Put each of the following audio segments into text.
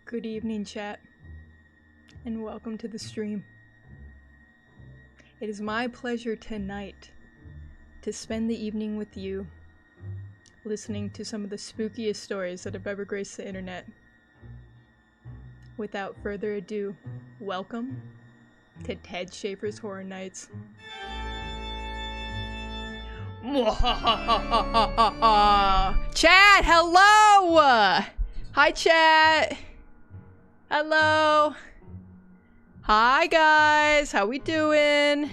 Good evening, chat, and welcome to the stream. It is my pleasure tonight to spend the evening with you, listening to some of the spookiest stories that have ever graced the internet. Without further ado, welcome to Ted Schafer's Horror Nights. Chat, hello! Hi, chat! Hello! Hi, guys! How we doing?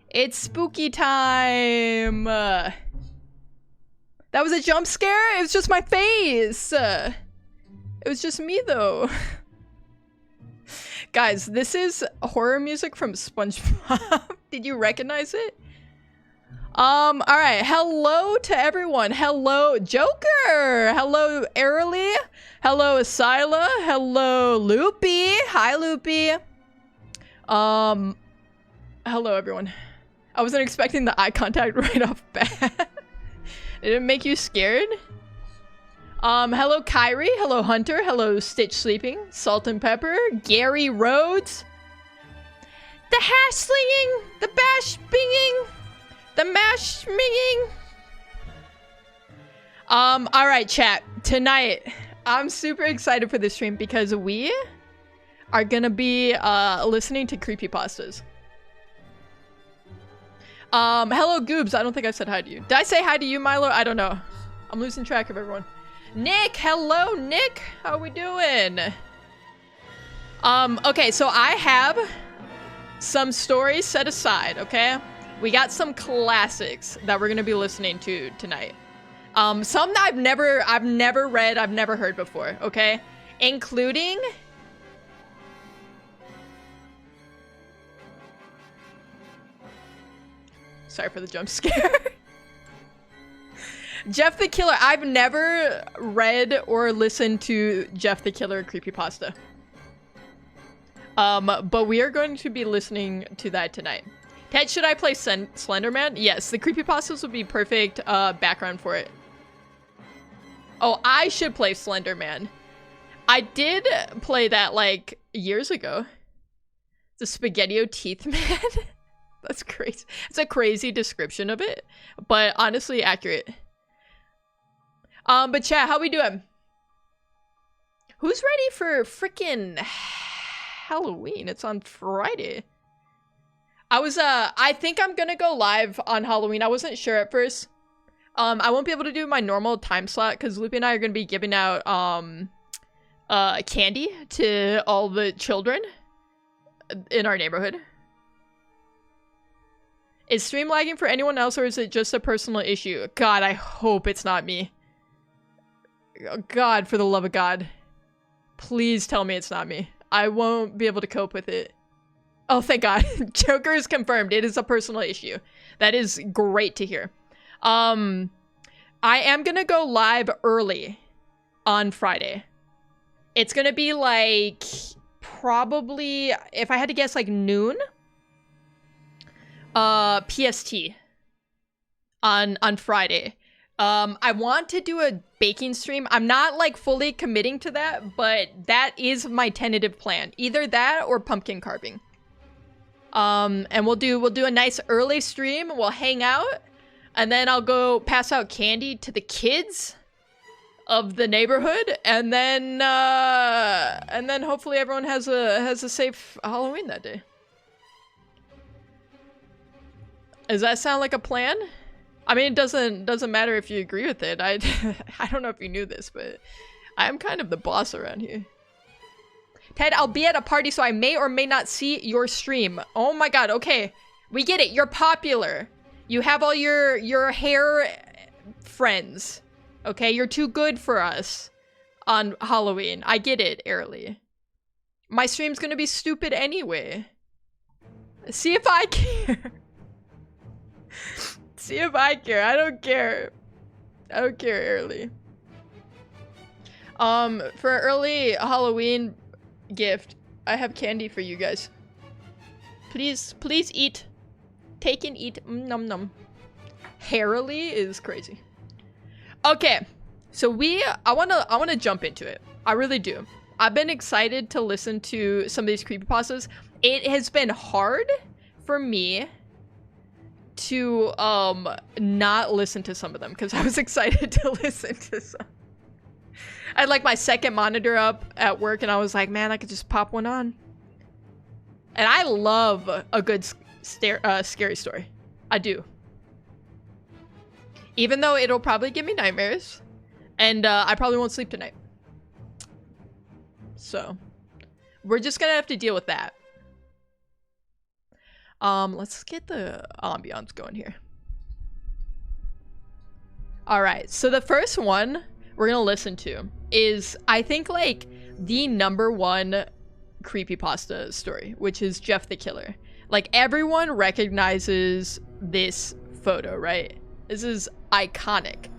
It's spooky time! That was a jump scare? It was just my face! It was just me, though. Guys, this is horror music from SpongeBob. Did you recognize it? Alright, hello to everyone. Hello, Joker! Hello, Airly. Hello, Asyla. Hello, Loopy. Hi, Loopy. Hello, everyone. I wasn't expecting the eye contact right off bat. Did it make you scared? Hello, Kyrie. Hello, Hunter. Hello, Stitch Sleeping. Salt and Pepper. Gary Rhodes. The hash slinging. The bash binging. The mash minging. Alright, chat. Tonight, I'm super excited for this stream because we are gonna be listening to creepypastas. Hello, Goobs. I don't think I said hi to you. Did I say hi to you, Milo? I don't know. I'm losing track of everyone. Nick, hello, Nick. How we doing? Okay, so I have some stories set aside, okay? We got some classics that we're gonna be listening to tonight. Some that I've never read, I've never heard before, okay? Including... Sorry for the jump scare. Jeff the Killer. I've never read or listened to Jeff the Killer creepypasta. But we are going to be listening to that tonight. Ted, should I play Slenderman? Yes, the creepypastas would be perfect background for it. Oh, I should play Slenderman. I did play that like years ago. The Spaghetti-O Teeth Man. That's crazy. It's a crazy description of it, but honestly accurate. But chat, how we doing? Who's ready for freaking Halloween? It's on Friday. I think I'm gonna go live on Halloween. I wasn't sure at first. I won't be able to do my normal time slot because Loopy and I are gonna be giving out candy to all the children in our neighborhood. Is stream lagging for anyone else or is it just a personal issue? God, I hope it's not me. Oh, God, for the love of God. Please tell me it's not me. I won't be able to cope with it. Oh, thank God. Joker is confirmed. It is a personal issue. That is great to hear. I am gonna go live early on Friday. It's gonna be like probably, if I had to guess, like noon PST on Friday. I want to do a baking stream. I'm not like fully committing to that, but that is my tentative plan. Either that or pumpkin carving. And we'll do a nice early stream. We'll hang out, and then I'll go pass out candy to the kids of the neighborhood, and then hopefully everyone has a safe Halloween that day. Does that sound like a plan? I mean, it doesn't matter if you agree with it. I don't know if you knew this, but I am kind of the boss around here. Ted, I'll be at a party, so I may or may not see your stream. Oh my God, okay. We get it, you're popular. You have all your hair friends. Okay, you're too good for us on Halloween. I get it, Airly. My stream's gonna be stupid anyway. See if I care. See if I care. I don't care. I don't care, Airly. For early Halloween gift, I have candy for you guys. Please eat. Take and eat. Num num. Hairily is crazy. Okay, so I wanna jump into it. I really do. I've been excited to listen to some of these creepypastas. It has been hard for me to not listen to some of them because I was excited to listen to some. I had like my second monitor up at work and I was like, man, I could just pop one on. And I love a good scary story. I do. Even though it'll probably give me nightmares. And I probably won't sleep tonight. So, we're just gonna have to deal with that. Let's get the ambiance going here. Alright, so the first one we're gonna listen to is, I think, like, the #1 creepypasta story, which is Jeff the Killer. Like, everyone recognizes this photo, right? This is iconic.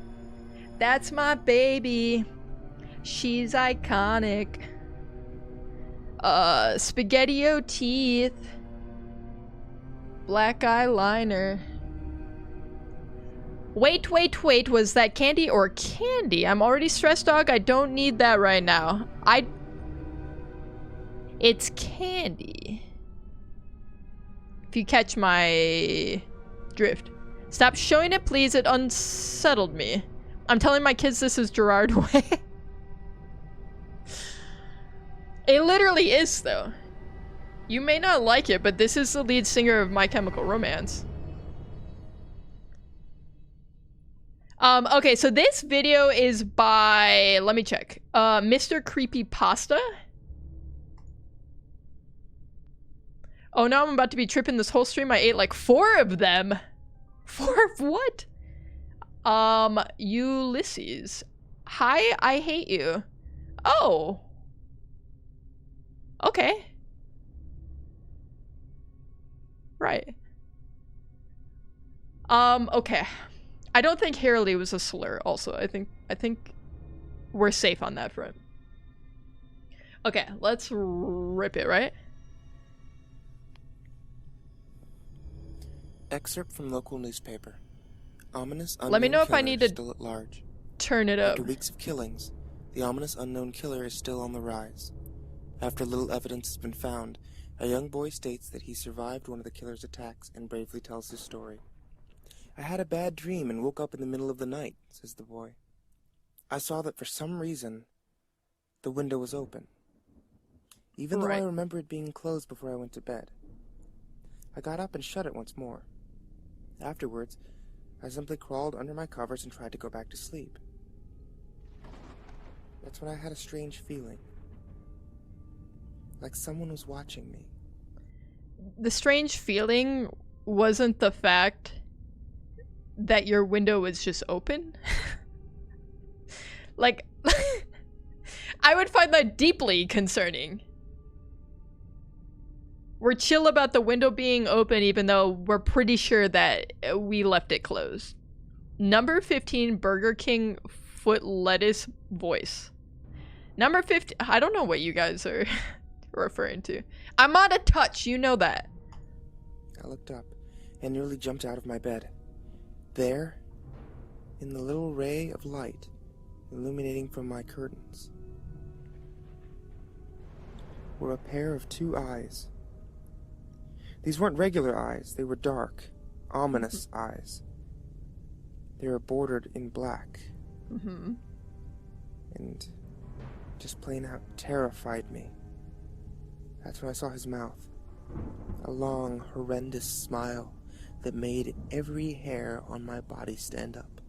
That's my baby. She's iconic. Spaghetti-o teeth. Black eyeliner. Wait, was that candy or candy? I'm already stressed, dog. I don't need that right now. It's candy. If you catch my drift. Stop showing it, please. It unsettled me. I'm telling my kids this is Gerard Way. It literally is, though. You may not like it, but this is the lead singer of My Chemical Romance. Okay, so this video is by, let me check, Mr. Creepypasta. Oh, now I'm about to be tripping this whole stream. I ate like 4 of them. 4 of what? Ulysses. Hi, I hate you. Oh. Okay. Right. Okay. I don't think Harley was a slur also. I think we're safe on that front. Okay, let's rip it, right? Excerpt from local newspaper. Ominous unknown Let me know if I killer need to still at large. Turn it up. After weeks of killings, the ominous unknown killer is still on the rise. After little evidence has been found, a young boy states that he survived one of the killer's attacks and bravely tells his story. I had a bad dream and woke up in the middle of the night, says the boy. I saw that for some reason, the window was open. Even though I remember it being closed before I went to bed. I got up and shut it once more. Afterwards, I simply crawled under my covers and tried to go back to sleep. That's when I had a strange feeling. Like someone was watching me. The strange feeling wasn't the fact that your window was just open. Like, I would find that deeply concerning. We're chill about the window being open even though we're pretty sure that we left it closed. Number 15 Burger King foot lettuce voice. Number 15, I don't know what you guys are referring to. I'm out of touch, you know that. I looked up and nearly jumped out of my bed. There, in the little ray of light illuminating from my curtains, were a pair of 2 eyes. These weren't regular eyes, they were dark, ominous eyes. They were bordered in black. And just plain out terrified me. That's when I saw his mouth. A long, horrendous smile that made every hair on my body stand up.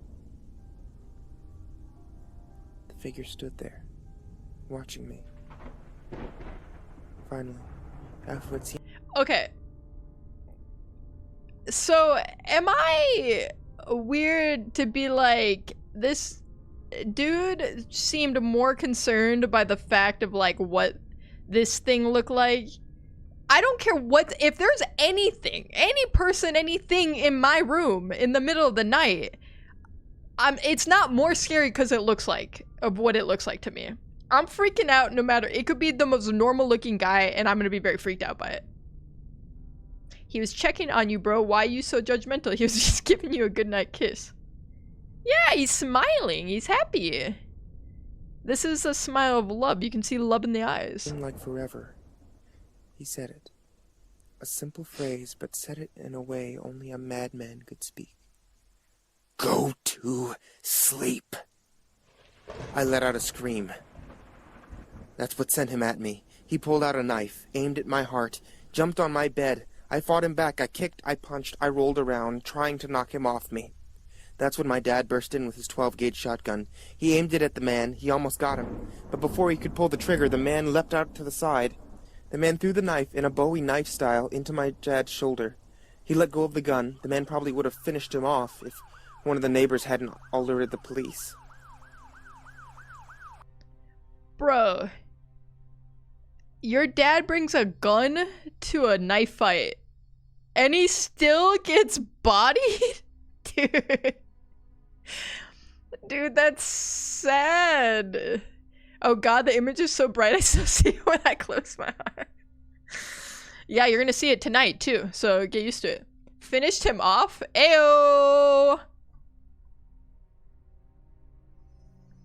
The figure stood there, watching me. Finally, after it seemed... Okay. So, am I weird to be like, this dude seemed more concerned by the fact of like what this thing looked like? I don't care what, if there's anything, any person, anything in my room in the middle of the night, it's not more scary because it looks like, of what it looks like to me. I'm freaking out no matter, it could be the most normal looking guy and I'm gonna be very freaked out by it. He was checking on you, bro. Why are you so judgmental? He was just giving you a goodnight kiss. Yeah, he's smiling. He's happy. This is a smile of love. You can see love in the eyes. Seemed like forever. He said it. A simple phrase, but said it in a way only a madman could speak. Go to sleep. I let out a scream. That's what sent him at me. He pulled out a knife, aimed at my heart, jumped on my bed. I fought him back. I kicked, I punched, I rolled around, trying to knock him off me. That's when my dad burst in with his 12-gauge shotgun. He aimed it at the man. He almost got him. But before he could pull the trigger, the man leapt out to the side. The man threw the knife in a Bowie knife style into my dad's shoulder. He let go of the gun. The man probably would have finished him off if one of the neighbors hadn't alerted the police. Bro. Your dad brings a gun to a knife fight. And he still gets bodied? Dude. Dude, that's sad. Oh god, the image is so bright I still see it when I close my eyes. Yeah, you're gonna see it tonight too, so get used to it. Finished him off? Ayo!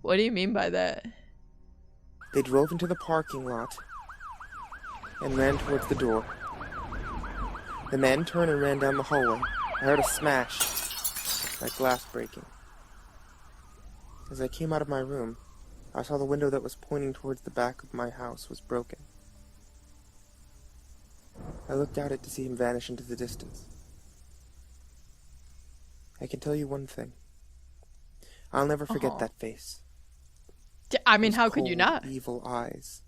What do you mean by that? They drove into the parking lot and ran towards the door. The man turned and ran down the hallway. I heard a smash, like glass breaking. As I came out of my room, I saw the window that was pointing towards the back of my house was broken. I looked out to see him vanish into the distance. I can tell you one thing. I'll never forget that face. I mean, Those how could you cold, not? evil eyes.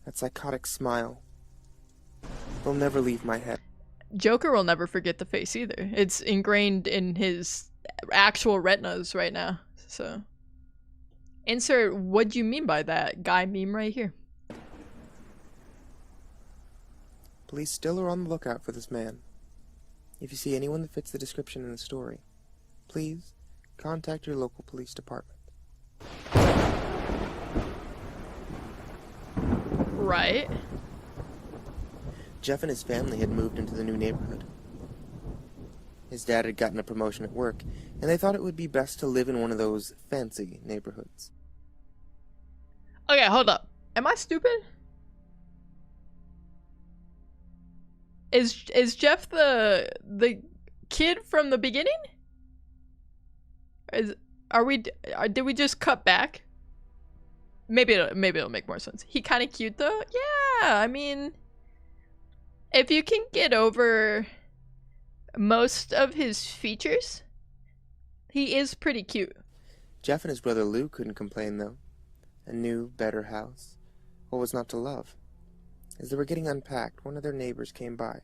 That psychotic smile. They'll never leave my head. Joker will never forget the face either. It's ingrained in his actual retinas right now, so. Insert what do you mean by that guy meme right here. Police still are on the lookout for this man. If you see anyone that fits the description in the story, please contact your local police department. Right. Jeff and his family had moved into the new neighborhood. His dad had gotten a promotion at work, and they thought it would be best to live in one of those fancy neighborhoods. Okay, hold up. Am I stupid? Is Jeff the kid from the beginning? Did we just cut back? Maybe it'll make more sense. He kind of cute though. Yeah, I mean, if you can get over most of his features, he is pretty cute. Jeff and his brother Lou couldn't complain though. A new, better house. What was not to love? As they were getting unpacked, one of their neighbors came by.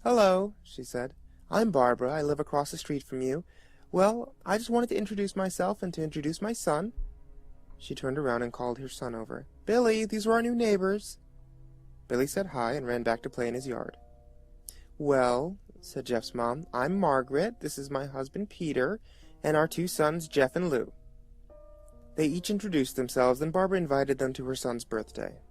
"Hello," she said. "I'm Barbara. I live across the street from you. Well, I just wanted to introduce myself and to introduce my son." She turned around and called her son over. "Billy, these are our new neighbors." Billy said hi and ran back to play in his yard. "Well," said Jeff's mom, "I'm Margaret. This is my husband Peter, and our two sons Jeff and Lou." They each introduced themselves, and Barbara invited them to her son's birthday.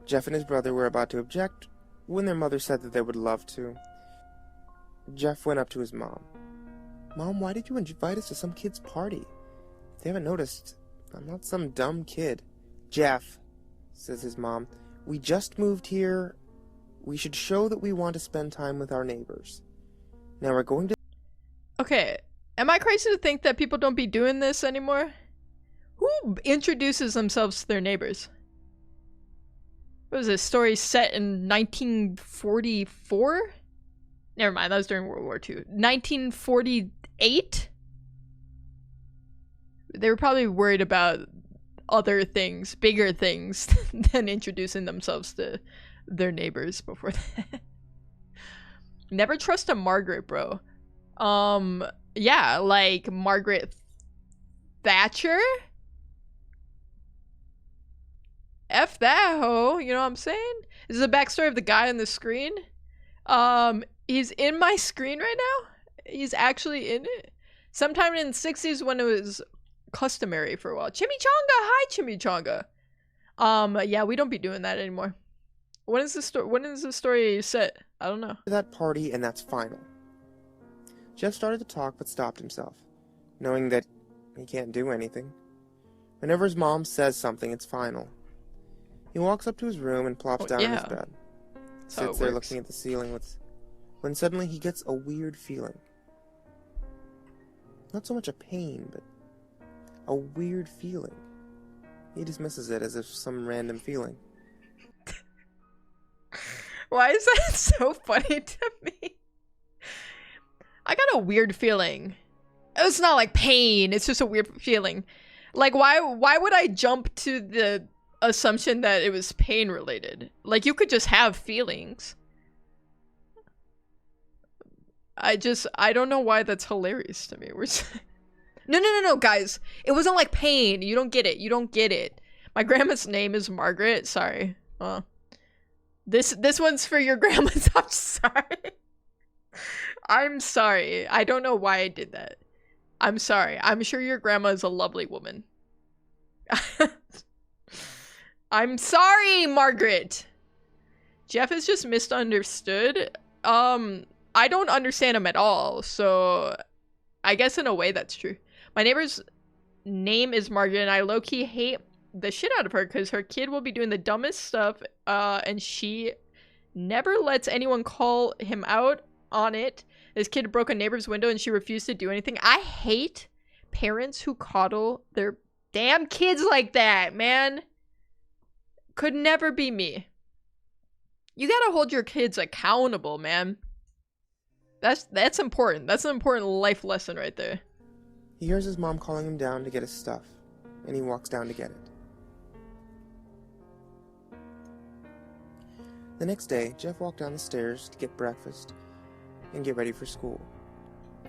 Jeff and his brother were about to object when their mother said that they would love to. Jeff went up to his mom. "Mom, why did you invite us to some kid's party? If they haven't noticed, I'm not some dumb kid." "Jeff," says his mom, "we just moved here. We should show that we want to spend time with our neighbors. Now we're going to..." Okay, am I crazy to think that people don't be doing this anymore? Who introduces themselves to their neighbors? What was this story set in 1944? Never mind, that was during World War II. 1948? They were probably worried about other things, bigger things, than introducing themselves to their neighbors before that. Never trust a Margaret, bro. Yeah, like Margaret Thatcher? F that hoe, you know what I'm saying? This is the backstory of the guy on the screen. He's in my screen right now. He's actually in it. Sometime in the 60s when it was customary for a while. Chimichanga! Hi, Chimichanga! Yeah, we don't be doing that anymore. When is the story set? I don't know. that party, and that's final. Jeff started to talk but stopped himself, knowing that he can't do anything. Whenever his mom says something, it's final. He walks up to his room and plops down on his bed. Sits there looking at the ceiling when suddenly he gets a weird feeling. Not so much a pain, but a weird feeling. He dismisses it as if some random feeling. Why is that so funny to me? I got a weird feeling. It's not like pain, it's just a weird feeling. Like, why would I jump to the assumption that it was pain related? Like, you could just have feelings. I don't know why that's hilarious to me. No, guys. It wasn't like pain. You don't get it. You don't get it. My grandma's name is Margaret. Sorry. This one's for your grandma's. I'm sorry. I'm sorry. I don't know why I did that. I'm sorry. I'm sure your grandma is a lovely woman. I'm sorry, Margaret. Jeff is just misunderstood. I don't understand him at all, so I guess in a way that's true. My neighbor's name is Margaret, and I low-key hate the shit out of her because her kid will be doing the dumbest stuff, and she never lets anyone call him out on it. This kid broke a neighbor's window and she refused to do anything. I hate parents who coddle their damn kids like that, man. Could never be me. You gotta hold your kids accountable, man. That's important. That's an important life lesson right there. He hears his mom calling him down to get his stuff, and he walks down to get it. The next day, Jeff walked down the stairs to get breakfast and get ready for school.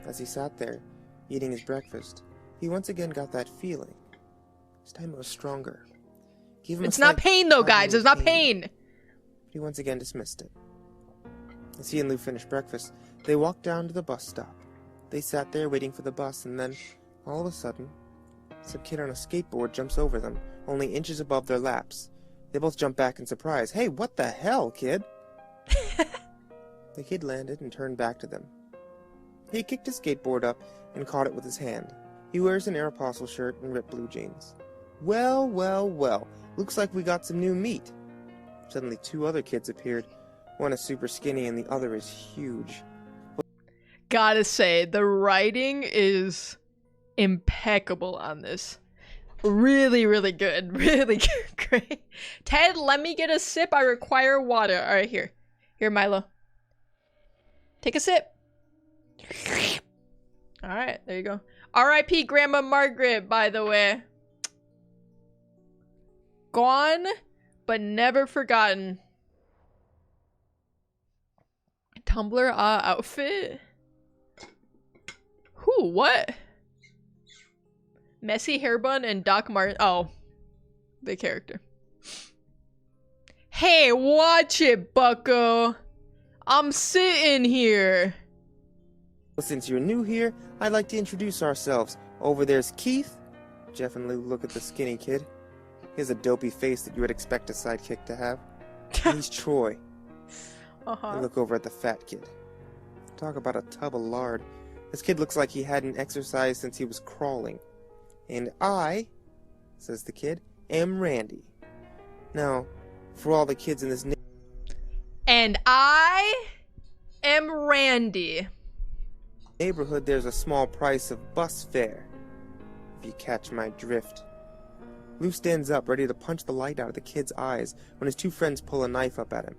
As he sat there, eating his breakfast, he once again got that feeling. This time it was stronger. It's not pain though, guys. It's not pain. But he once again dismissed it. As he and Lou finished breakfast, they walked down to the bus stop. They sat there waiting for the bus, and then, all of a sudden, some kid on a skateboard jumps over them, only inches above their laps. They both jump back in surprise. Hey, what the hell, kid? The kid landed and turned back to them. He kicked his skateboard up and caught it with his hand. He wears an Aeropostale shirt and ripped blue jeans. Well, well, well. Looks like we got some new meat. Suddenly 2 other kids appeared. One is super skinny and the other is huge. Gotta say, the writing is impeccable on this. Really, really good. Really good. Great. Ted, let me get a sip. I require water. Alright, here. Here, Milo. Take a sip. Alright, there you go. R.I.P. Grandma Margaret, by the way. Gone, but never forgotten. Tumblr outfit? Who? What? Messy hair bun and Doc Martin. Oh, the character. Hey, watch it, bucko. I'm sitting here. Well, since you're new here, I'd like to introduce ourselves. Over there's Keith. Jeff and Lou look at the skinny kid. He has a dopey face that you would expect a sidekick to have. And he's Troy. They look over at the fat kid. Talk about a tub of lard. This kid looks like he hadn't exercised since he was crawling. And I, says the kid, am Randy. Now, for all the kids in this and I am Randy. Neighborhood, there's a small price of bus fare. If you catch my drift. Lou stands up, ready to punch the light out of the kid's eyes when his 2 friends pull a knife up at him.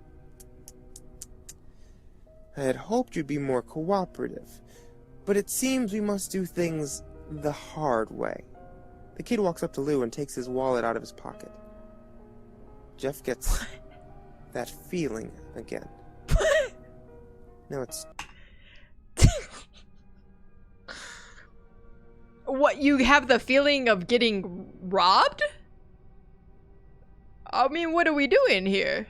I had hoped you'd be more cooperative, but it seems we must do things the hard way. The kid walks up to Lou and takes his wallet out of his pocket. Jeff gets that feeling again. No, it's... What, you have the feeling of getting robbed? I mean, what are we doing here?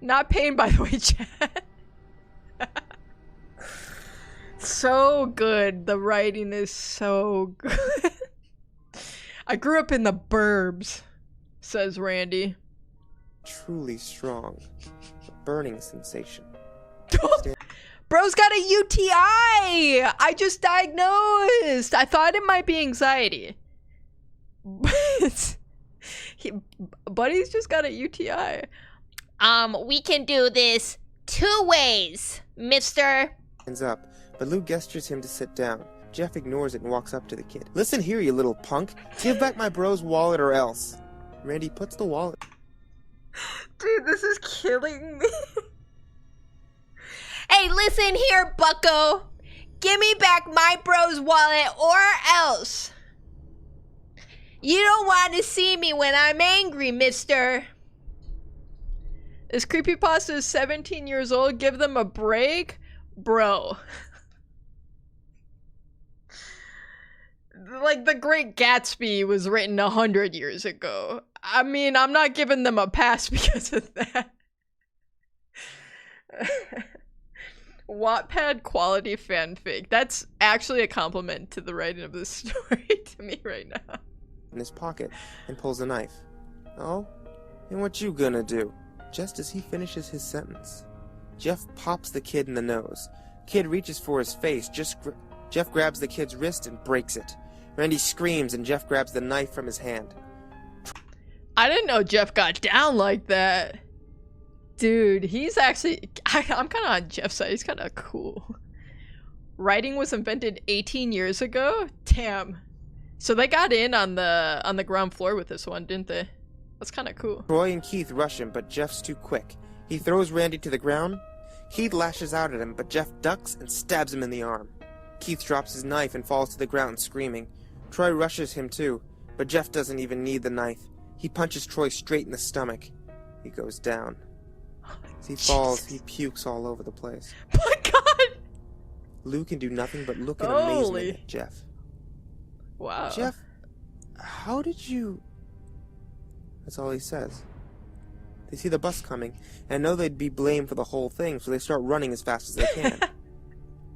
Not pain, by the way, chat. So good. The writing is so good. I grew up in the burbs, says Randy. Truly strong. A burning sensation. Bro's got a UTI! I just diagnosed! I thought it might be anxiety. But Buddy's just got a UTI. We can do this 2 ways, mister. Hands up, but Lou gestures him to sit down. Jeff ignores it and walks up to the kid. Listen here, you little punk. Give back my bro's wallet or else. Randy puts the wallet. Dude, this is killing me. Hey, listen here, bucko. Give me back my bro's wallet or else. You don't want to see me when I'm angry, mister. This creepypasta is 17 years old. Give them a break? Bro. Like, The Great Gatsby was written 100 years ago. I mean, I'm not giving them a pass because of that. Wattpad quality fanfic. That's actually a compliment to the writing of this story to me right now. In his pocket and pulls a knife. Oh? And what you gonna do? Just as he finishes his sentence, Jeff pops the kid in the nose. Kid reaches for his face. Jeff grabs the kid's wrist and breaks it. Randy screams and Jeff grabs the knife from his hand. I didn't know Jeff got down like that. Dude, he's actually... I'm kind of on Jeff's side. He's kind of cool. Writing was invented 18 years ago? Damn. So they got in on the ground floor with this one, didn't they? That's kind of cool. Troy and Keith rush him, but Jeff's too quick. He throws Randy to the ground. Keith lashes out at him, but Jeff ducks and stabs him in the arm. Keith drops his knife and falls to the ground screaming. Troy rushes him too, but Jeff doesn't even need the knife. He punches Troy straight in the stomach. He goes down. As he falls, he pukes all over the place. My God! Lou can do nothing but look in Holy. amazement at Jeff. Wow. Jeff, how did you... That's all he says. They see the bus coming, and know they'd be blamed for the whole thing, so they start running as fast as they can.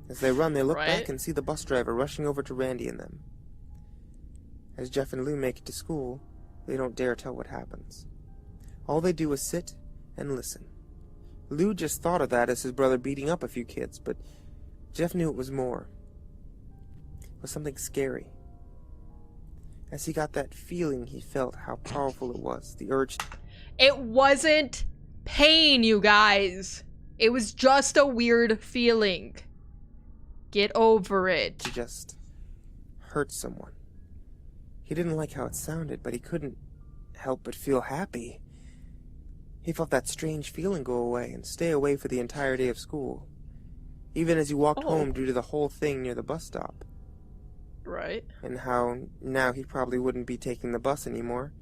As they run, they look back and see the bus driver rushing over to Randy and them. As Jeff and Lou make it to school, they don't dare tell what happens. All they do is sit and listen. Lou just thought of that as his brother beating up a few kids, but Jeff knew it was more. It was something scary. As he got that feeling, he felt how powerful it was, the urge. It wasn't pain, you guys. It was just a weird feeling. Get over it. To just hurt someone. He didn't like how it sounded, but he couldn't help but feel happy. He felt that strange feeling go away and stay away for the entire day of school. Even as he walked home due to the whole thing near the bus stop. Right. And how now he probably wouldn't be taking the bus anymore.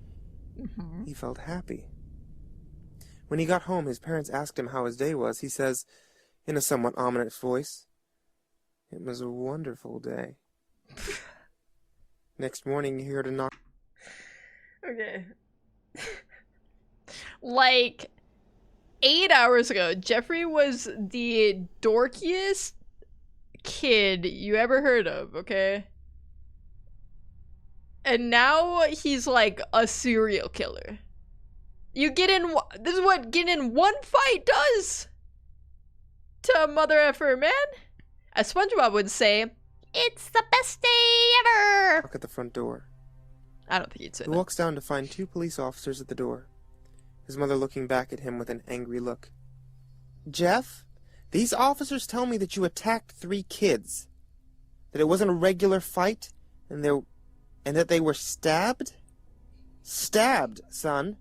Mm-hmm. He felt happy. When he got home, his parents asked him how his day was. He says, in a somewhat ominous voice, "It was a wonderful day." Next morning, he heard a knock. Okay. Like, 8 hours ago, Jeffrey was the dorkiest kid you ever heard of, okay? And now he's like a serial killer. You get in... This is what getting in one fight does to a mother effer, man. As SpongeBob would say, It's the best day ever. Knock at the front door. I don't think he'd say He that. walks down to find 2 police officers at the door. His mother looking back at him with an angry look. "Jeff, these officers tell me that you attacked 3 kids. That it wasn't a regular fight, and that they were stabbed? Stabbed, son."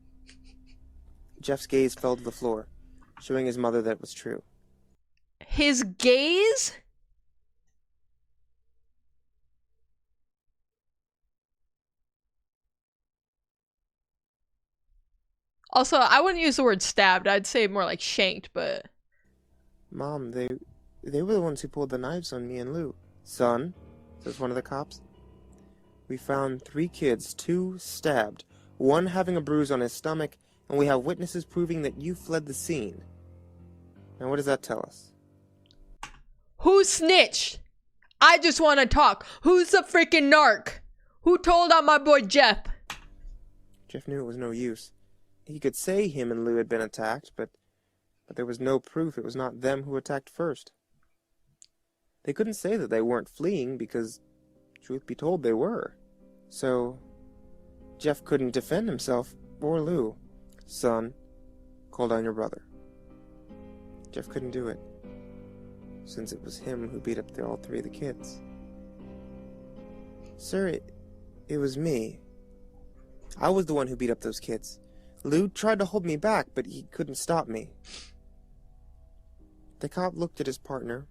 Jeff's gaze fell to the floor, showing his mother that it was true. His gaze? Also, I wouldn't use the word stabbed. I'd say more like shanked, but... "Mom, they were the ones who pulled the knives on me and Lou." "Son," says one of the cops, "we found 3 kids, 2 stabbed, 1 having a bruise on his stomach, and we have witnesses proving that you fled the scene. Now what does that tell us?" Who snitched? I just want to talk. Who's the freaking narc? Who told on my boy Jeff? Jeff knew it was no use. He could say him and Lou had been attacked, but there was no proof it was not them who attacked first. They couldn't say that they weren't fleeing because, truth be told, they were. So, Jeff couldn't defend himself or Lou. Son, call down your brother. Jeff couldn't do it, since it was him who beat up all three of the kids. Sir, it was me. I was the one who beat up those kids. Lou tried to hold me back, but he couldn't stop me. The cop looked at his partner.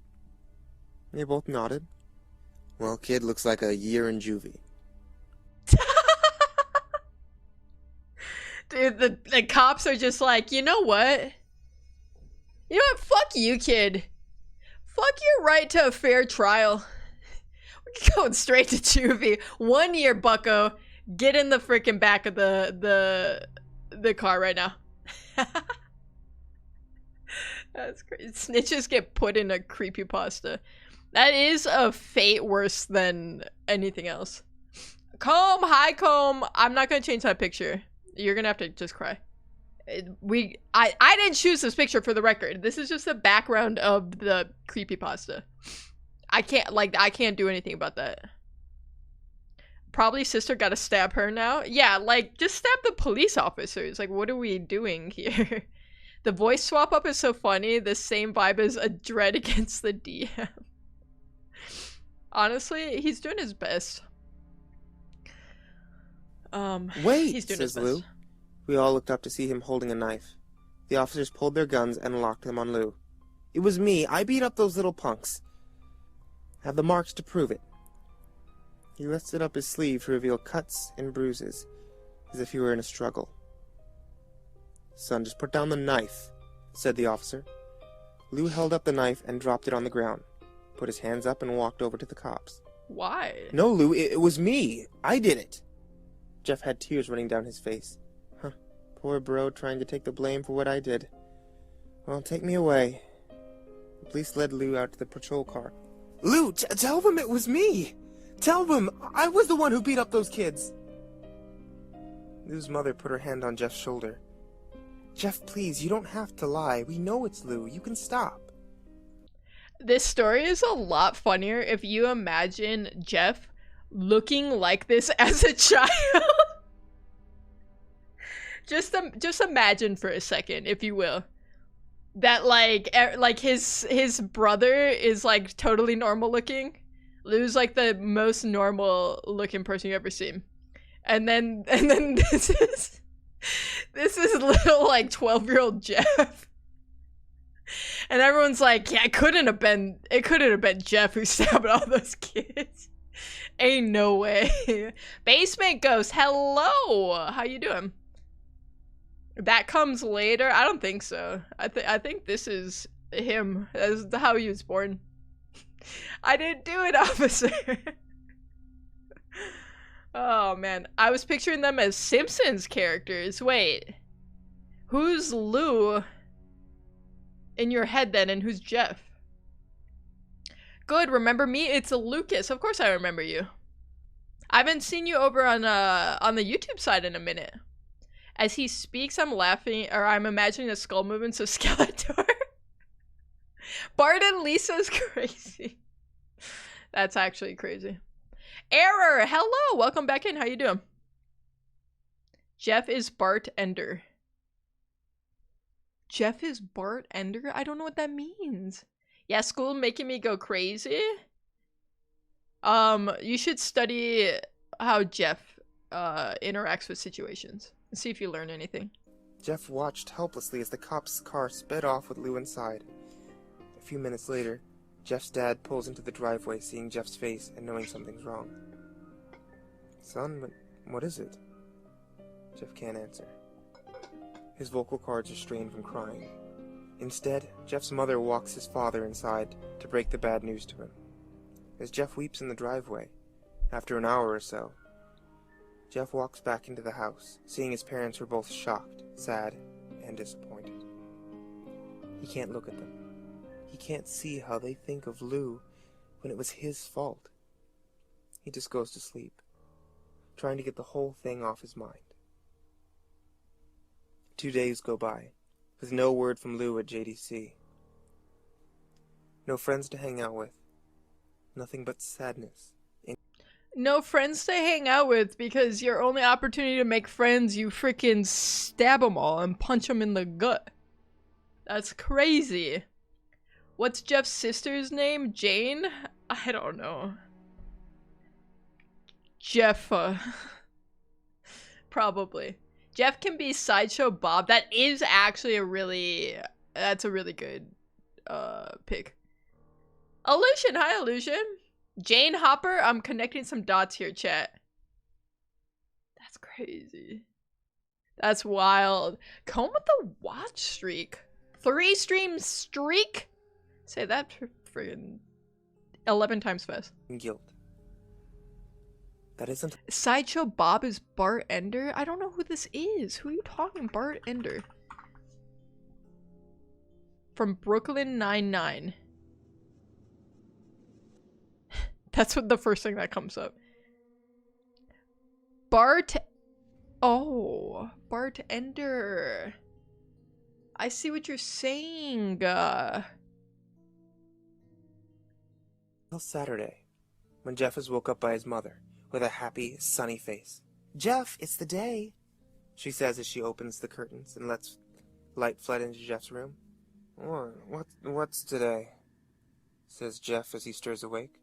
They both nodded. Well, kid looks like a year in juvie. Dude, the cops are just like, you know what? You know what? Fuck you, kid. Fuck your right to a fair trial. We're going straight to juvie. 1 year, bucko. Get in the freaking back of the car right now. That's crazy. Snitches get put in a creepypasta. That is a fate worse than anything else. Comb, hi Comb. I'm not gonna change that picture. You're gonna have to just cry. I didn't choose this picture, for the record. This is just the background of the creepypasta. I can't do anything about that. Probably sister gotta stab her now. Yeah, like, just stab the police officers. Like, what are we doing here? The voice swap up is so funny. The same vibe as a dread against the DM. Honestly, he's doing his best. Wait, he's doing says his best. Lou. We all looked up to see him holding a knife. The officers pulled their guns and locked them on Lou. It was me. I beat up those little punks. Have the marks to prove it. He lifted up his sleeve to reveal cuts and bruises, as if he were in a struggle. Son, just put down the knife, said the officer. Lou held up the knife and dropped it on the ground, put his hands up and walked over to the cops. Why? No, Lou, it was me. I did it. Jeff had tears running down his face. Huh, poor bro trying to take the blame for what I did. Well, take me away. The police led Lou out to the patrol car. Lou, tell them it was me. Tell them I was the one who beat up those kids. Lou's mother put her hand on Jeff's shoulder. Jeff, please, you don't have to lie. We know it's Lou. You can stop. This story is a lot funnier if you imagine Jeff looking like this as a child. just imagine for a second, if you will, that like his brother is like totally normal looking. Lou's like the most normal looking person you've ever seen, and then this is little like 12-year-old Jeff. And everyone's like, yeah, it couldn't have been Jeff who stabbed all those kids. Ain't no way. Basement Ghost, hello. How you doing? That comes later? I don't think so. I think this is him. That's how he was born. I didn't do it, officer. Oh man, I was picturing them as Simpsons characters. Wait, who's Lou in your head then, and who's Jeff? Good, remember me? It's a Lucas. Of course I remember you. I haven't seen you over on the YouTube side in a minute. As he speaks, I'm laughing, or I'm imagining the skull movements of Skeletor. Bart and Lisa's crazy. That's actually crazy. Error! Hello! Welcome back in. How you doing? Jeff is Bart Ender. Jeff is Bart Ender? I don't know what that means. Yeah, school making me go crazy. You should study how Jeff interacts with situations and see if you learn anything. Jeff watched helplessly as the cop's car sped off with Lou inside. A few minutes later, Jeff's dad pulls into the driveway, seeing Jeff's face and knowing something's wrong. Son, what is it? Jeff can't answer. His vocal cords are strained from crying. Instead, Jeff's mother walks his father inside to break the bad news to him. As Jeff weeps in the driveway, after an hour or so, Jeff walks back into the house, seeing his parents were both shocked, sad, and disappointed. He can't look at them. He can't see how they think of Lou when it was his fault. He just goes to sleep, trying to get the whole thing off his mind. 2 days go by, with no word from Lou at JDC. No friends to hang out with. Nothing but sadness. No friends to hang out with because your only opportunity to make friends, you freaking stab them all and punch them in the gut. That's crazy. What's Jeff's sister's name? Jane? I don't know. Jeff, probably. Jeff can be Sideshow Bob. That is actually that's a really good, pick. Illusion, hi Illusion. Jane Hopper, I'm connecting some dots here, chat. That's crazy. That's wild. Come with the watch streak. 3 stream streak? Say that friggin' 11 times fast. Guilt. That isn't. Sideshow Bob is Bart Ender? I don't know who this is. Who are you talking? Bart Ender. From Brooklyn Nine-Nine. That's what the first thing that comes up. Bart. Oh, Bart Ender. I see what you're saying. Till Saturday, when Jeff is woke up by his mother with a happy, sunny face. Jeff, it's the day, she says as she opens the curtains and lets light flood into Jeff's room. What's today? Says Jeff as he stirs awake.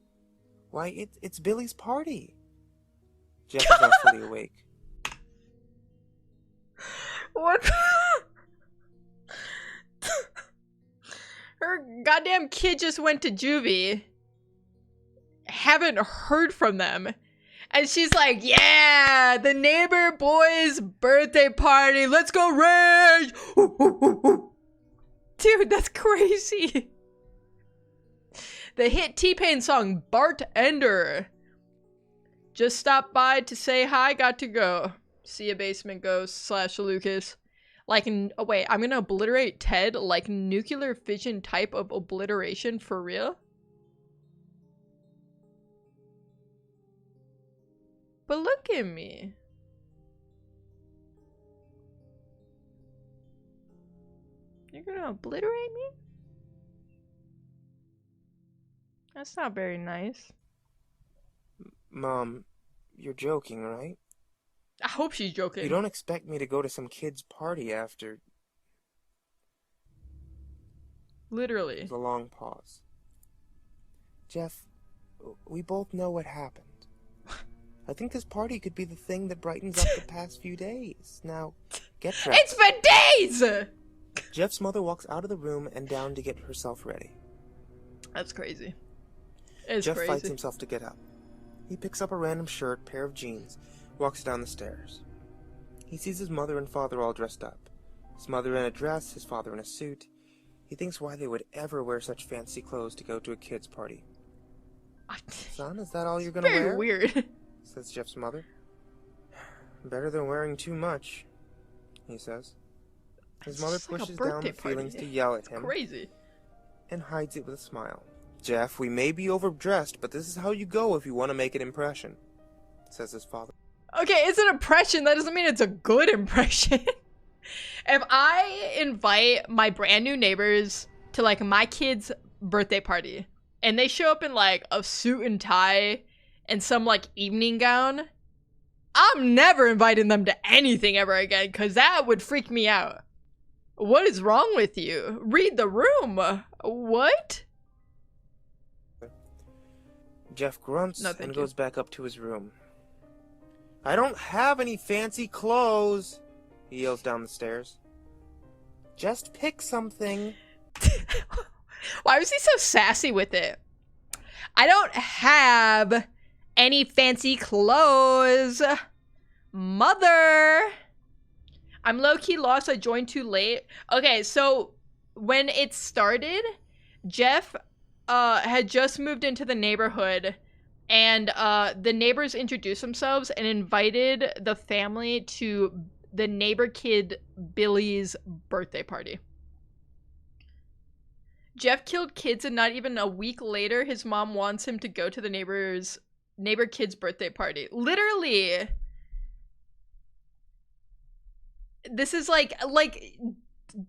Why, it's Billy's party. Jeff is not fully awake. What? Her goddamn kid just went to juvie. Haven't heard from them. And she's like, yeah, the neighbor boy's birthday party. Let's go rage. Dude, that's crazy. The hit T-Pain song, Bart Ender. Just stopped by to say hi, got to go. See a basement ghost / Lucas. Like, oh wait, I'm gonna obliterate Ted like nuclear fission type of obliteration for real? But look at me. You're gonna obliterate me? That's not very nice. Mom, you're joking, right? I hope she's joking. You don't expect me to go to some kid's party after... Literally. There's a long pause. Jeff, we both know what happened. I think this party could be the thing that brightens up the past few days. Now, get dressed. It's been days! Jeff's mother walks out of the room and down to get herself ready. That's crazy. It's Jeff crazy. fights himself to get up. He picks up a random shirt, pair of jeans, walks down the stairs. He sees his mother and father all dressed up. His mother in a dress, his father in a suit. He thinks why they would ever wear such fancy clothes to go to a kid's party. Son, is that all you're gonna wear? Very weird. Says Jeff's mother. Better than wearing too much, he says. His mother pushes down the feelings to yell at him. Crazy. And hides it with a smile. Jeff, we may be overdressed, but this is how you go if you want to make an impression, says his father. Okay, it's an impression. That doesn't mean it's a good impression. If I invite my brand new neighbors to like my kid's birthday party and they show up in like a suit and tie and some like evening gown, I'm never inviting them to anything ever again because that would freak me out. What is wrong with you? Read the room. What? Jeff grunts No, thank and you. goes back up to his room. I don't have any fancy clothes, he yells down the stairs. Just pick something. Why was he so sassy with it? I don't have any fancy clothes. Mother! I'm low-key lost. I joined too late. Okay, so when it started, Jeff had just moved into the neighborhood, and the neighbors introduced themselves and invited the family to the neighbor kid Billy's birthday party. Jeff killed kids, and not even a week later, his mom wants him to go to the neighbor kid's birthday party. Literally. This is like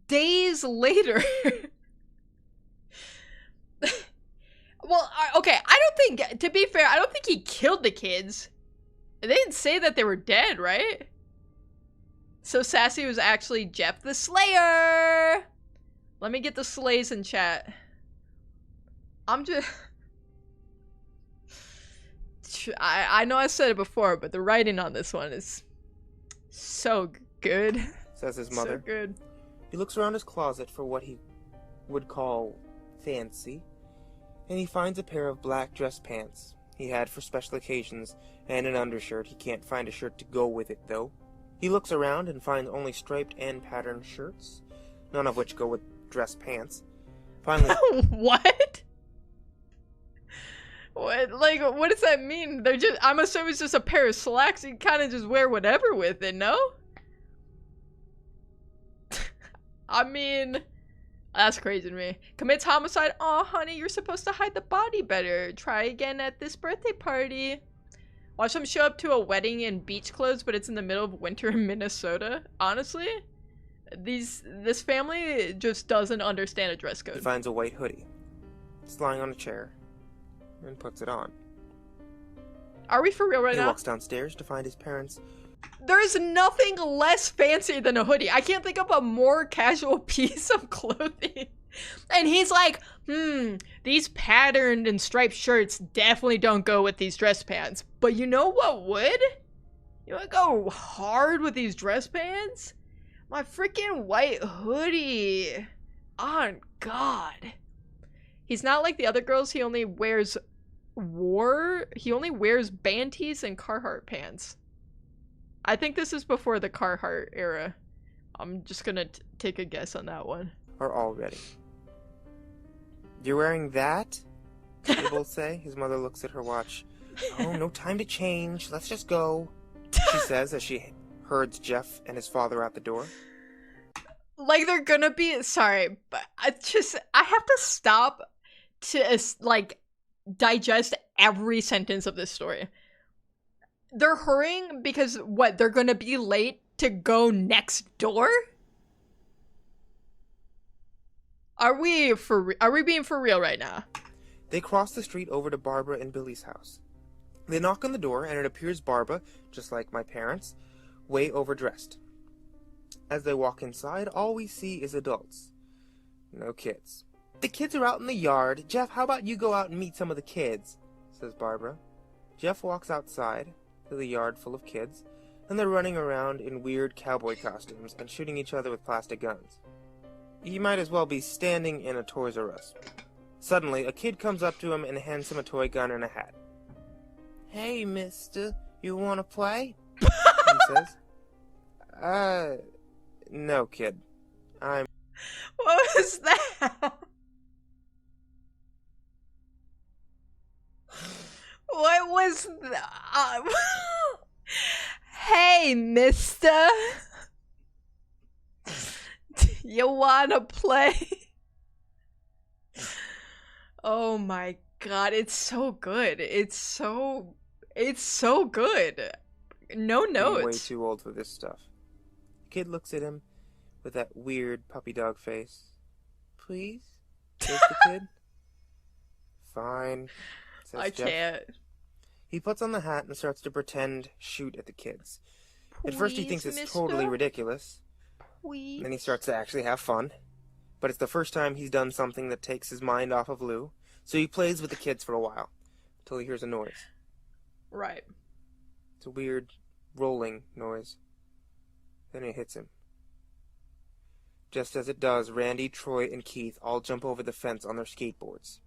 days later. Well, Okay, I don't think, to be fair, I don't think he killed the kids. They didn't say that they were dead, right? So Sassy was actually Jeff the Slayer. Let me get the slays in chat. I'm just... I know I said it before, but the writing on this one is so good. Says his mother. So good. He looks around his closet for what he would call fancy, and he finds a pair of black dress pants he had for special occasions and an undershirt. He can't find a shirt to go with it, though. He looks around and finds only striped and patterned shirts, none of which go with dress pants. Finally... What? What, like, what does that mean? They're just, I'm assuming it's just a pair of slacks. You kind of just wear whatever with it, no? I mean, that's crazy to me. Commits homicide. Aw, honey, you're supposed to hide the body better. Try again at this birthday party. Watch them show up to a wedding in beach clothes, but it's in the middle of winter in Minnesota. Honestly, this family just doesn't understand a dress code. He finds a white hoodie. It's lying on a chair and puts it on. Are we for real right now? He walks downstairs to find his parents. There's nothing less fancy than a hoodie. I can't think of a more casual piece of clothing. And he's like, these patterned and striped shirts definitely don't go with these dress pants. But you know what would? You want to go hard with these dress pants? My freaking white hoodie. On God. He's not like the other girls. He only wears band tees and Carhartt pants. I think this is before the Carhartt era. I'm just gonna take a guess on that one. Are all ready. You're wearing that? They both say. His mother looks at her watch. Oh, no time to change. Let's just go, she says as she herds Jeff and his father out the door. Like, they're gonna be... Sorry, but I have to stop to, like, digest every sentence of this story. They're hurrying because, what, they're gonna be late to go next door? Are we being for real right now? They cross the street over to Barbara and Billy's house. They knock on the door, and it appears Barbara, just like my parents, way overdressed. As they walk inside, all we see is adults. No kids. The kids are out in the yard. Jeff, how about you go out and meet some of the kids? Says Barbara. Jeff walks outside to the yard full of kids, and they're running around in weird cowboy costumes and shooting each other with plastic guns. You might as well be standing in a Toys R Us. Suddenly, a kid comes up to him and hands him a toy gun and a hat. Hey, mister, you want to play? He says. No, kid. What was that? What was that? Hey, mister. You wanna play? Oh my God, it's so good. It's so good. No notes. I'm way too old for this stuff. The kid looks at him with that weird puppy dog face. Please? Says the kid. Fine. Says I Jeff. can't. He puts on the hat and starts to pretend shoot at the kids. At first he thinks it's mister? totally ridiculous. Please. Then he starts to actually have fun. But it's the first time he's done something that takes his mind off of Lou. So he plays with the kids for a while. Until he hears a noise. Right. It's a weird rolling noise. Then it hits him. Just as it does, Randy, Troy, and Keith all jump over the fence on their skateboards.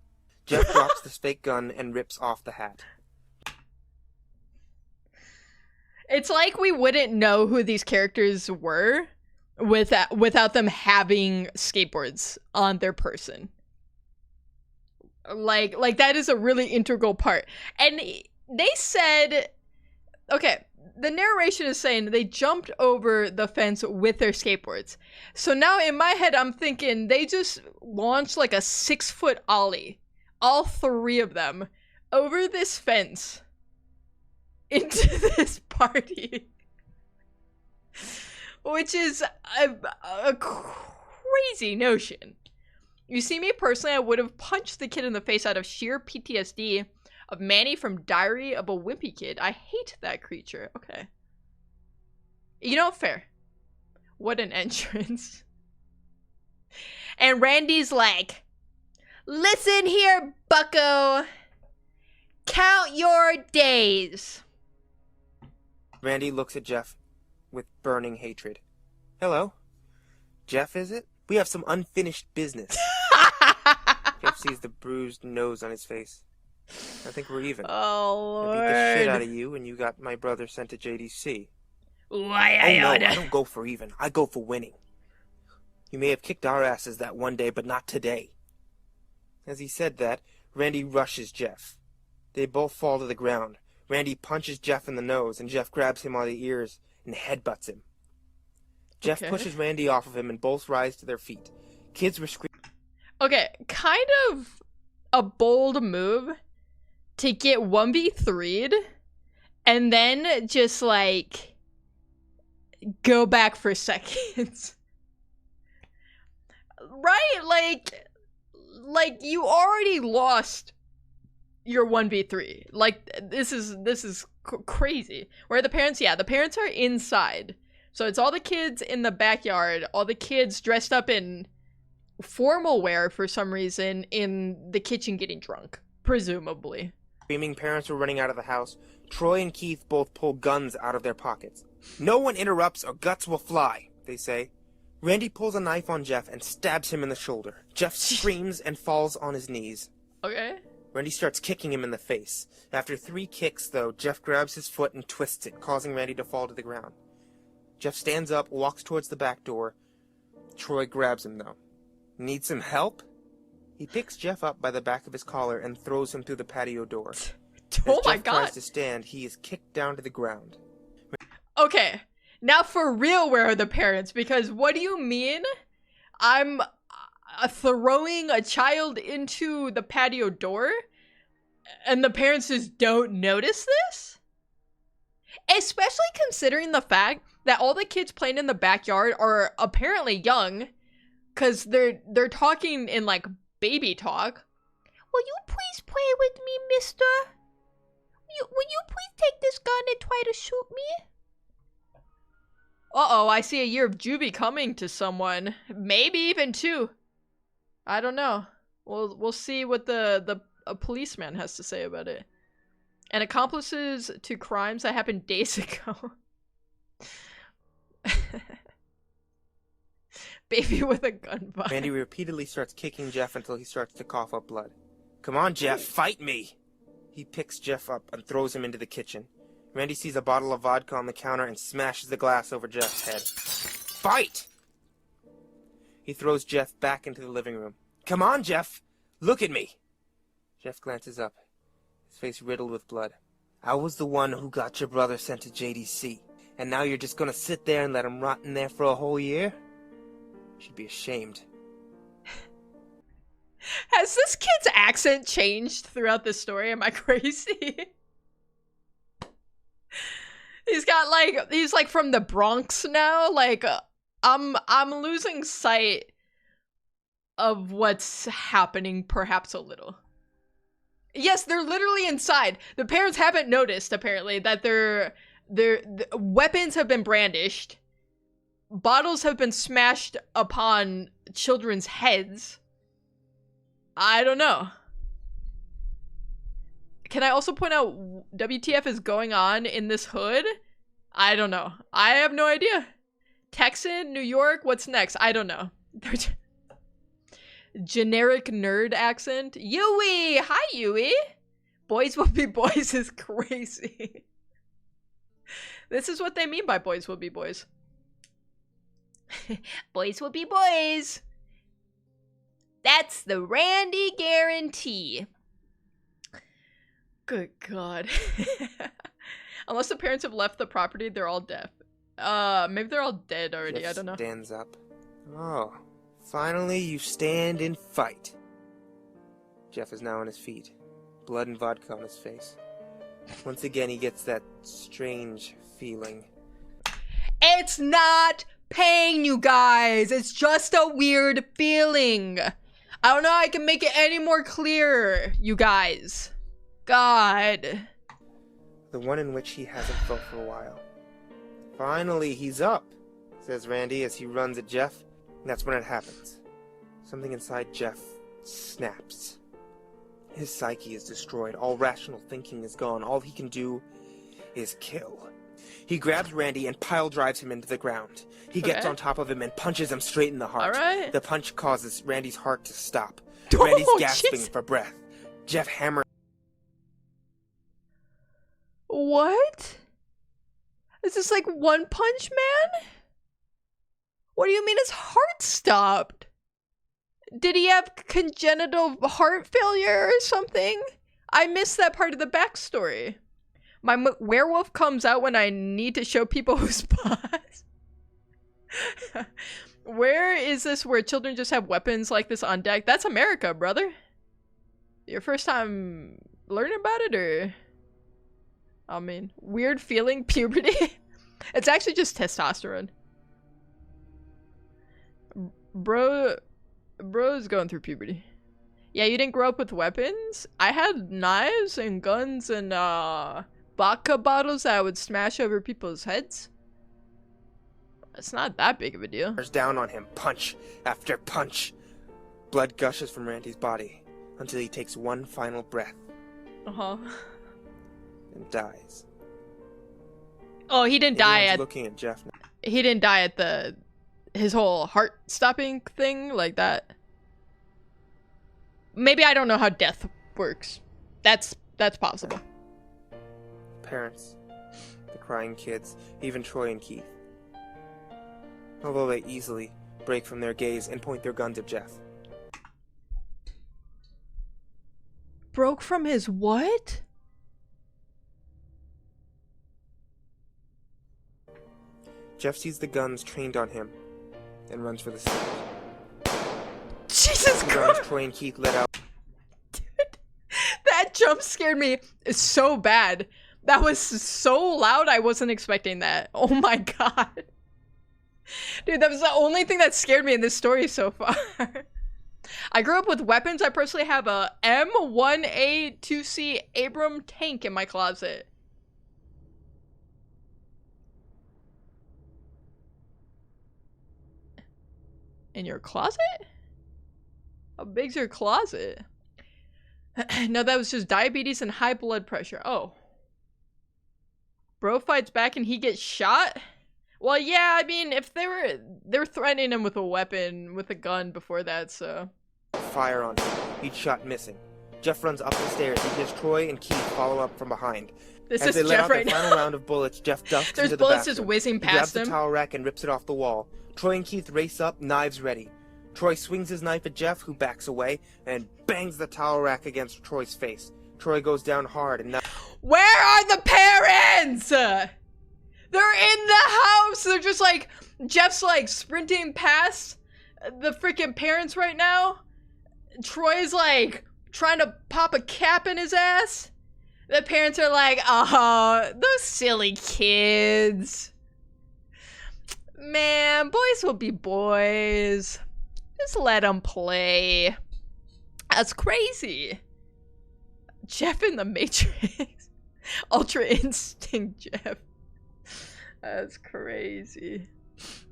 Jeff drops the fake gun and rips off the hat. It's like we wouldn't know who these characters were without them having skateboards on their person. Like that is a really integral part. And they said, okay, the narration is saying they jumped over the fence with their skateboards. So now in my head, I'm thinking they just launched like a 6-foot ollie, all three of them, over this fence into this party. Which is a crazy notion. You see, me personally, I would have punched the kid in the face out of sheer PTSD of Manny from Diary of a Wimpy Kid. I hate that creature. Okay. You know, fair. What an entrance. And Randy's like, listen here, bucko. Count your days. Randy looks at Jeff with burning hatred. Hello? Jeff, is it? We have some unfinished business. Jeff sees the bruised nose on his face. I think we're even. Oh, Lord. I beat the shit out of you and you got my brother sent to JDC. Why, Oh no, I don't go for even. I go for winning. You may have kicked our asses that one day, but not today. As he said that, Randy rushes Jeff. They both fall to the ground. Randy punches Jeff in the nose, and Jeff grabs him by the ears and headbutts him. Jeff pushes Randy off of him, and both rise to their feet. Kids were screaming. Okay, kind of a bold move to get 1v3'd and then just, like, go back for seconds. Right? Like you already lost your 1v3. Like, this is crazy. Where the parents, yeah, the parents are inside. So it's all the kids in the backyard, all the kids dressed up in formal wear for some reason in the kitchen getting drunk, presumably. Screaming parents were running out of the house. Troy and Keith both pull guns out of their pockets. No one interrupts or guts will fly, they say. Randy pulls a knife on Jeff and stabs him in the shoulder. Jeff screams and falls on his knees. Okay. Randy starts kicking him in the face. After 3 kicks, though, Jeff grabs his foot and twists it, causing Randy to fall to the ground. Jeff stands up, walks towards the back door. Troy grabs him, though. Need some help? He picks Jeff up by the back of his collar and throws him through the patio door. Oh As my Jeff God. tries to stand, he is kicked down to the ground. Okay. Now for real, where are the parents? Because what do you mean I'm throwing a child into the patio door and the parents just don't notice this? Especially considering the fact that all the kids playing in the backyard are apparently young, because they're talking in, like, baby talk. Will you please play with me, mister? Will you please take this gun and try to shoot me? Uh-oh, I see a year of juvie coming to someone. Maybe even 2. I don't know. We'll see what a policeman has to say about it. And accomplices to crimes that happened days ago. Baby with a gun vibe. Randy repeatedly starts kicking Jeff until he starts to cough up blood. Come on, Jeff, fight me! He picks Jeff up and throws him into the kitchen. Randy sees a bottle of vodka on the counter and smashes the glass over Jeff's head. Fight! He throws Jeff back into the living room. Come on, Jeff! Look at me! Jeff glances up, his face riddled with blood. I was the one who got your brother sent to JDC, and now you're just gonna sit there and let him rot in there for a whole year? You should be ashamed. Has this kid's accent changed throughout this story? Am I crazy? He's like from the Bronx now. Like, I'm losing sight of what's happening perhaps a little. Yes, they're literally inside. The parents haven't noticed, apparently, that their weapons have been brandished. Bottles have been smashed upon children's heads. I don't know. Can I also point out WTF is going on in this hood? I don't know. I have no idea. Texan, New York, what's next? I don't know. Generic nerd accent. Yui! Hi, Yui! Boys will be boys is crazy. This is what they mean by boys will be boys. Boys will be boys. That's the Randy guarantee. Good God. Unless the parents have left the property, they're all deaf. Maybe they're all dead already. Jeff I don't know. Stands up. Oh, finally you stand and fight. Jeff is now on his feet, blood and vodka on his face. Once again, he gets that strange feeling. It's not pain, you guys. It's just a weird feeling. I don't know how I can make it any more clear, you guys. God. The one in which he hasn't felt for a while. Finally, he's up, says Randy as he runs at Jeff. And that's when it happens. Something inside Jeff snaps. His psyche is destroyed. All rational thinking is gone. All he can do is kill. He grabs Randy and pile drives him into the ground. He gets on top of him and punches him straight in the heart. Alright. The punch causes Randy's heart to stop. Oh, Randy's gasping jeez. for breath. Jeff hammers. What? Is this like One Punch Man? What do you mean his heart stopped? Did he have congenital heart failure or something? I missed that part of the backstory. My werewolf comes out when I need to show people who's boss. Where is this where children just have weapons like this on deck? That's America, brother. Your first time learning about it, or? I mean, weird feeling, puberty? It's actually just testosterone. Bro's going through puberty. Yeah, you didn't grow up with weapons? I had knives and guns and vodka bottles that I would smash over people's heads. It's not that big of a deal. Down on him, punch after punch. Blood gushes from Randy's body until he takes one final breath Uh-huh. and dies. Oh, he didn't die Everyone's at looking at Jeff now. he didn't die at his whole heart stopping thing like that. Maybe I don't know how death works. That's possible. Parents, the crying kids, even Troy and Keith. Although they easily break from their gaze and point their guns at Jeff. Broke from his what? Jeff sees the guns trained on him and runs for the stairs. Jesus He runs, Christ! Troy and Keith let out. Dude, that jump scared me so bad. That was so loud, I wasn't expecting that. Oh my god. Dude, that was the only thing that scared me in this story so far. I grew up with weapons. I personally have a M1A2C Abram tank in my closet. In your closet? How big's your closet? No, that was just diabetes and high blood pressure. Oh. Bro fights back and he gets shot? Well, yeah, I mean, if they were threatening him with a weapon, with a gun before that, so. Fire on him. Each shot missing. Jeff runs up the stairs. He hears Troy and Keith follow up from behind. This As is they let Jeff out right the now. final round of bullets, Jeff ducks There's into the bullets just bathroom. whizzing He grabs past the him. towel rack and rips it off the wall. Troy and Keith race up, knives ready. Troy swings his knife at Jeff, who backs away, and bangs the towel rack against Troy's face. Troy goes down hard, and now... Where are the parents? They're in the house. They're just like, Jeff's like sprinting past the freaking parents right now. Troy's like trying to pop a cap in his ass. The parents are like, oh, those silly kids. Man, boys will be boys. Just let them play. That's crazy. Jeff in the Matrix. Ultra Instinct Jeff. That's crazy.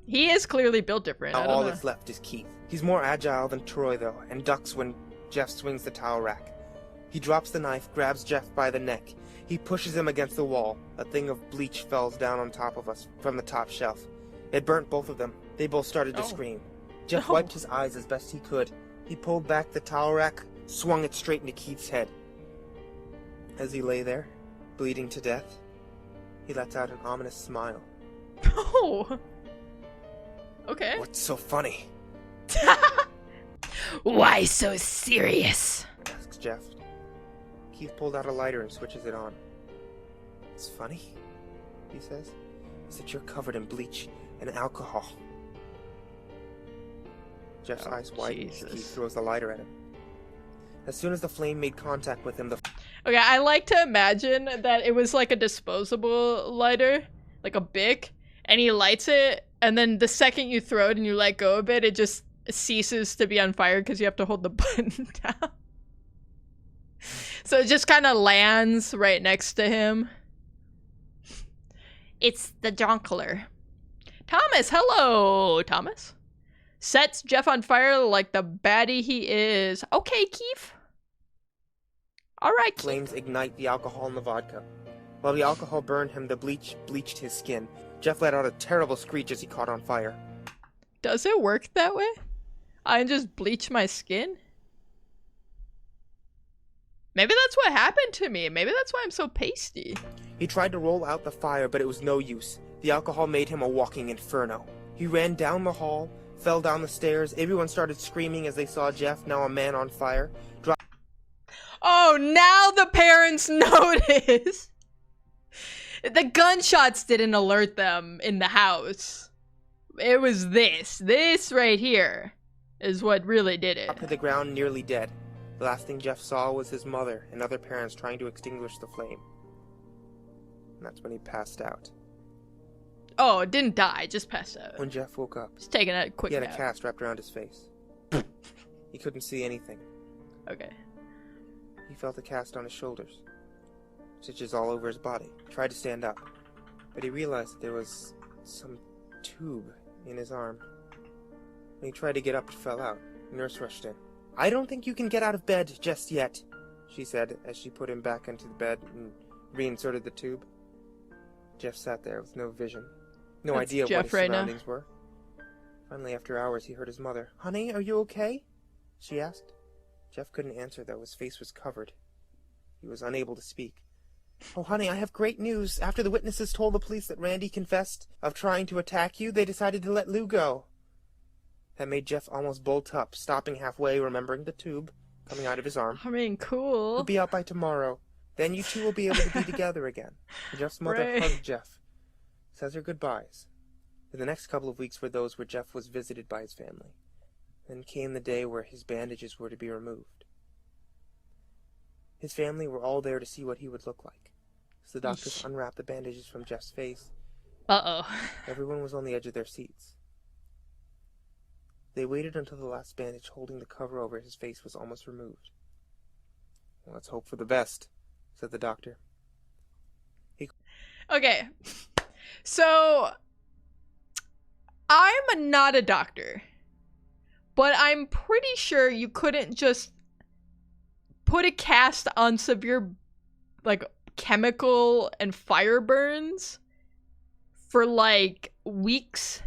He is clearly built different. I Now don't all know. that's left is Keith. He's more agile than Troy, though, and ducks when Jeff swings the towel rack. He drops the knife, grabs Jeff by the neck. He pushes him against the wall. A thing of bleach falls down on top of us from the top shelf. It burnt both of them. They both started to scream. Jeff No. wiped his eyes as best he could. He pulled back the towel rack, swung it straight into Keith's head. As he lay there, bleeding to death, he lets out an ominous smile. Oh. Okay. What's so funny? Why so serious? Asks Jeff. Keith pulled out a lighter and switches it on. It's funny, he says, is that you're covered in bleach and alcohol. Jeff's eyes widen as Jesus. Keith throws the lighter at him. As soon as the flame made contact with him, the Okay, I like to imagine that it was like a disposable lighter, like a Bic, and he lights it, and then the second you throw it and you let go of it, it just ceases to be on fire because you have to hold the button down. So it just kind of lands right next to him. It's the Jonkler. Thomas, hello, Thomas. Sets Jeff on fire like the baddie he is. Okay, Keith. All right, Keith. Flames ignite the alcohol in the vodka. While the alcohol burned him, the bleach bleached his skin. Jeff let out a terrible screech as he caught on fire. Does it work that way? I just bleach my skin? Maybe that's what happened to me. Maybe that's why I'm so pasty. He tried to roll out the fire, but it was no use. The alcohol made him a walking inferno. He ran down the hall, fell down the stairs. Everyone started screaming as they saw Jeff, now a man on fire. Oh, now the parents notice. The gunshots didn't alert them in the house. It was this. This right here is what really did it. Up to the ground, nearly dead. The last thing Jeff saw was his mother and other parents trying to extinguish the flame. And that's when he passed out. Oh, didn't die, just passed out. When Jeff woke up, Just taking a quick he had nap. a cast wrapped around his face. He couldn't see anything. Okay. He felt the cast on his shoulders. Stitches all over his body. He tried to stand up, but he realized that there was some tube in his arm. When he tried to get up, it fell out. The nurse rushed in. "I don't think you can get out of bed just yet," she said as she put him back into the bed and reinserted the tube. Jeff sat there with no vision. No That's idea Jeff what his right now. surroundings were. Finally, after hours, he heard his mother. "Honey, are you okay?" she asked. Jeff couldn't answer, though. His face was covered. He was unable to speak. "Oh, honey, I have great news. After the witnesses told the police that Randy confessed of trying to attack you, they decided to let Lou go." That made Jeff almost bolt up, stopping halfway, remembering the tube coming out of his arm. I mean, cool. "He'll be out by tomorrow. Then you two will be able to be together again." Jeff's mother Right. hugged Jeff, says her goodbyes. And the next couple of weeks were those where Jeff was visited by his family. Then came the day where his bandages were to be removed. His family were all there to see what he would look like. As the doctors Eesh. unwrapped the bandages from Jeff's face, Uh-oh. everyone was on the edge of their seats. They waited until the last bandage holding the cover over his face was almost removed. "Well, let's hope for the best," said the doctor. Okay. So, I'm not a doctor, but I'm pretty sure you couldn't just put a cast on severe, like, chemical and fire burns for, like, weeks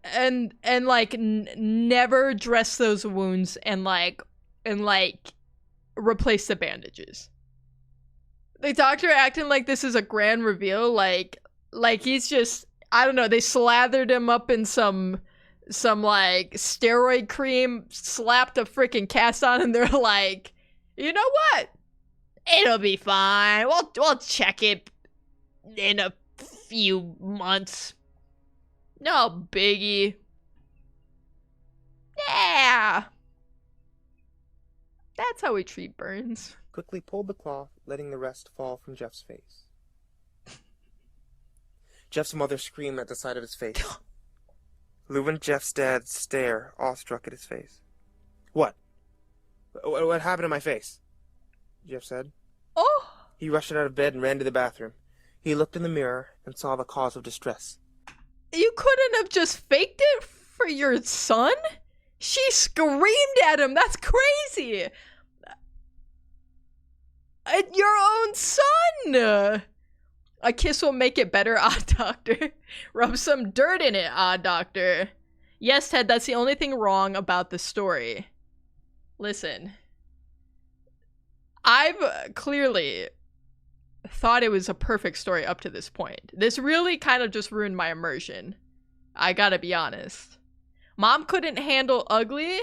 and like, never dress those wounds and replace the bandages. The doctor acting like this is a grand reveal, like he's just, I don't know, they slathered him up in some like steroid cream, slapped a freaking cast on, and they're like, "You know what? It'll be fine. We'll check it in a few months. No biggie." Yeah. That's how we treat burns. Quickly pulled the cloth, letting the rest fall from Jeff's face. Jeff's mother screamed at the sight of his face. Lou and Jeff's dad stare, awestruck at his face. "What? What happened to my face?" Jeff said. Oh. He rushed out of bed and ran to the bathroom. He looked in the mirror and saw the cause of distress. You couldn't have just faked it for your son? She screamed at him. That's crazy. At your own son. A kiss will make it better, odd doctor. Rub some dirt in it, odd doctor. Yes, Ted, that's the only thing wrong about the story. Listen. I've clearly thought it was a perfect story up to this point. This really kind of just ruined my immersion. I gotta be honest. Mom couldn't handle ugly?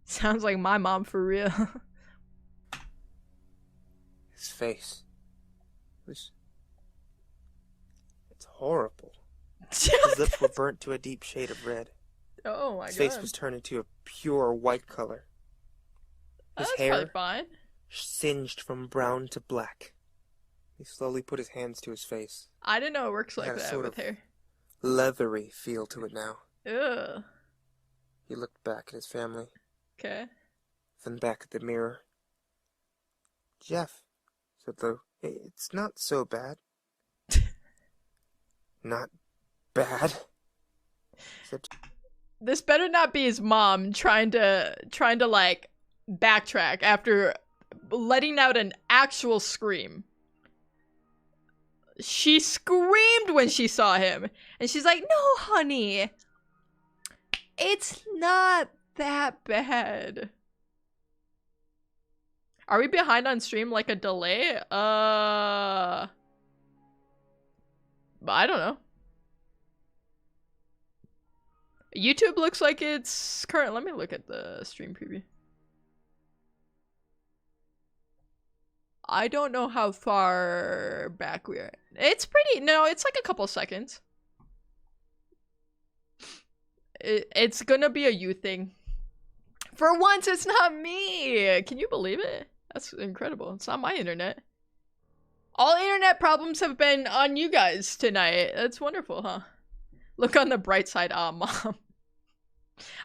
Sounds like my mom for real. His face. It's horrible. His lips were burnt to a deep shade of red. Oh my His god. face was turned into a pure white color. His That's hair probably fine. singed from brown to black. He slowly put his hands to his face. I didn't know it works It like had a that sort with of hair. leathery feel to it now. Ugh. He looked back at his family, Okay. then back at the mirror. Jeff, said Lou, it's not so bad. Not bad, said This better not be his mom trying to like backtrack after letting out an actual scream. She screamed when she saw him, and she's like, "No, honey. It's not that bad." Are we behind on stream like a delay? I don't know. YouTube looks like it's current. Let me look at the stream preview. I don't know how far back we are. It's pretty, no, it's like a couple seconds. It's gonna be a you thing. For once, it's not me. Can you believe it? That's incredible. It's not my internet. All internet problems have been on you guys tonight. That's wonderful, huh? Look on the bright side. Ah, Mom.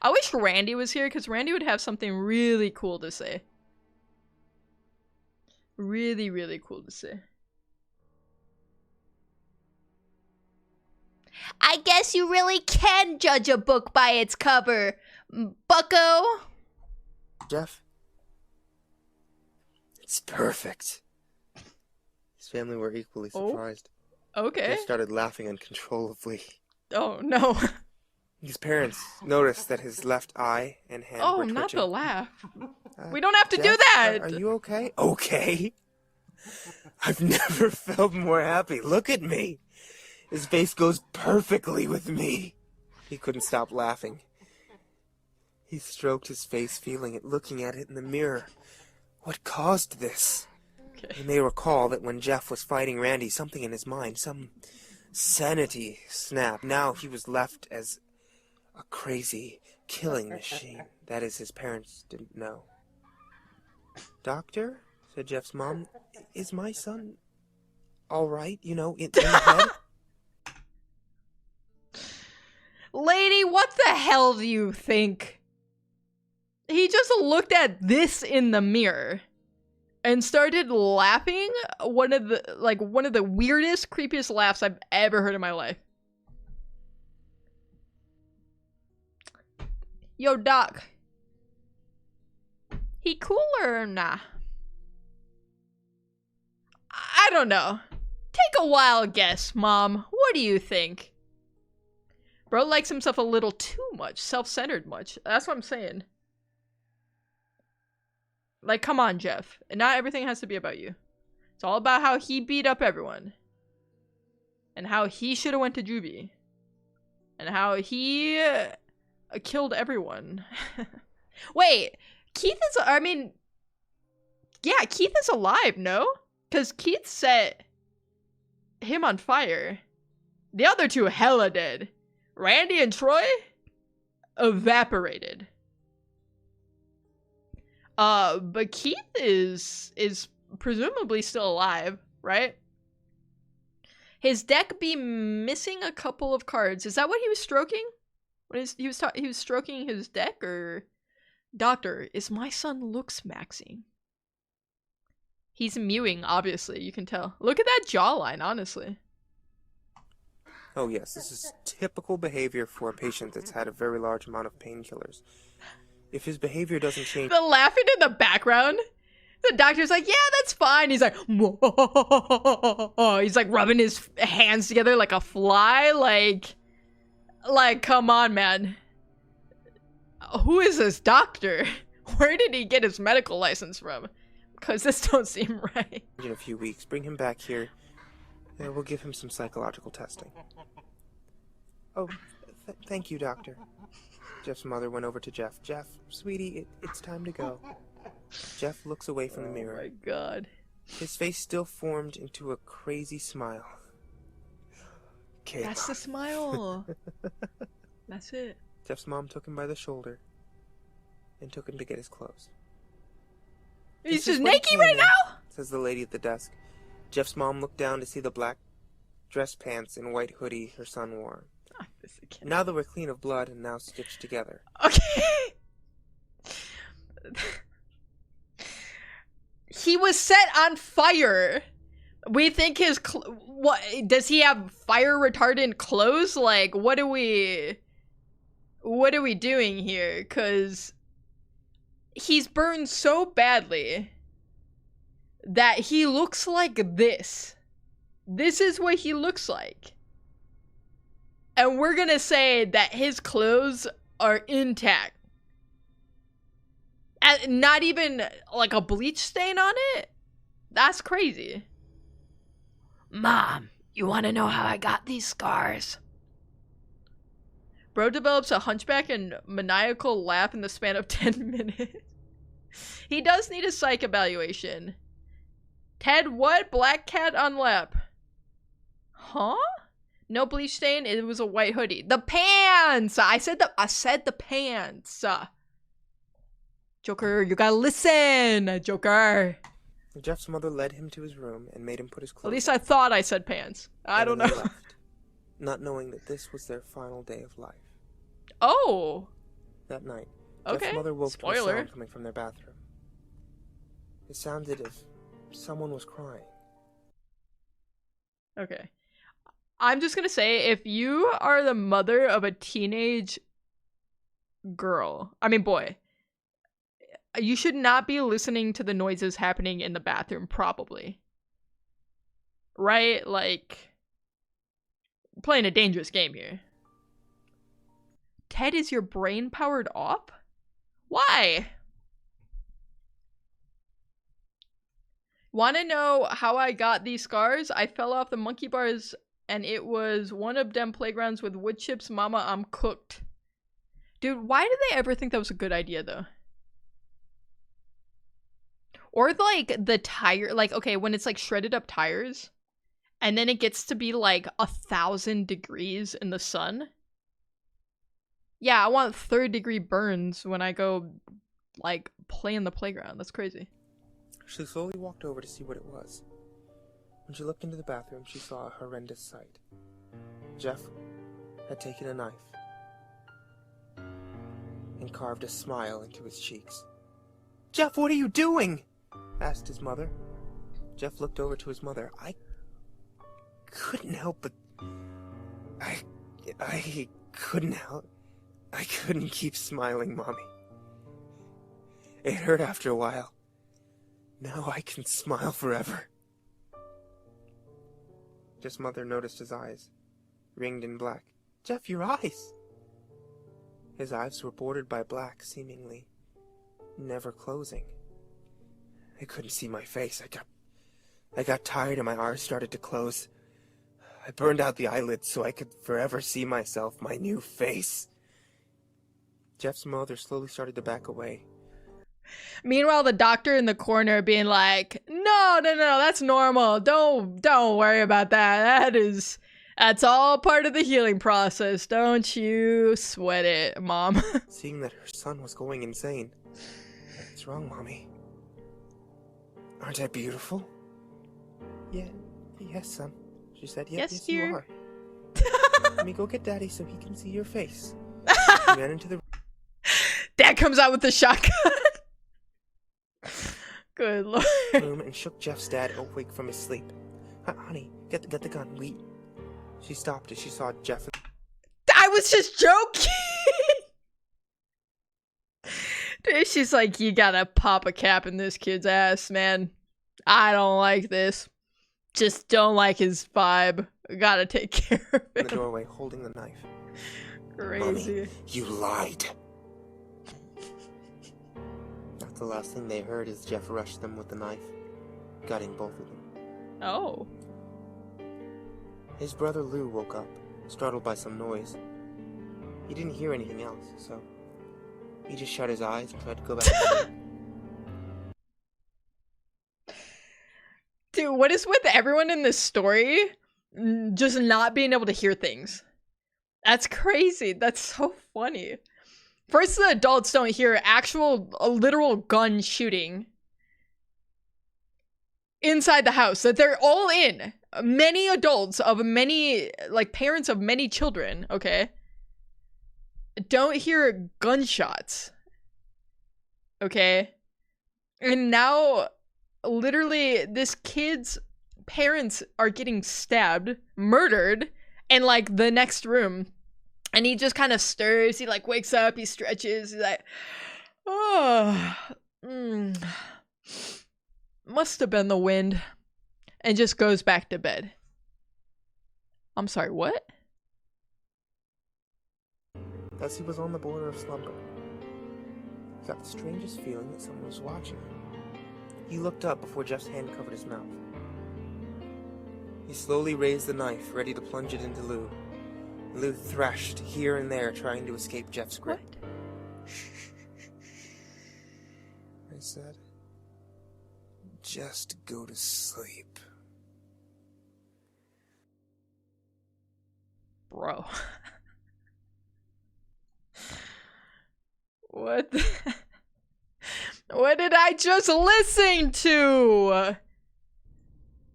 I wish Randy was here, because Randy would have something really cool to say. Really, really cool to say. I guess you really can judge a book by its cover, bucko. Jeff, it's perfect. His family were equally surprised. Okay. Jeff started laughing uncontrollably. Oh, no. His parents noticed that his left eye and hand were twitching. Not the laugh. We don't have to do Jeff, that! Are you okay? Okay. I've never felt more happy. Look at me. His face goes perfectly with me. He couldn't stop laughing. He stroked his face, feeling it, looking at it in the mirror. What caused this? Okay. You may recall that when Jeff was fighting Randy, something in his mind, some sanity snapped. Now he was left as a crazy killing machine. That is, his parents didn't know. Doctor, said Jeff's mom, is my son all right, in the head? Lady, what the hell do you think? He just looked at this in the mirror and started laughing. One of the weirdest, creepiest laughs I've ever heard in my life. Yo, Doc. He cooler or nah? I don't know. Take a wild guess, Mom. What do you think? Bro likes himself a little too much. Self-centered much. That's what I'm saying. Like, come on, Jeff. And not everything has to be about you. It's all about how he beat up everyone. And how he should have went to juvie. And how he killed everyone. Wait, Keith is, yeah, Keith is alive, no? Because Keith set him on fire. The other two hella dead. Randy and Troy evaporated. But Keith is presumably still alive, right? His deck be missing a couple of cards. Is that what he was stroking? He was stroking his deck, or Doctor, is my son looks maxing? He's mewing, obviously, you can tell. Look at that jawline, honestly. Oh yes, this is typical behavior for a patient that's had a very large amount of painkillers. If his behavior doesn't change... The laughing in the background? The doctor's like, yeah, that's fine. He's like, he's like rubbing his hands together like a fly. Like, come on, man. Who is this doctor? Where did he get his medical license from? Because this don't seem right. In a few weeks, bring him back here. And we'll give him some psychological testing. Oh, thank you, Doctor. Jeff's mother went over to Jeff. Jeff, sweetie, it's time to go. Jeff looks away from the mirror. Oh my god. His face still formed into a crazy smile. Okay, That's the smile. That's it. Jeff's mom took him by the shoulder and took him to get his clothes. He's just naked right now? Says the lady at the desk. Jeff's mom looked down to see the black dress pants and white hoodie her son wore. Not this again. Now that we're clean of blood and now stitched together. Okay. He was set on fire. We think his what does he have fire retardant clothes? Like what are we doing here? 'Cause he's burned so badly that he looks like this. This is what he looks like. And we're gonna say that his clothes are intact. And not even like a bleach stain on it? That's crazy. Mom, you wanna know how I got these scars? Bro develops a hunchback and maniacal laugh in the span of 10 minutes. He does need a psych evaluation. Ted, what? Black cat on lap. Huh? No bleach stain, it was a white hoodie. The pants! I said the pants. Joker, you gotta listen, Joker. Jeff's mother led him to his room and made him put his clothes At least I thought I said pants. I don't then know. they left, not knowing that this was their final day of life. Oh. That night, Okay. Jeff's mother woke to a Spoiler. sound coming from their bathroom. It sounded as if someone was crying. Okay. I'm just gonna say, if you are the mother of a teenage boy, you should not be listening to the noises happening in the bathroom, probably. Right? Like, playing a dangerous game here. Ted, is your brain powered up? Why? Wanna know how I got these scars? I fell off the monkey bars and it was one of them playgrounds with wood chips. Mama, I'm cooked. Dude, why did they ever think that was a good idea though? Or like the tire, like, okay, when it's like shredded up tires and then it gets to be like 1,000 degrees in the sun. Yeah, I want 3rd-degree burns when I go like play in the playground. That's crazy. She slowly walked over to see what it was. When she looked into the bathroom, she saw a horrendous sight. Jeff had taken a knife and carved a smile into his cheeks. "Jeff, what are you doing?" asked his mother. Jeff looked over to his mother. I couldn't help but... I couldn't help... I couldn't keep smiling, Mommy. It hurt after a while. Now I can smile forever. Jeff's mother noticed his eyes, ringed in black. "Jeff, your eyes!" His eyes were bordered by black, seemingly never closing. I couldn't see my face. I got tired and my eyes started to close. I burned out the eyelids so I could forever see myself, my new face. Jeff's mother slowly started to back away. Meanwhile, the doctor in the corner being like, no, that's normal. Don't worry about that. That's all part of the healing process. Don't you sweat it, Mom. Seeing that her son was going insane. "What's wrong, Mommy? Aren't I beautiful?" Yes, son," she said. Yes, you are. Let me go get Daddy so he can see your face." She ran into the Dad comes out with the shotgun. Good Lord. room and shook Jeff's dad awake from his sleep. Honey, get the gun. She stopped as she saw Jeff. I was just joking. Dude, she's like, you gotta pop a cap in this kid's ass, man. I don't like this. Just don't like his vibe. Gotta take care of in him. the doorway holding the knife. Crazy. "Mommy, you lied." The last thing they heard is Jeff rushed them with the knife, gutting both of them. Oh. His brother Lou woke up, startled by some noise. He didn't hear anything else, so he just shut his eyes and tried to go back to sleep. Dude, what is with everyone in this story just not being able to hear things? That's crazy. That's so funny. First, the adults don't hear a literal gun shooting inside the house that they're all in. many adults of many, like, parents of many children, okay, don't hear gunshots, okay? And now, literally, this kid's parents are getting stabbed, murdered, in, like, the next room. And he just kind of stirs, he, like, wakes up, he stretches, he's like, oh, must have been the wind. And just goes back to bed. I'm sorry, what? As he was on the border of slumber, he got the strangest feeling that someone was watching him. He looked up before Jeff's hand covered his mouth. He slowly raised the knife, ready to plunge it into Lou. Lou thrashed here and there, trying to escape Jeff's grip. What? Shh, I said. Just go to sleep. Bro. What the what did I just listen to?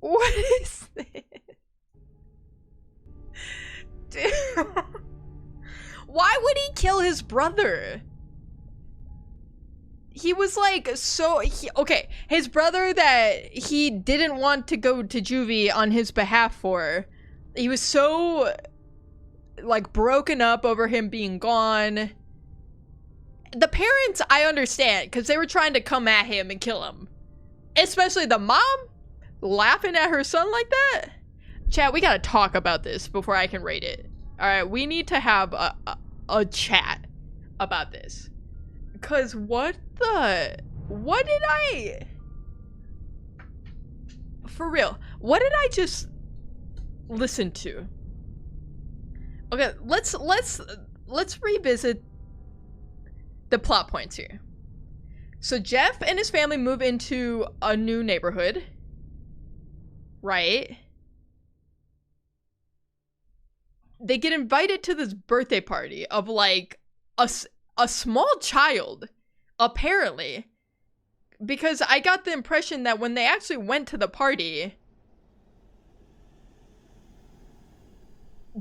What is this? Dude. Why would he kill his brother? He was like okay, his brother that he didn't want to go to juvie on his behalf for. He was so, like, broken up over him being gone. The parents, I understand, because they were trying to come at him and kill him. Especially the mom, laughing at her son like that. Chat, we gotta talk about this before I can rate it. Alright, we need to have a chat about this. Because what did I... For real, what did I just listen to? Okay, let's revisit the plot points here. So Jeff and his family move into a new neighborhood, right? They get invited to this birthday party of, like, a small child, apparently, because I got the impression that when they actually went to the party,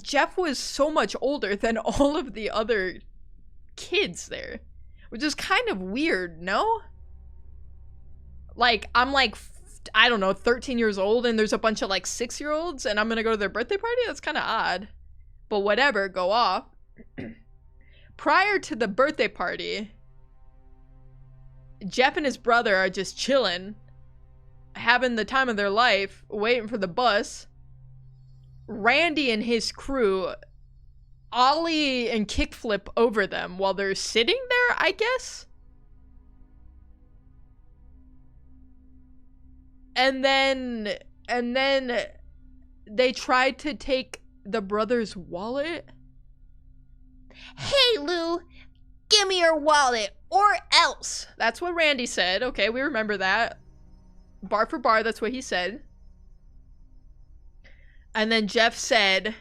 Jeff was so much older than all of the other kids there, which is kind of weird, no? Like, I'm like, I don't know, 13 years old and there's a bunch of, like, 6-year-olds and I'm gonna go to their birthday party? That's kind of odd. But whatever, go off. Prior to the birthday party, Jeff and his brother are just chilling, having the time of their life, waiting for the bus. Randy and his crew ollie and kickflip over them while they're sitting there, I guess? And then they tried to take the brother's wallet. Hey, Lou, give me your wallet, or else. That's what Randy said. Okay, we remember that. Bar for bar, that's what he said. And then Jeff said,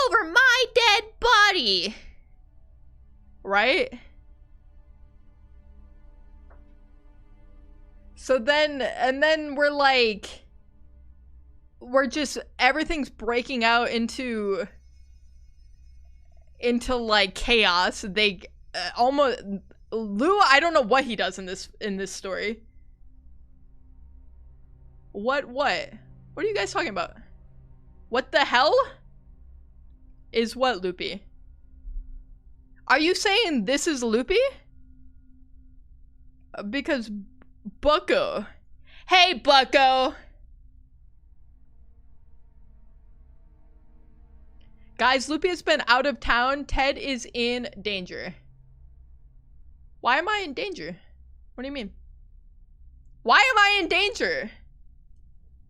over my dead body. Right? So then, and then we're like, everything's breaking out into like chaos. They almost, Lou, I don't know what he does in this story. What are you guys talking about? What the hell is what, Loopy? Are you saying this is Loopy? Because Bucko. Hey, Bucko. Guys, Loopy has been out of town. Ted is in danger. Why am I in danger? What do you mean? Why am I in danger?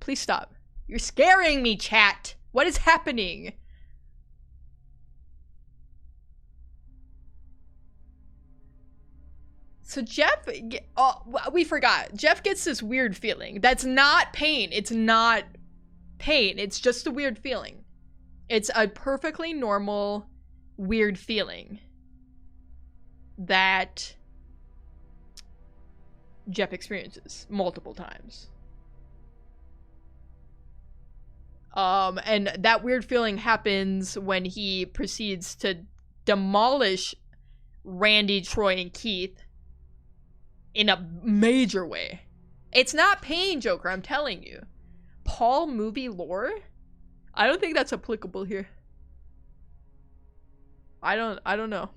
Please stop. You're scaring me, chat. What is happening? So Jeff, oh, we forgot. Jeff gets this weird feeling. That's not pain. It's not pain. It's just a weird feeling. It's a perfectly normal, weird feeling that Jeff experiences multiple times. And that weird feeling happens when he proceeds to demolish Randy, Troy, and Keith in a major way. It's not Pain Joker, I'm telling you. Paul movie lore? I don't think that's applicable here. I don't know.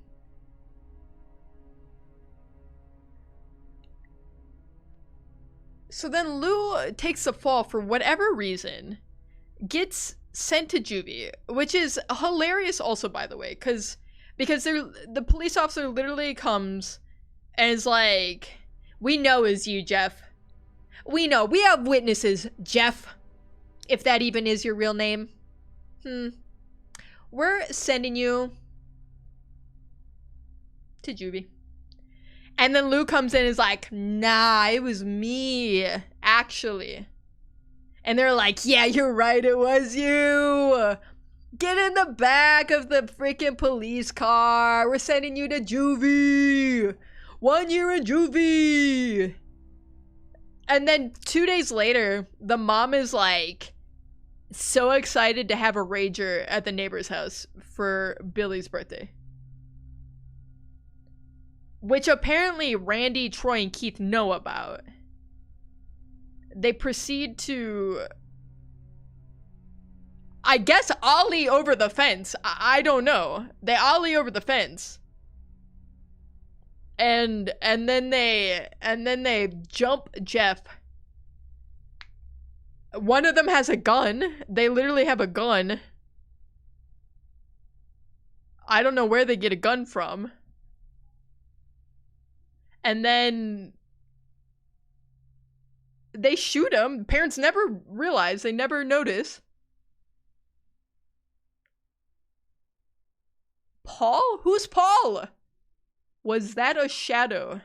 So then Lou takes the fall for whatever reason, gets sent to juvie, which is hilarious also, by the way, because the police officer literally comes and is like, we know it's you, Jeff. We know. We have witnesses, Jeff. If that even is your real name. We're sending you to juvie. And then Lou comes in and is like, nah, it was me, actually. And they're like, yeah, you're right, it was you. Get in the back of the freaking police car. We're sending you to juvie. 1 year in juvie. And then 2 days later, the mom is like so excited to have a rager at the neighbor's house for Billy's birthday. Which apparently Randy, Troy, and Keith know about. They proceed to, I guess, ollie over the fence. I don't know. They ollie over the fence. And then they jump Jeff. One of them has a gun. They literally have a gun. I don't know where they get a gun from. And then they shoot him. Parents never realize. They never notice. Paul? Who's Paul? Was that a shadow?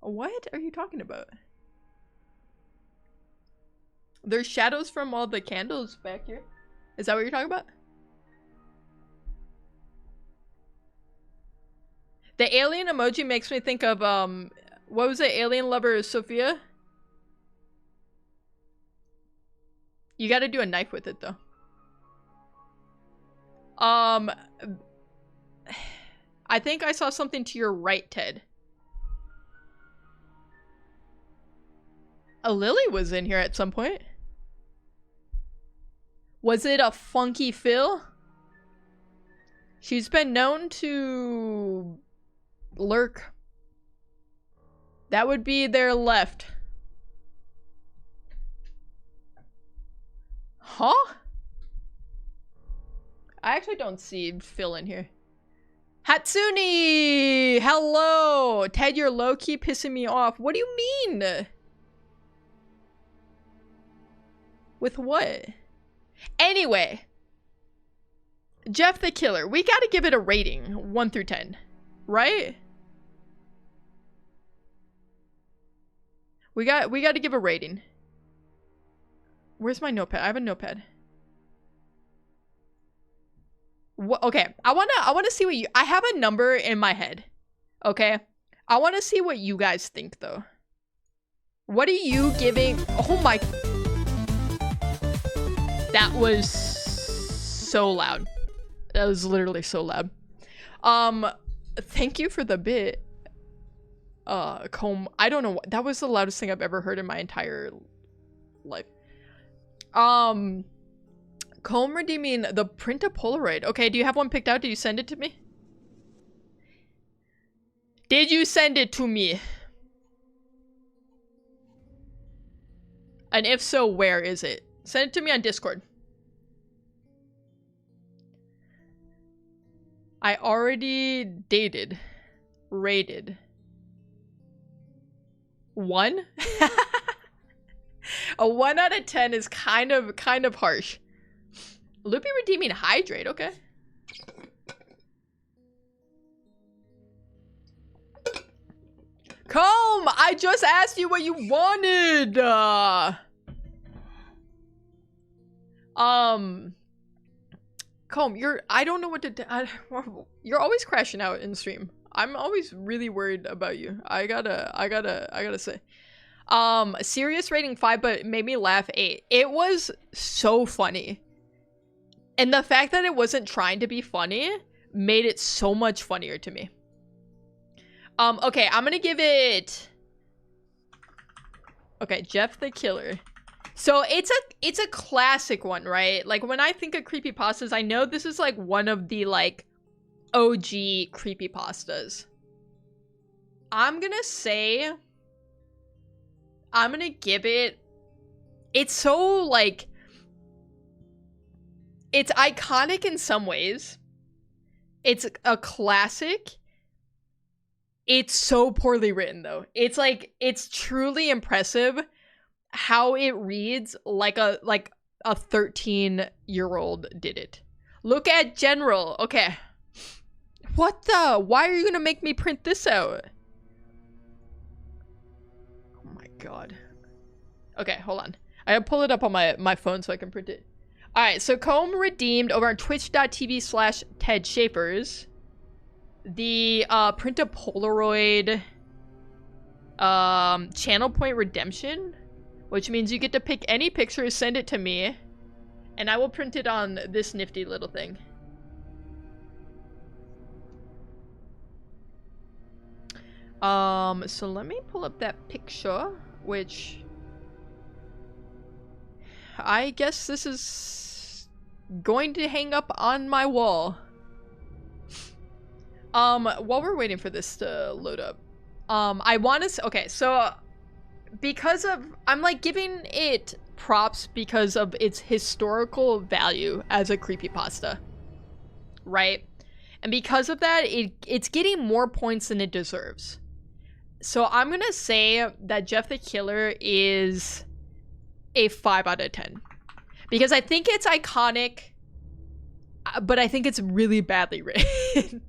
What are you talking about? There's shadows from all the candles back here. Is that what you're talking about? The alien emoji makes me think of, what was it? Alien lover Sophia? You gotta do a knife with it, though. I think I saw something to your right, Ted. A Lily was in here at some point. Was it a Funky Phil? She's been known to lurk. That would be their left. Huh? I actually don't see Phil in here. Hatsune! Hello! Ted, you're low-key pissing me off. What do you mean? With what? Anyway. Jeff the Killer. We gotta give it a rating. 1 through 10. Right? We got to give a rating. Where's my notepad? I have a notepad. Okay, I wanna see what you. I have a number in my head. Okay, I want to see what you guys think though. What are you giving? Oh my! That was so loud. That was literally so loud. Thank you for the bit. Comb. I don't know. That was the loudest thing I've ever heard in my entire life. Comb redeeming the print a Polaroid. Okay, do you have one picked out? Did you send it to me? Did you send it to me? And if so, where is it? Send it to me on Discord. I already dated. Rated. 1? A 1 out of 10 is kind of harsh. Loopy redeeming hydrate, okay. Comb! I just asked you what you wanted! Comb, I don't know what to do. You're always crashing out in stream. I'm always really worried about you. I gotta say. Serious rating 5, but it made me laugh 8. It was so funny. And the fact that it wasn't trying to be funny made it so much funnier to me. Okay, I'm gonna give it... Okay, Jeff the Killer. So it's a classic one, right? Like, when I think of creepypastas, I know this is like one of the like OG creepypastas. I'm gonna say... I'm gonna give it... It's so, like... It's iconic in some ways. It's a classic. It's so poorly written, though. It's like, it's truly impressive how it reads like a 13-year-old did it. Look at General. Okay. What the? Why are you gonna make me print this out? Oh my god. Okay, hold on. I gotta pull it up on my phone so I can print it. Alright, so Comb redeemed over on twitch.tv/Ted Shapers the print a Polaroid channel point redemption, which means you get to pick any picture, send it to me, and I will print it on this nifty little thing. So let me pull up that picture, which I guess this is going to hang up on my wall. While we're waiting for this to load up, I want to, okay, so because of, I'm like giving it props because of its historical value as a creepypasta, right? And because of that, it's getting more points than it deserves. So I'm gonna say that Jeff the Killer is a 5 out of 10. Because I think it's iconic, but I think it's really badly written.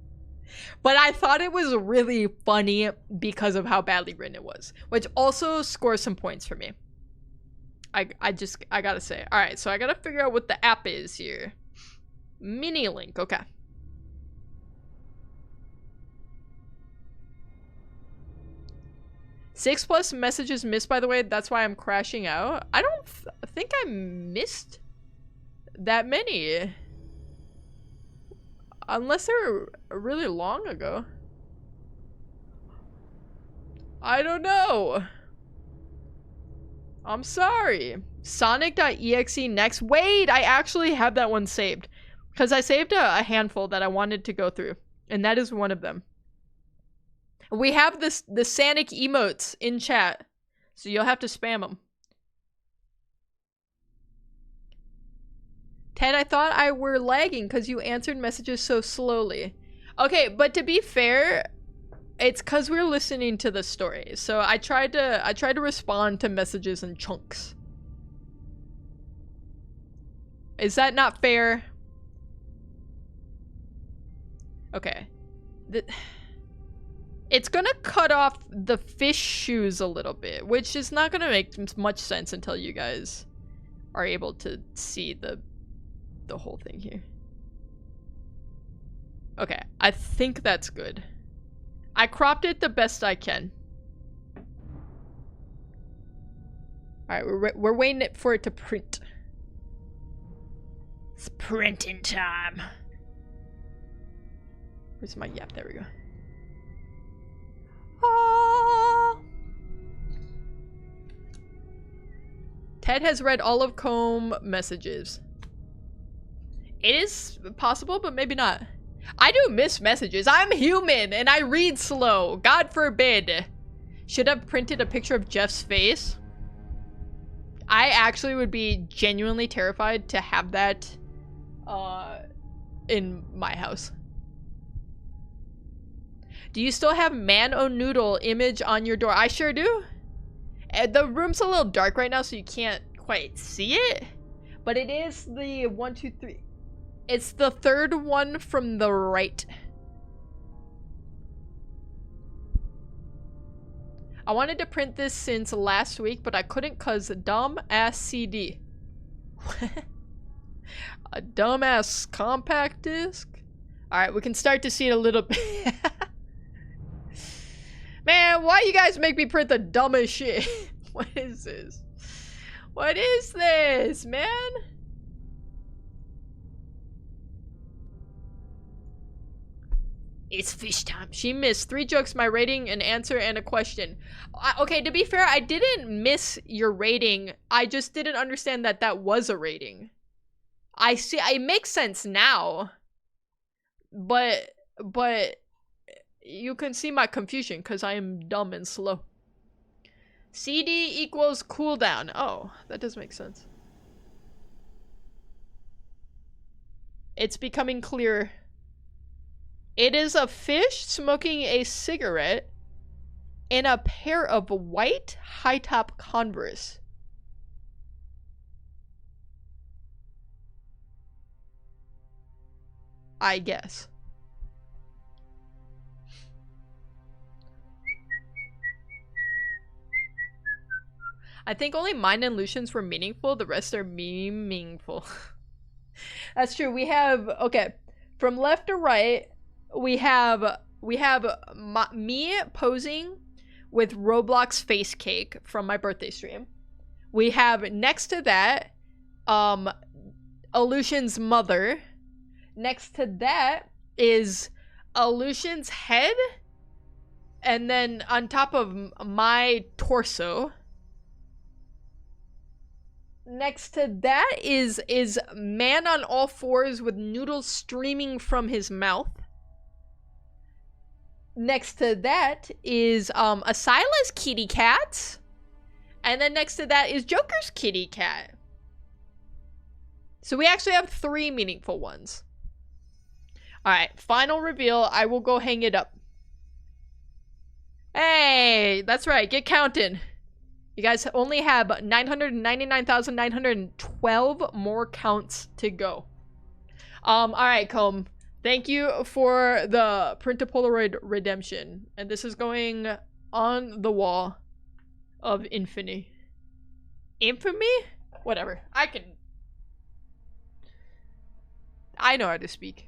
But I thought it was really funny because of how badly written it was, which also scores some points for me. I gotta say. Alright, so I gotta figure out what the app is here. Mini link, okay. Six plus messages missed, by the way. That's why I'm crashing out. I don't think I missed that many. Unless they're really long ago. I don't know. I'm sorry. Sonic.exe next. Wait, I actually have that one saved. Because I saved a handful that I wanted to go through. And that is one of them. We have the Sonic emotes in chat. So you'll have to spam them. Ted, I thought I were lagging because you answered messages so slowly. Okay, but to be fair, it's because we're listening to the story. So I tried to respond to messages in chunks. Is that not fair? Okay. It's gonna cut off the fish shoes a little bit, which is not gonna make much sense until you guys are able to see the whole thing here. Okay, I think that's good. I cropped it the best I can. Alright, we're waiting for it to print. It's printing time. Where's my yap? There we go. Ah. Ted has read all of Comb messages. It is possible, but maybe not. I do miss messages. I'm human and I read slow. God forbid. Should have printed a picture of Jeff's face. I actually would be genuinely terrified to have that in my house. Do you still have Man-O-Noodle image on your door? I sure do. The room's a little dark right now, so you can't quite see it. But it is the 1, 2, 3. It's the third one from the right. I wanted to print this since last week, but I couldn't cause dumb-ass CD. A dumbass compact disc? Alright, we can start to see it a little bit. Man, why you guys make me print the dumbest shit? What is this? What is this, man? It's fish time. She missed 3 jokes, my rating, an answer, and a question. Okay, to be fair, I didn't miss your rating. I just didn't understand that that was a rating. I see. It makes sense now. But you can see my confusion because I am dumb and slow. CD equals cooldown. Oh, that does make sense. It's becoming clearer. It is a fish smoking a cigarette in a pair of white high-top Converse. I guess. I think only mine and Lucian's were meaningful. The rest are meaningful. That's true. We have, okay, from left to right, we have me posing with Roblox face cake from my birthday stream. We have next to that, Lucian's mother. Next to that is Lucian's head, and then on top of my torso. Next to that is man on all fours with noodles streaming from his mouth. Next to that is Asila's kitty cat. And then next to that is Joker's kitty cat. So we actually have 3 meaningful ones. Alright, final reveal. I will go hang it up. Hey, that's right, get counting. You guys only have 999,912 more counts to go. Alright, Comb. Thank you for the print-a-Polaroid redemption. And this is going on the wall of infamy. Infamy? Whatever. I know how to speak.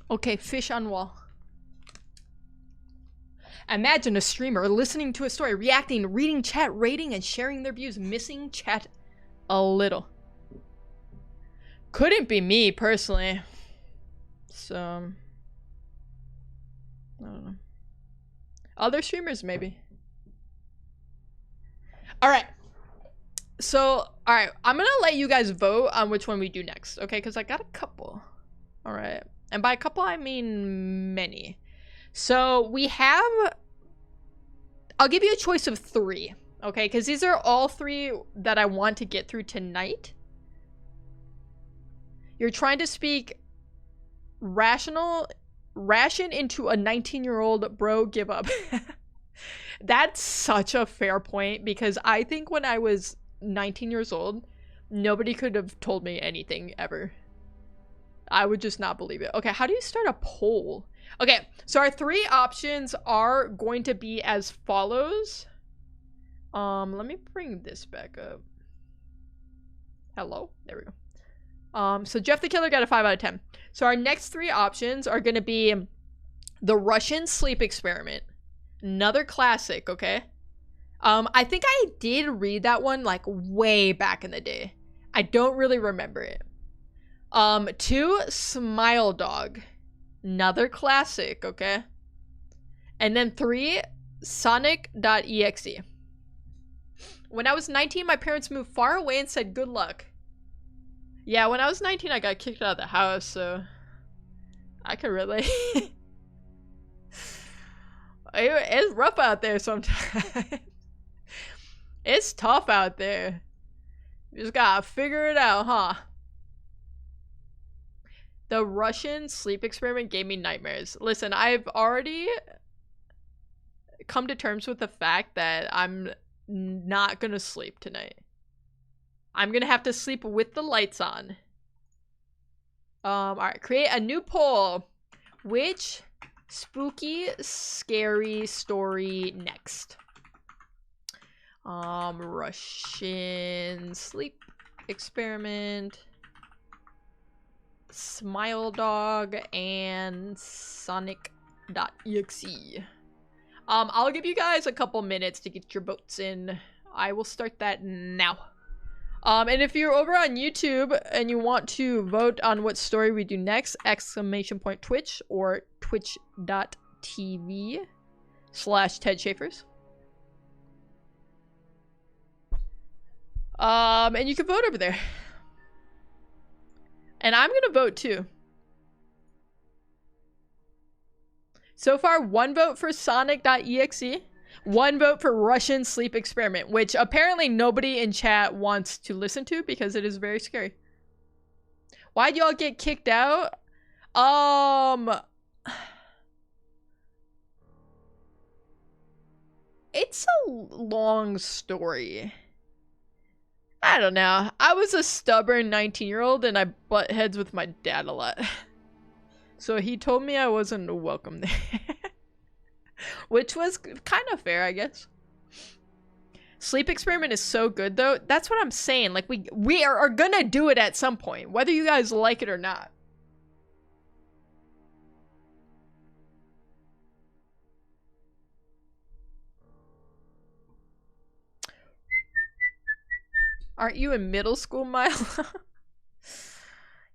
Okay, fish on wall. Imagine a streamer listening to a story, reacting, reading chat, rating, and sharing their views, missing chat a little. Couldn't be me, personally. So, I don't know. Other streamers, maybe. Alright. So, alright, I'm gonna let you guys vote on which one we do next, okay? Because I got a couple. Alright. And by a couple, I mean many. So we have, I'll give you a choice of 3, okay? Because these are all 3 that I want to get through tonight. You're trying to speak ration into a 19-year-old, bro, give up. That's such a fair point, because I think when I was 19 years old, nobody could have told me anything ever. I would just not believe it. Okay, how do you start a poll? Okay, so our 3 options are going to be as follows. Let me bring this back up. Hello? There we go. So Jeff the Killer got a 5 out of 10. So our next 3 options are going to be the Russian sleep experiment. Another classic, okay? I think I did read that one like way back in the day. I don't really remember it. 2, Smile Dog. Another classic, okay? And then 3, Sonic.exe. When I was 19, my parents moved far away and said good luck. Yeah, when I was 19, I got kicked out of the house, so I can relate. It's rough out there sometimes. It's tough out there. You just gotta figure it out, huh? The Russian sleep experiment gave me nightmares. Listen, I've already come to terms with the fact that I'm not gonna sleep tonight. I'm gonna have to sleep with the lights on. Alright, create a new poll. Which spooky, scary story next? Russian sleep experiment, Smile Dog, and Sonic.exe. I'll give you guys a couple minutes to get your votes in. I will start that now. And if you're over on YouTube and you want to vote on what story we do next, !Twitch or twitch.tv/TedSchaefers. And you can vote over there. And I'm gonna vote too. So far, 1 vote for Sonic.exe, 1 vote for Russian sleep experiment, which apparently nobody in chat wants to listen to because it is very scary. Why'd y'all get kicked out? It's a long story. I don't know. I was a stubborn 19-year-old and I butt heads with my dad a lot. So he told me I wasn't welcome there. Which was kind of fair, I guess. Sleep experiment is so good though. That's what I'm saying. Like we are gonna do it at some point, whether you guys like it or not. Aren't you in middle school, Milo?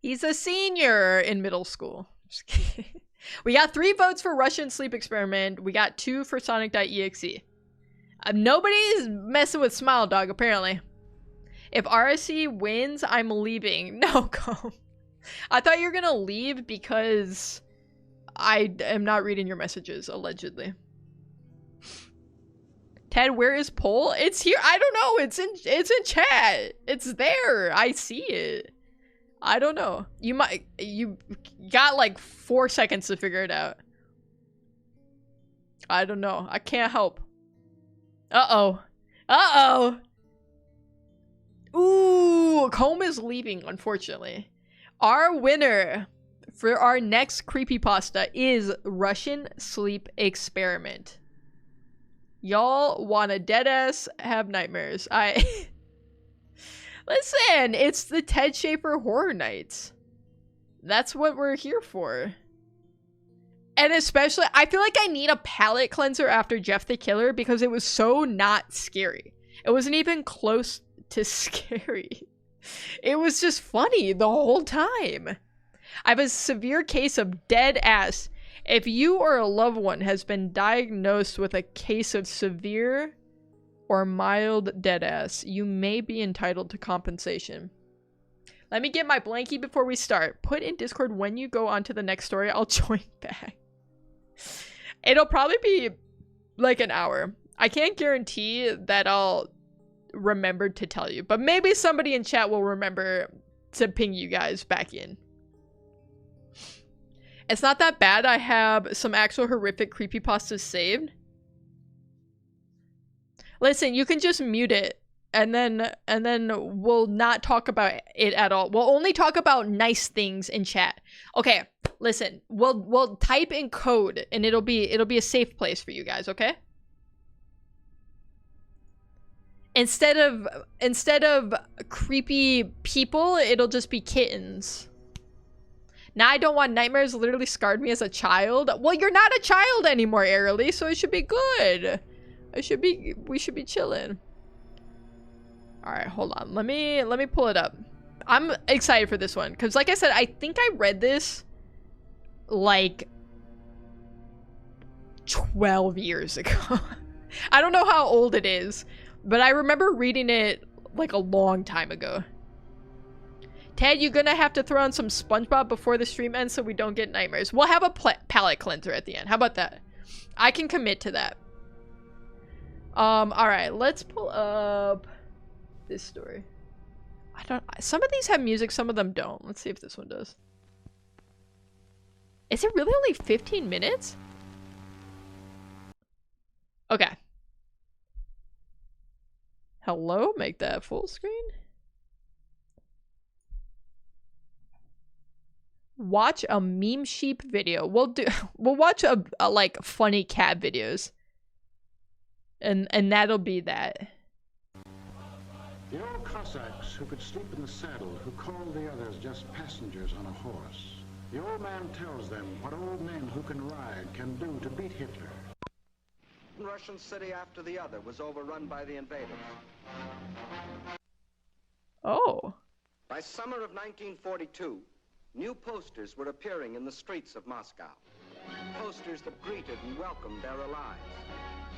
He's a senior in middle school. Just kidding. We got 3 votes for Russian sleep experiment. We got 2 for Sonic.exe. Nobody's messing with Smile Dog, apparently. If RSC wins, I'm leaving. No, go. I thought you were gonna leave because I am not reading your messages, allegedly. Ted, where is poll? It's here. I don't know. It's in chat. It's there. I see it. I don't know. You got like 4 seconds to figure it out. I don't know. I can't help. Uh-oh. Uh-oh. Ooh, Comb is leaving, unfortunately. Our winner for our next creepypasta is Russian sleep experiment. Y'all wanna deadass have nightmares. Listen, it's the Ted Schaefer Horror Nights. That's what we're here for. And especially, I feel like I need a palate cleanser after Jeff the Killer because it was so not scary. It wasn't even close to scary. It was just funny the whole time. I have a severe case of dead ass. If you or a loved one has been diagnosed with a case of severe or mild dead ass, you may be entitled to compensation. Let me get my blankie before we start. Put in Discord when you go on to the next story. I'll join back. It'll probably be like an hour. I can't guarantee that I'll remember to tell you, but maybe somebody in chat will remember to ping you guys back in. It's not that bad. I have some actual horrific creepypastas saved. Listen, you can just mute it and then we'll not talk about it at all. We'll only talk about nice things in chat. Okay, listen. We'll type in code and it'll be a safe place for you guys, okay? Instead of creepy people, it'll just be kittens. Now I don't want nightmares literally scarred me as a child. Well, you're not a child anymore, Airly, so it should be good. We should be chilling. All right, hold on. Let me pull it up. I'm excited for this one because, like I said, I think I read this like 12 years ago. I don't know how old it is, but I remember reading it like a long time ago. Ted, you're gonna have to throw on some SpongeBob before the stream ends so we don't get nightmares. We'll have a palate cleanser at the end. How about that? I can commit to that. Alright, let's pull up this story. Some of these have music, some of them don't. Let's see if this one does. Is it really only 15 minutes? Okay. Hello? Make that full screen? Watch a meme sheep video. We'll watch a like funny cat videos. And that'll be that. The old Cossacks who could sleep in the saddle, who called the others just passengers on a horse. The old man tells them what old men who can ride can do to beat Hitler. One Russian city after the other was overrun by the invaders. Oh. By summer of 1942, new posters were appearing in the streets of Moscow. Posters that greeted and welcomed their allies.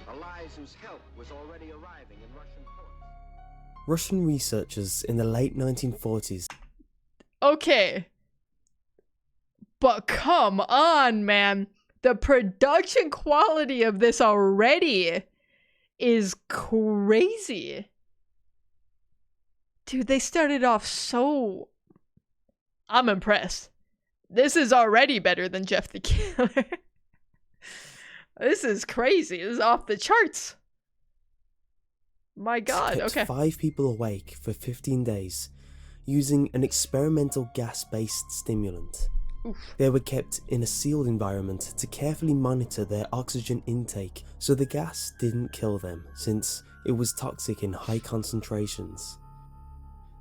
Allies whose help was already arriving in Russian ports. Russian researchers in the late 1940s. Okay. But come on, man. The production quality of this already is crazy. Dude, they started off so... I'm impressed. This is already better than Jeff the Killer. This is crazy. This is off the charts. My God, Kept okay. 5 people awake for 15 days using an experimental gas-based stimulant. Oof. They were kept in a sealed environment to carefully monitor their oxygen intake so the gas didn't kill them, since it was toxic in high concentrations.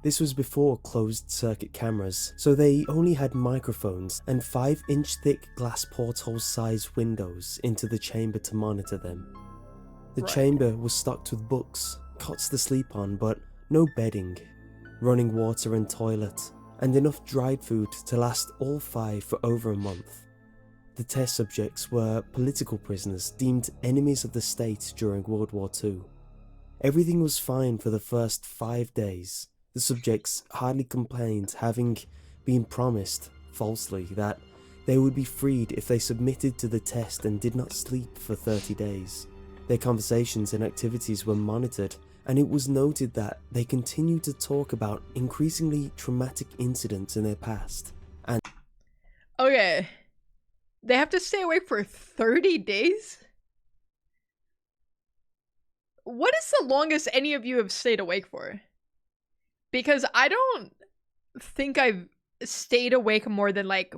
This was before closed-circuit cameras, so they only had microphones and 5-inch thick glass porthole-sized windows into the chamber to monitor them. The chamber was stocked with books, cots to sleep on, but no bedding, running water and toilet, and enough dried food to last all 5 for over a month. The test subjects were political prisoners deemed enemies of the state during World War II. Everything was fine for the first 5 days. The subjects hardly complained, having been promised, falsely, that they would be freed if they submitted to the test and did not sleep for 30 days. Their conversations and activities were monitored, and it was noted that they continued to talk about increasingly traumatic incidents in their past. And Okay. They have to stay awake for 30 days? What is the longest any of you have stayed awake for? Because I don't think I've stayed awake more than like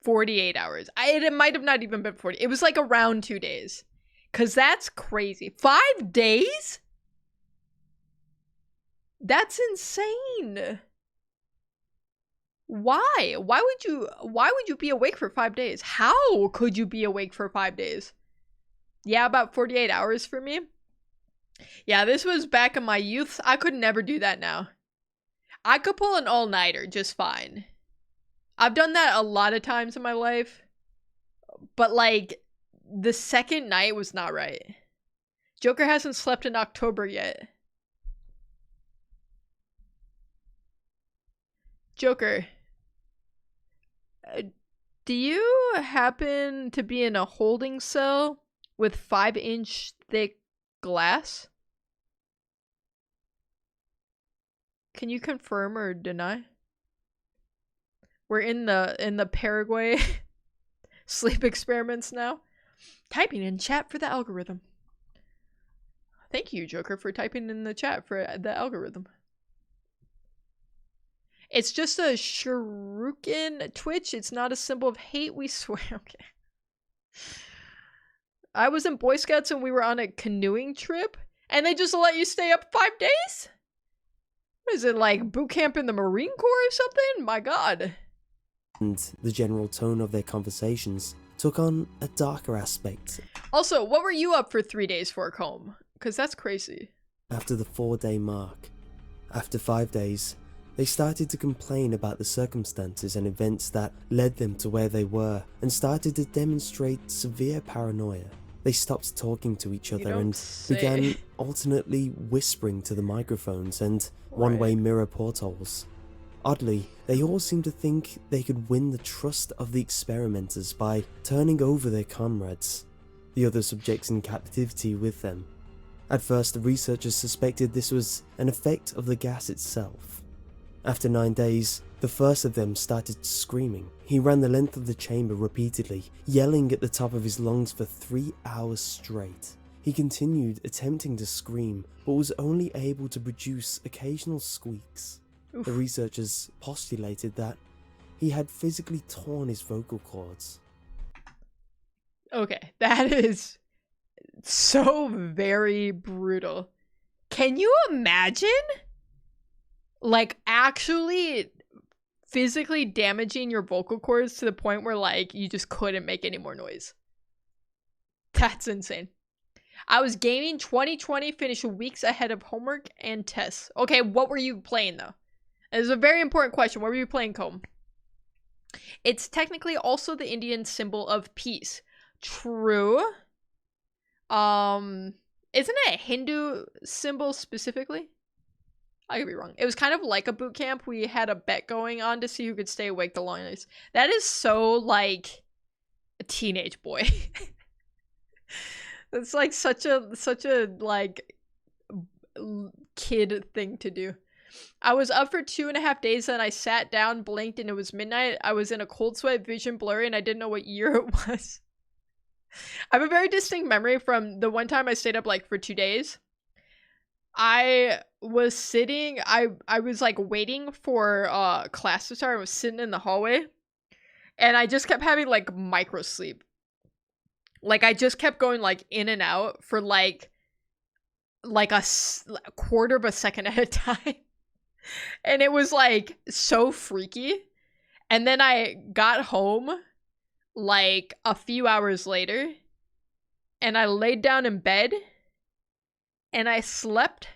48 hours. It might have not even been 40. It was like around 2 days. Because that's crazy. 5 days? That's insane. Why? Why would you be awake for 5 days? How could you be awake for 5 days? Yeah, about 48 hours for me. Yeah, this was back in my youth. I could never do that now. I could pull an all-nighter just fine. I've done that a lot of times in my life. But like, the second night was not right. Joker hasn't slept in October yet. Joker, do you happen to be in a holding cell with 5-inch thick glass? Can you confirm or deny? We're in the Paraguay sleep experiments now. Typing in chat for the algorithm. Thank you, Joker, for typing in the chat for the algorithm. It's just a shuriken Twitch. It's not a symbol of hate, we swear. Okay. I was in Boy Scouts and we were on a canoeing trip, and they just let you stay up 5 days? What is it, like boot camp in the Marine Corps or something? My God. And the general tone of their conversations took on a darker aspect. Also, what were you up for 3 days for, Comb? Because that's crazy. After the 4-day mark. After 5 days, they started to complain about the circumstances and events that led them to where they were, and started to demonstrate severe paranoia. They stopped talking to each other and began alternately whispering to the microphones and one-way mirror portholes. Oddly, they all seemed to think they could win the trust of the experimenters by turning over their comrades, the other subjects in captivity with them. At first, the researchers suspected this was an effect of the gas itself. After 9 days, the first of them started screaming. He ran the length of the chamber repeatedly, yelling at the top of his lungs for 3 hours straight. He continued attempting to scream, but was only able to produce occasional squeaks. Oof. The researchers postulated that he had physically torn his vocal cords. Okay, that is so very brutal. Can you imagine? Like, actually physically damaging your vocal cords to the point where, like, you just couldn't make any more noise. That's insane. I was gaming 2020, finished weeks ahead of homework and tests. Okay, what were you playing, though? It's a very important question. What were you playing, Comb? It's technically also the Indian symbol of peace. True. Isn't it a Hindu symbol specifically? I could be wrong. It was kind of like a boot camp. We had a bet going on to see who could stay awake the longest. That is so, like, a teenage boy. It's like such a like kid thing to do. I was up for 2.5 days and I sat down, blinked, and it was midnight. I was in a cold sweat, vision blurry, and I didn't know what year it was. I have a very distinct memory from the one time I stayed up like for 2 days. I was sitting, I was like waiting for class to start. I was sitting in the hallway and I just kept having like micro sleep. Like I just kept going like in and out for like a quarter of a second at a time. And it was like so freaky. And then I got home like a few hours later and I laid down in bed and I slept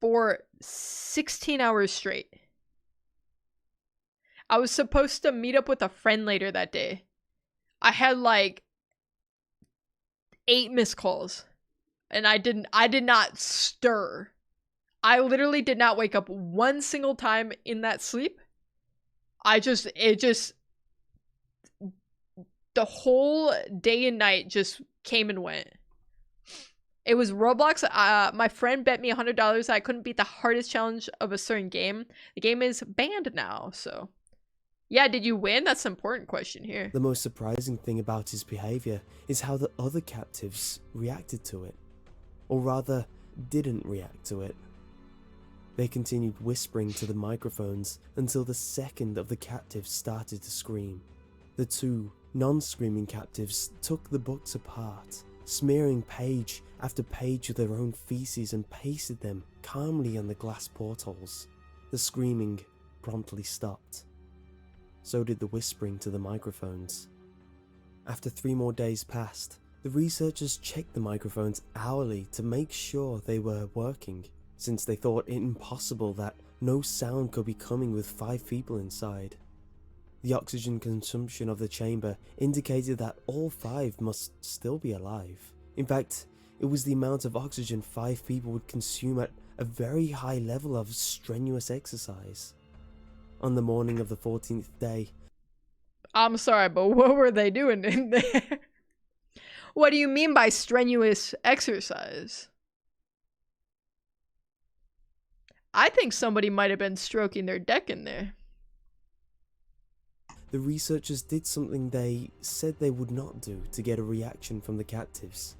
for 16 hours straight. I was supposed to meet up with a friend later that day. I had like 8 missed calls and I did not stir. I literally did not wake up one single time in that sleep. The whole day and night just came and went. It was Roblox. My friend bet me $100 that I couldn't beat the hardest challenge of a certain game. The game is banned now, so. Yeah, did you win? That's an important question here. The most surprising thing about his behavior is how the other captives reacted to it. Or rather, didn't react to it. They continued whispering to the microphones until the second of the captives started to scream. The 2 non-screaming captives took the books apart, smearing page after page with their own feces and pasted them calmly on the glass portholes. The screaming promptly stopped. So did the whispering to the microphones. After 3 more days passed, the researchers checked the microphones hourly to make sure they were working, since they thought it impossible that no sound could be coming with 5 people inside. The oxygen consumption of the chamber indicated that all 5 must still be alive. In fact, it was the amount of oxygen 5 people would consume at a very high level of strenuous exercise. On the morning of the 14th day... I'm sorry, but what were they doing in there? What do you mean by strenuous exercise? I think somebody might have been stroking their deck in there. The researchers did something they said they would not do to get a reaction from the captives.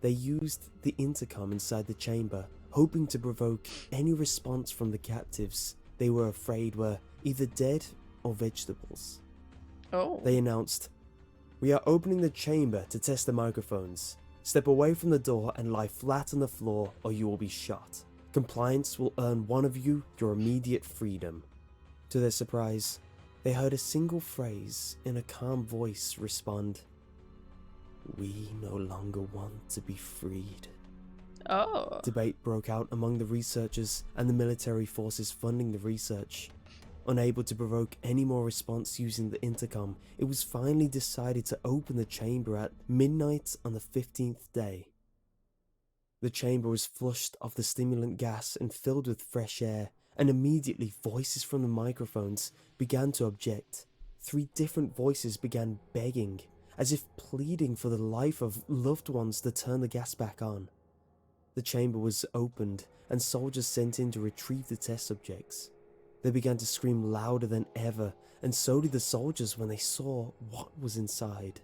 They used the intercom inside the chamber, hoping to provoke any response from the captives they were afraid were either dead or vegetables. Oh. They announced, "We are opening the chamber to test the microphones. Step away from the door and lie flat on the floor or you will be shot. Compliance will earn one of you your immediate freedom." To their surprise, they heard a single phrase in a calm voice respond, "We no longer want to be freed." Oh. Debate broke out among the researchers and the military forces funding the research. Unable to provoke any more response using the intercom, it was finally decided to open the chamber at midnight on the 15th day. The chamber was flushed of the stimulant gas and filled with fresh air, and immediately voices from the microphones began to object. 3 different voices began begging, as if pleading for the life of loved ones to turn the gas back on. The chamber was opened and soldiers sent in to retrieve the test subjects. They began to scream louder than ever, and so did the soldiers when they saw what was inside.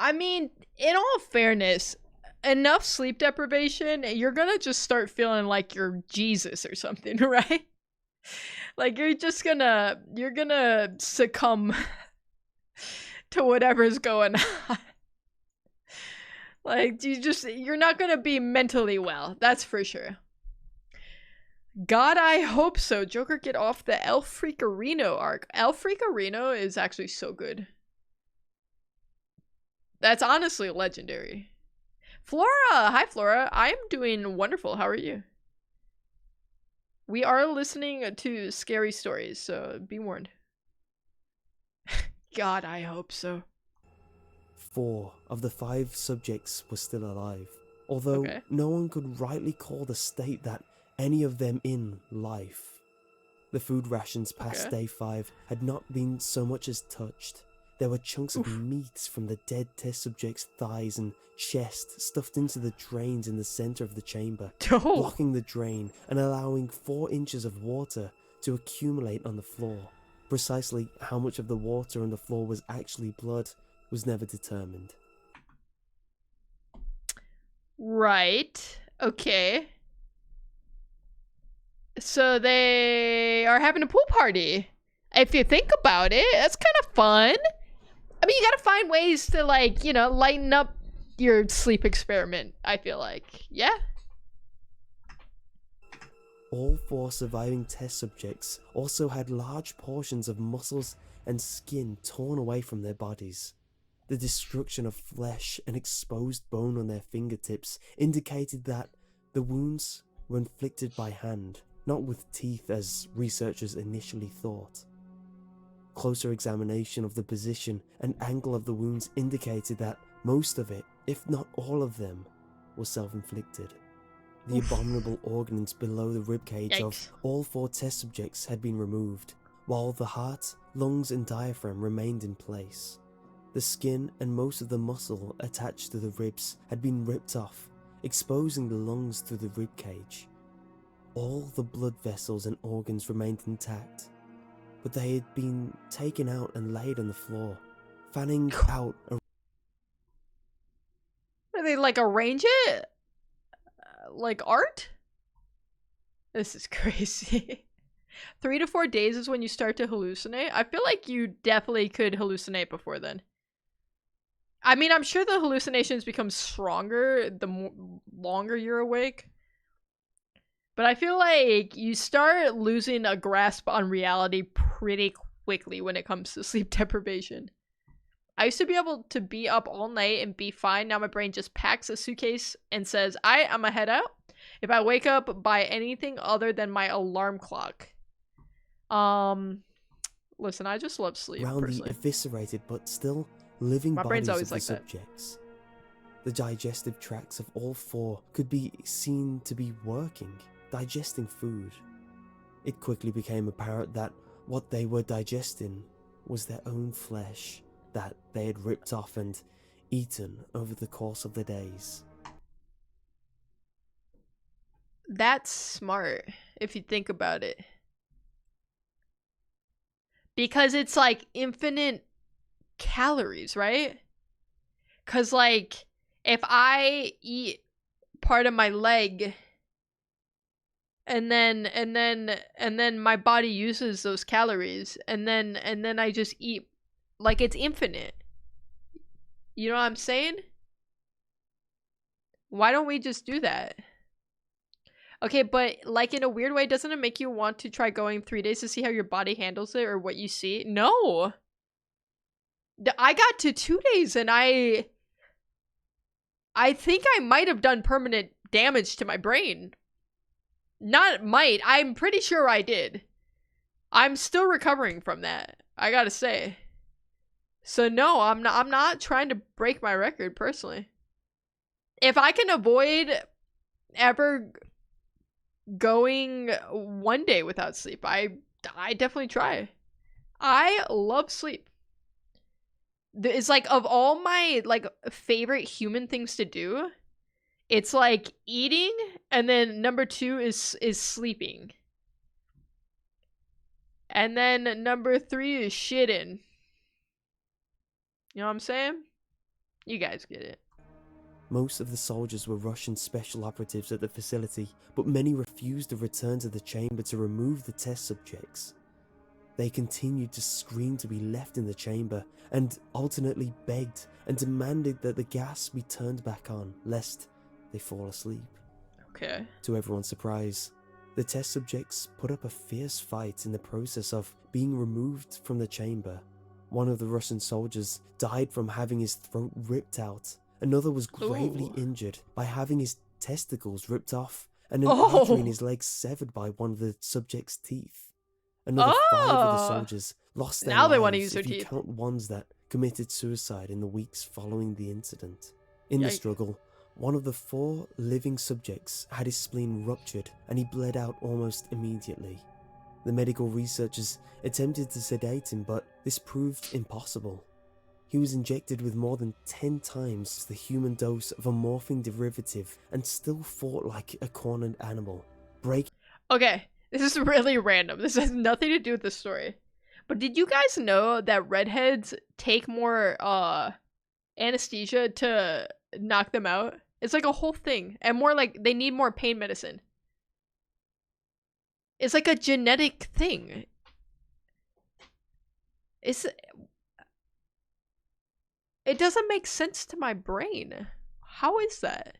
I mean, in all fairness, enough sleep deprivation, you're gonna just start feeling like you're Jesus or something, right? Like you're gonna succumb to whatever's going on. Like you're not gonna be mentally well, that's for sure. God, I hope so. Joker, get off the El Freakerino arc. El Freakerino is actually so good. That's honestly legendary. Flora! Hi, Flora. I'm doing wonderful. How are you? We are listening to scary stories, so be warned. God, I hope so. 4 of the 5 subjects were still alive, although no one could rightly call the state that any of them in life. The food rations past day 5 had not been so much as touched. There were chunks of meat from the dead test subjects' thighs and chest stuffed into the drains in the center of the chamber, blocking the drain and allowing 4 inches of water to accumulate on the floor. Precisely how much of the water on the floor was actually blood was never determined. Right. Okay. So they are having a pool party. If you think about it, that's kind of fun. I mean, you gotta find ways to, like, you know, lighten up your sleep experiment, I feel like. Yeah? All 4 surviving test subjects also had large portions of muscles and skin torn away from their bodies. The destruction of flesh and exposed bone on their fingertips indicated that the wounds were inflicted by hand, not with teeth as researchers initially thought. Closer examination of the position and angle of the wounds indicated that most of it, if not all of them, was self-inflicted. The abominable organs below the ribcage of all 4 test subjects had been removed, while the heart, lungs and diaphragm remained in place. The skin and most of the muscle attached to the ribs had been ripped off, exposing the lungs through the ribcage. All the blood vessels and organs remained intact, but they had been taken out and laid on the floor, fanning out. Are they like arrange it? Like art? This is crazy. 3 to 4 days is when you start to hallucinate. I feel like you definitely could hallucinate before then. I mean, I'm sure the hallucinations become stronger the longer you're awake. But I feel like you start losing a grasp on reality pretty quickly when it comes to sleep deprivation. I used to be able to be up all night and be fine. Now my brain just packs a suitcase and says, I'm gonna head out if I wake up by anything other than my alarm clock. Listen, I just love sleep, Round personally. the eviscerated but still living My brain's bodies always of the like that. subjects. The digestive tracts of all 4 could be seen to be working, digesting food. It quickly became apparent that what they were digesting was their own flesh that they had ripped off and eaten over the course of the days. That's smart, if you think about it. Because it's like infinite calories, right? Because like, if I eat part of my leg and then my body uses those calories and then I just eat, like, it's infinite. You know what I'm saying? Why don't we just do that? Okay, but like in a weird way, doesn't it make you want to try going 3 days to see how your body handles it or what you see? No. I got to 2 days and I think I might have done permanent damage to my brain. Not might, I'm pretty sure I did. I'm still recovering from that, I gotta say. So no, I'm not trying to break my record personally. If I can avoid ever going 1 day without sleep, I definitely try. I love sleep. It's like, of all my like favorite human things to do, it's like eating, and then number 2 is sleeping. And then number 3 is shitting. You know what I'm saying? You guys get it. Most of the soldiers were Russian special operatives at the facility, but many refused to return to the chamber to remove the test subjects. They continued to scream to be left in the chamber, and alternately begged and demanded that the gas be turned back on, lest they fall asleep. Okay. To everyone's surprise, the test subjects put up a fierce fight in the process of being removed from the chamber. One of the Russian soldiers died from having his throat ripped out. Another was gravely injured by having his testicles ripped off and an artery in his leg severed by one of the subject's teeth. Another 5 of the soldiers lost their now lives they want to use their if you teeth. count ones that committed suicide in the weeks following the incident. In the struggle, one of the 4 living subjects had his spleen ruptured and he bled out almost immediately. The medical researchers attempted to sedate him, but this proved impossible. He was injected with more than 10 times the human dose of a morphine derivative and still fought like a cornered animal. Okay, this is really random. This has nothing to do with the story. But did you guys know that redheads take more anesthesia to knock them out? It's like a whole thing. And more like they need more pain medicine. It's like a genetic thing. It doesn't make sense to my brain. How is that?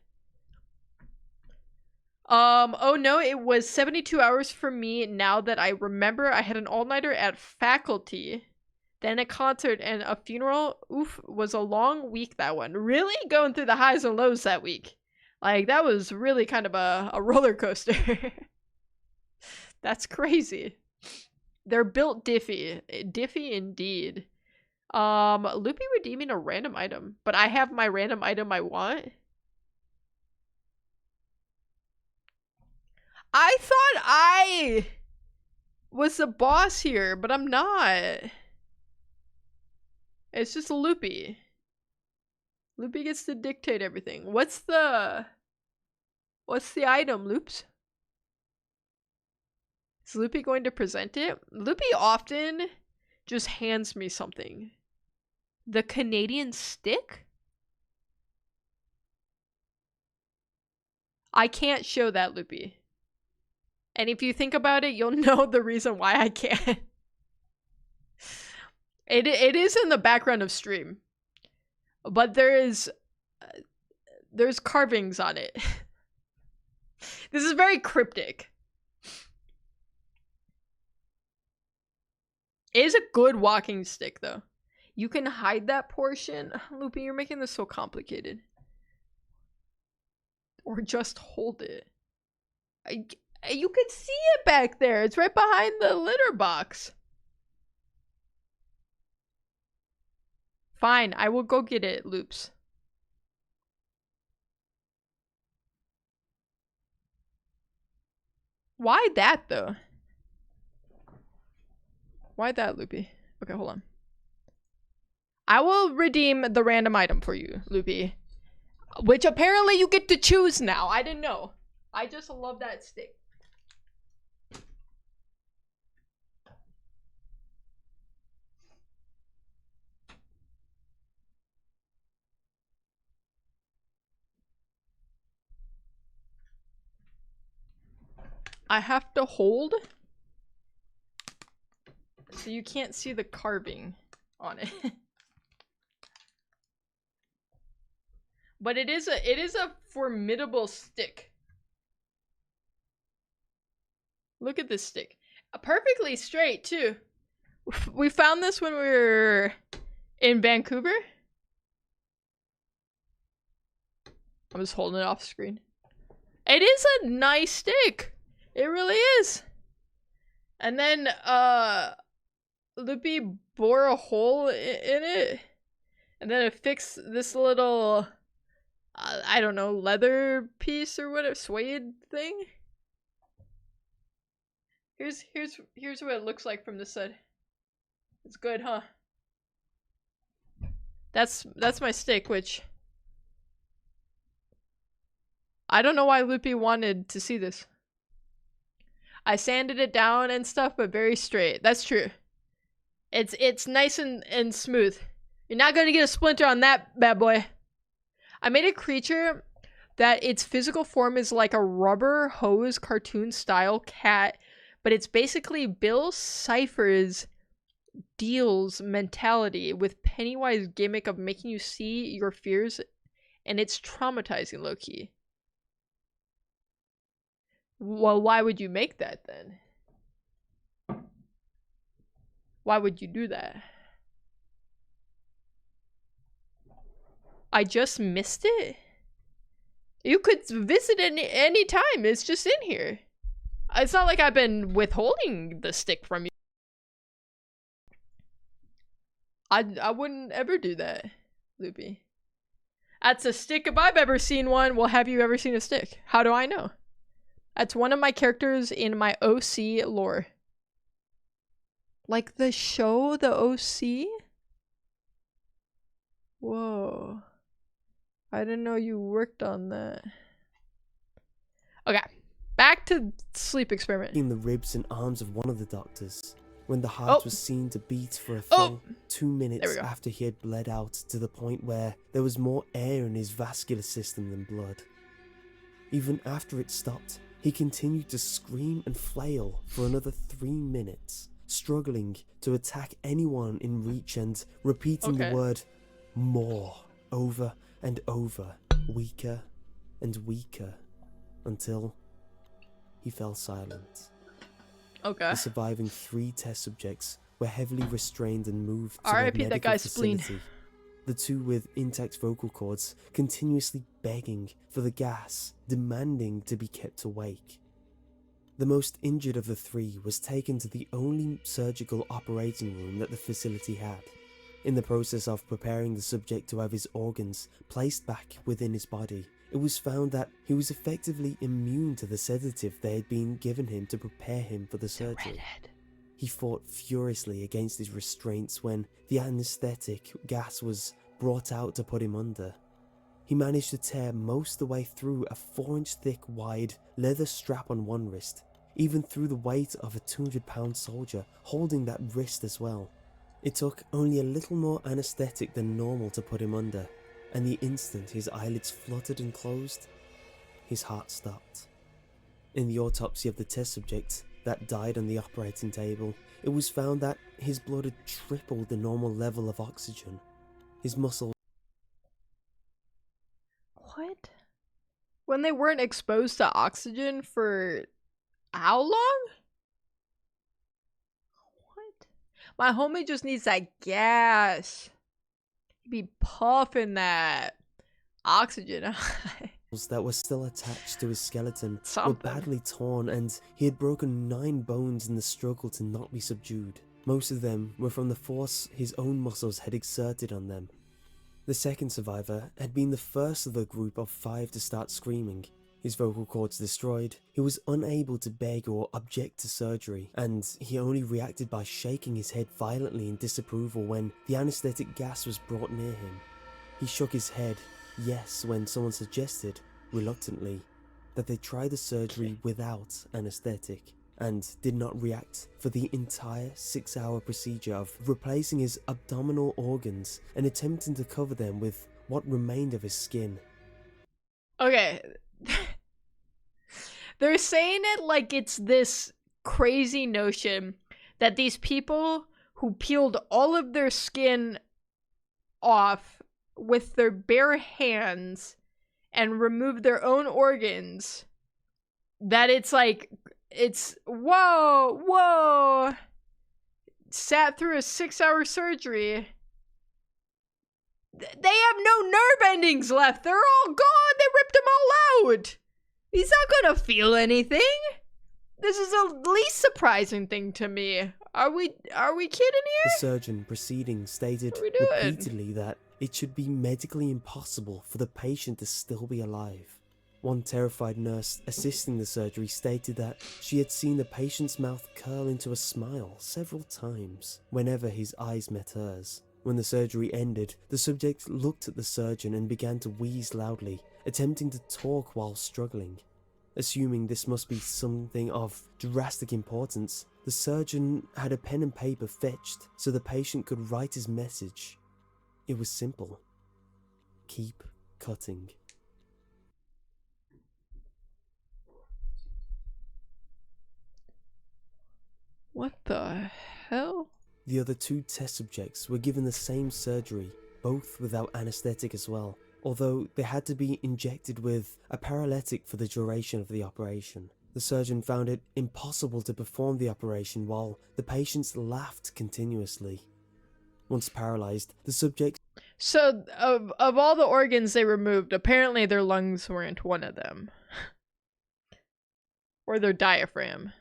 Oh no, it was 72 hours for me now that I remember. I had an all-nighter at faculty, then a concert and a funeral. Oof, was a long week, that one. Really going through the highs and lows that week. Like, that was really kind of a roller coaster. That's crazy. They're built diffy. Diffy indeed. Loopy redeeming a random item. But I have my random item I want. I thought I was the boss here, but I'm not. It's just Loopy. Loopy gets to dictate everything. What's the item, Loops? Is Loopy going to present it? Loopy often just hands me something. The Canadian stick? I can't show that, Loopy. And if you think about it, you'll know the reason why I can't. It is in the background of stream. But there's carvings on it. This is very cryptic. It is a good walking stick, though. You can hide that portion. Loopy, you're making this so complicated. Or just hold it. You can see it back there. It's right behind the litter box. Fine, I will go get it, Loops. Why that, though? Why that, Loopy? Okay, hold on. I will redeem the random item for you, Loopy. Which apparently you get to choose now. I didn't know. I just love that stick. I have to hold, so you can't see the carving on it. But it is a formidable stick. Look at this stick. Perfectly straight, too. We found this when we were in Vancouver. I'm just holding it off screen. It is a nice stick. It really is. And then, Loopy bore a hole in it. And then it fixed this little, I don't know, leather piece or whatever, suede thing. Here's what it looks like from this side. It's good, huh? That's my stick, which I don't know why Loopy wanted to see this. I sanded it down and stuff, but very straight. That's true. It's nice and smooth. You're not gonna get a splinter on that bad boy. I made a creature that its physical form is like a rubber hose cartoon style cat, but it's basically Bill Cipher's Deals mentality with Pennywise gimmick of making you see your fears, and it's traumatizing low-key. Well, why would you make that then? Why would you do that? I just missed it? You could visit any time. It's just in here. It's not like I've been withholding the stick from you. I wouldn't ever do that, Loopy. That's a stick if I've ever seen one. Well, have you ever seen a stick? How do I know? That's one of my characters in my OC lore. Like the show, the OC? Whoa. I didn't know you worked on that. Okay, back to sleep experiment. In the ribs and arms of one of the doctors, when the heart was seen to beat for a full 2 minutes after he had bled out to the point where there was more air in his vascular system than blood. Even after it stopped, he continued to scream and flail for another 3 minutes, struggling to attack anyone in reach and repeating the word more over and over, weaker and weaker, until he fell silent. Okay. The surviving 3 test subjects were heavily restrained and moved to R.I.P. a that medical guy's facility. spleen. The 2 with intact vocal cords continuously begging for the gas, demanding to be kept awake. The most injured of the 3 was taken to the only surgical operating room that the facility had. In the process of preparing the subject to have his organs placed back within his body, it was found that he was effectively immune to the sedative they had been given him to prepare him for the surgery. He fought furiously against his restraints when the anesthetic gas was brought out to put him under. He managed to tear most of the way through a 4-inch thick wide leather strap on one wrist, even through the weight of a 200-pound soldier holding that wrist as well. It took only a little more anesthetic than normal to put him under, and the instant his eyelids fluttered and closed, his heart stopped. In the autopsy of the test subject that died on the operating table, it was found that his blood had tripled the normal level of oxygen. His muscles... What? When they weren't exposed to oxygen for how long? What? My homie just needs that gas. He'd be puffing that oxygen. that were still attached to his skeleton were badly torn, and he had broken 9 bones in the struggle to not be subdued. Most of them were from the force his own muscles had exerted on them. The second survivor had been the first of the group of 5 to start screaming. His vocal cords destroyed, he was unable to beg or object to surgery, and he only reacted by shaking his head violently in disapproval when the anesthetic gas was brought near him. He shook his head, yes, when someone suggested, reluctantly, that they try the surgery without anesthetic, and did not react for the entire 6-hour procedure of replacing his abdominal organs and attempting to cover them with what remained of his skin. Okay. They're saying it like it's this crazy notion that these people who peeled all of their skin off with their bare hands and removed their own organs, that it's like, it's, whoa, sat through a 6-hour surgery. They have no nerve endings left. They're all gone. They ripped them all out. He's not gonna feel anything. This is the least surprising thing to me. Are we kidding here? The surgeon proceeding stated repeatedly that it should be medically impossible for the patient to still be alive. One terrified nurse assisting the surgery stated that she had seen the patient's mouth curl into a smile several times whenever his eyes met hers. When the surgery ended, the subject looked at the surgeon and began to wheeze loudly, attempting to talk while struggling. Assuming this must be something of drastic importance, the surgeon had a pen and paper fetched so the patient could write his message. It was simple. Keep cutting. What the hell? The other 2 test subjects were given the same surgery, both without anesthetic as well, although they had to be injected with a paralytic for the duration of the operation. The surgeon found it impossible to perform the operation while the patients laughed continuously. Once paralyzed, the subjects... So, of all the organs they removed, apparently their lungs weren't one of them. Or their diaphragm.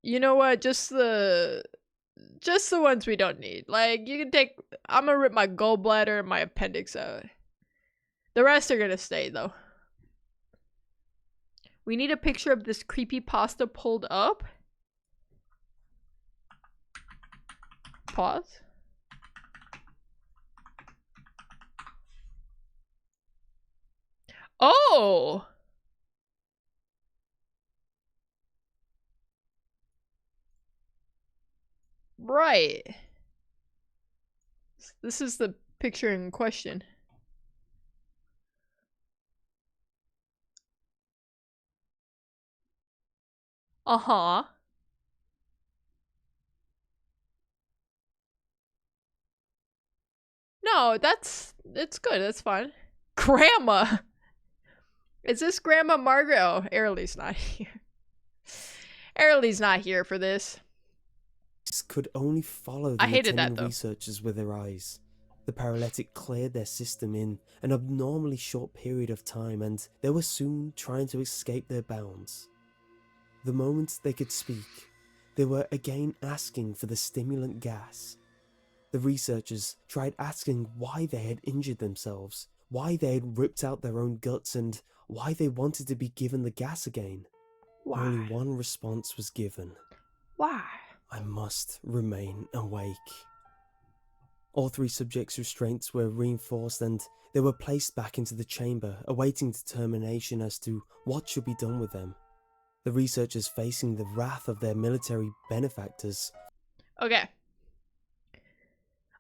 You know what? Just the ones we don't need. Like, you can take... I'm gonna rip my gallbladder and my appendix out. The rest are gonna stay, though. We need a picture of this creepypasta pulled up. Pause. Oh! Right. This is the picture in question. Uh-huh. No, it's good. That's fine. Grandma! Is this Grandma Margaret? Oh, Airly's not here. Airly's not here for this. could only follow the I hated that, attending though. researchers with their eyes. The paralytic cleared their system in an abnormally short period of time, and they were soon trying to escape their bounds. The moment they could speak, they were again asking for the stimulant gas. The researchers tried asking why they had injured themselves, why they had ripped out their own guts, and why they wanted to be given the gas again. Why? Only one response was given. Why? I must remain awake. All three subjects' restraints were reinforced and they were placed back into the chamber, awaiting determination as to what should be done with them. The researchers, facing the wrath of their military benefactors. Okay.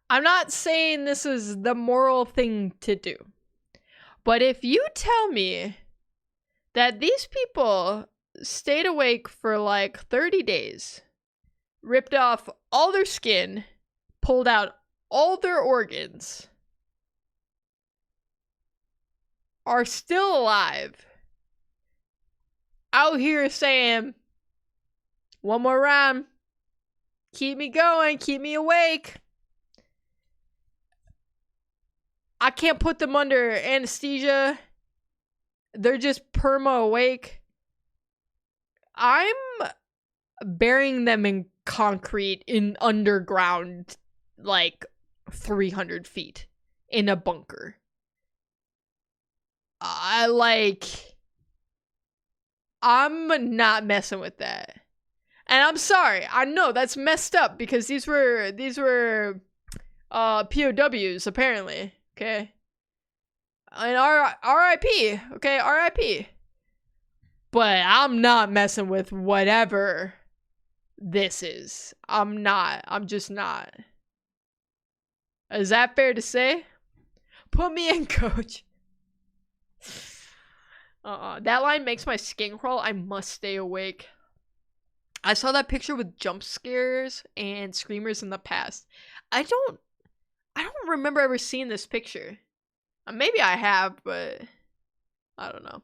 I'm not saying this is the moral thing to do. But if you tell me that these people stayed awake for like 30 days, ripped off all their skin, pulled out all their organs, are still alive, out here saying, one more round, keep me going, keep me awake. I can't put them under anesthesia. They're just perma awake. I'm burying them in concrete in underground, like 300 feet in a bunker. I'm not messing with that. And I'm sorry. I know that's messed up because these were POWs apparently. Okay. And RIP. Okay, RIP. But I'm not messing with whatever this is. I'm not. I'm just not. Is that fair to say? Put me in, coach. That line makes my skin crawl. I must stay awake. I saw that picture with jump scares and screamers in the past. I don't remember ever seeing this picture. Maybe I have, but I don't know.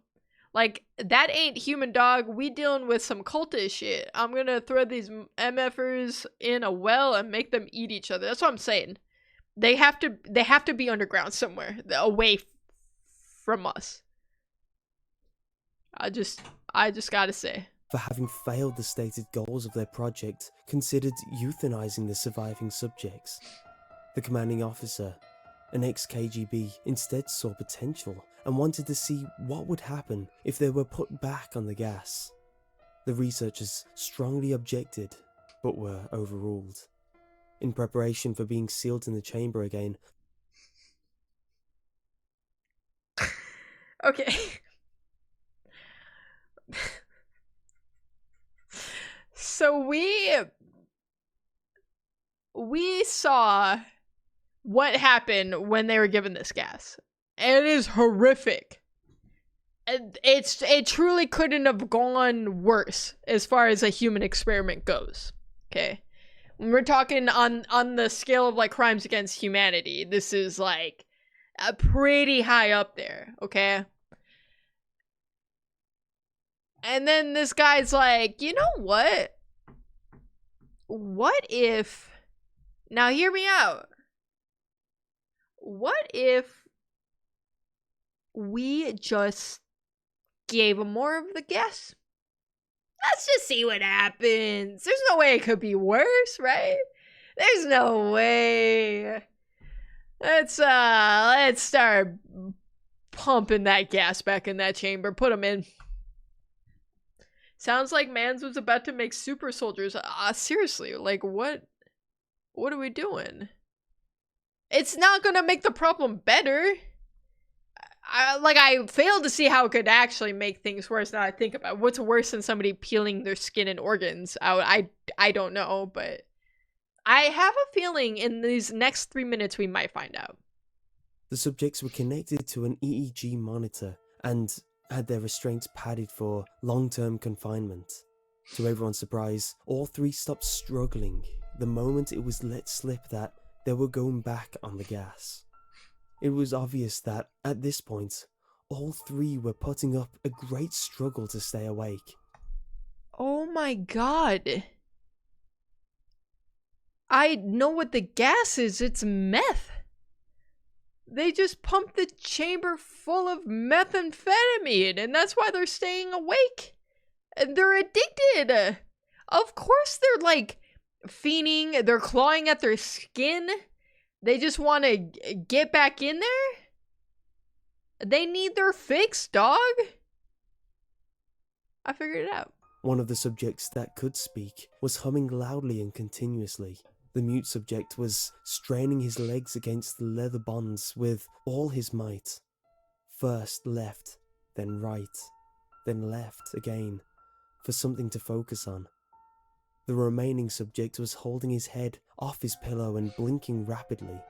Like, that ain't human, dog. We dealing with some cultist shit. I'm gonna throw these MFers in a well and make them eat each other. That's what I'm saying. They have to be underground somewhere, away from us. I just gotta say. For having failed the stated goals of their project, considered euthanizing the surviving subjects. The commanding officer, an ex-KGB, instead saw potential and wanted to see what would happen if they were put back on the gas. The researchers strongly objected, but were overruled. In preparation for being sealed in the chamber again. Okay. So we saw what happened when they were given this gas. It is horrific. It truly couldn't have gone worse as far as a human experiment goes. Okay. When we're talking on the scale of like crimes against humanity, this is like pretty high up there, okay? And then this guy's like, you know what? What if... Now hear me out. What if we just gave him more of the gas? Let's just see what happens. There's no way it could be worse, right? There's no way. Let's start pumping that gas back in that chamber. Put him in. Sounds like Mans was about to make super soldiers. Seriously, like what are we doing? It's not gonna make the problem better. I fail to see how it could actually make things worse. Now I think about it. What's worse than somebody peeling their skin and organs out. I don't know, but I have a feeling in these next 3 minutes we might find out. The subjects were connected to an EEG monitor and had their restraints padded for long-term confinement. To everyone's surprise, all three stopped struggling the moment it was let slip that they were going back on the gas. It was obvious that, at this point, all three were putting up a great struggle to stay awake. Oh my god. I know what the gas is. It's meth. They just pumped the chamber full of methamphetamine, and that's why they're staying awake. They're addicted. Of course they're like fiending, they're clawing at their skin. They just want to get back in there. They need their fix, dog. I figured it out. One of the subjects that could speak was humming loudly and continuously. The mute subject was straining his legs against the leather bonds with all his might. First left, then right, then left again, for something to focus on. The remaining subject was holding his head off his pillow and blinking rapidly.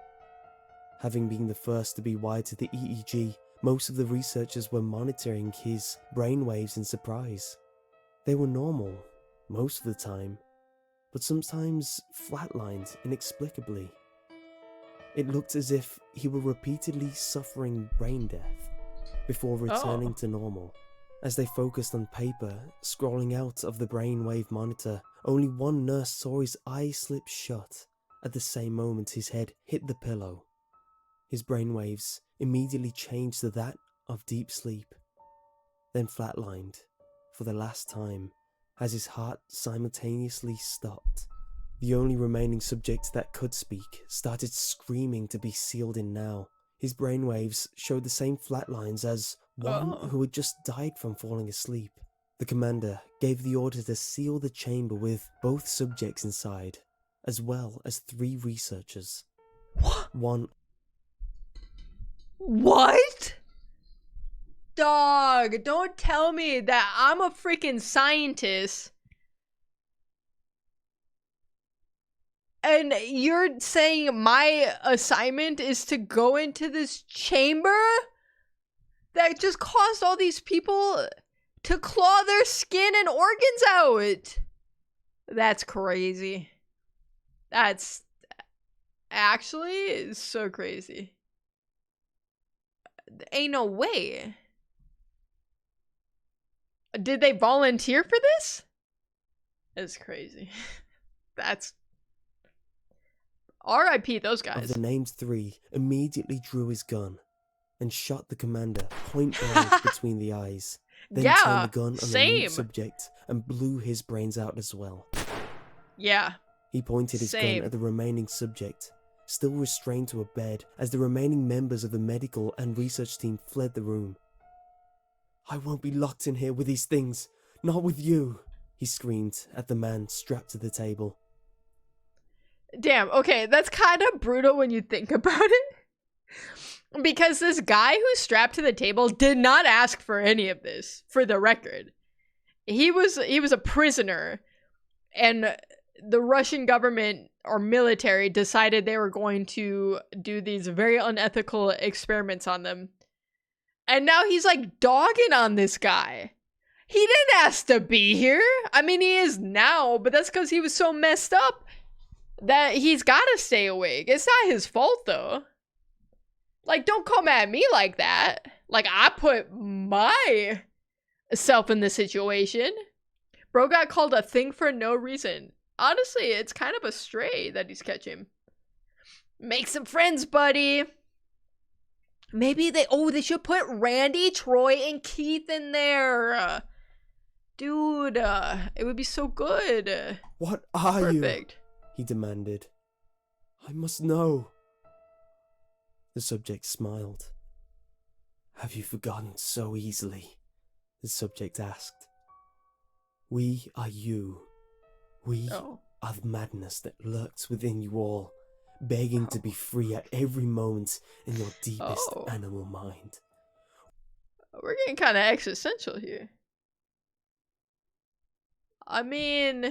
Having been the first to be wired to the EEG, most of the researchers were monitoring his brainwaves in surprise. They were normal, most of the time, but sometimes flatlined inexplicably. It looked as if he were repeatedly suffering brain death before returning to normal. As they focused on paper, scrolling out of the brainwave monitor, only one nurse saw his eyes slip shut at the same moment his head hit the pillow. His brainwaves immediately changed to that of deep sleep, then flatlined for the last time as his heart simultaneously stopped. The only remaining subject that could speak started screaming to be sealed in now. His brainwaves showed the same flatlines as one who had just died from falling asleep. The commander gave the order to seal the chamber with both subjects inside, as well as 3 researchers. What? Dog, don't tell me that I'm a freaking scientist and you're saying my assignment is to go into this chamber that just caused all these people to claw their skin and organs out. That's crazy. That's actually so crazy. Ain't no way. Did they volunteer for this? That's crazy. That's R.I.P. those guys. Of the named 3 immediately drew his gun and shot the commander point blank between the eyes. Then turned the gun on the mute subject and blew his brains out as well. Yeah. He pointed his gun at the remaining subject, still restrained to a bed, as the remaining members of the medical and research team fled the room. "I won't be locked in here with these things, not with you," he screamed at the man strapped to the table. Damn, okay, that's kind of brutal when you think about it. Because this guy who's strapped to the table did not ask for any of this, for the record. He was a prisoner, and the Russian government or military decided they were going to do these very unethical experiments on them. And now he's like dogging on this guy. He didn't ask to be here. I mean, he is now, but that's because he was so messed up that he's got to stay awake. It's not his fault, though. Like, don't come at me like that. Like, I put myself in the situation. Bro got called a thing for no reason. Honestly, it's kind of a stray that he's catching. Make some friends, buddy. Maybe they should put Randy, Troy, and Keith in there. Dude, it would be so good. What are you? Perfect. He demanded. I must know. The subject smiled. Have you forgotten so easily? The subject asked. We are you. We are the madness that lurks within you all, begging to be free at every moment in your deepest animal mind. We're getting kind of existential here. I mean,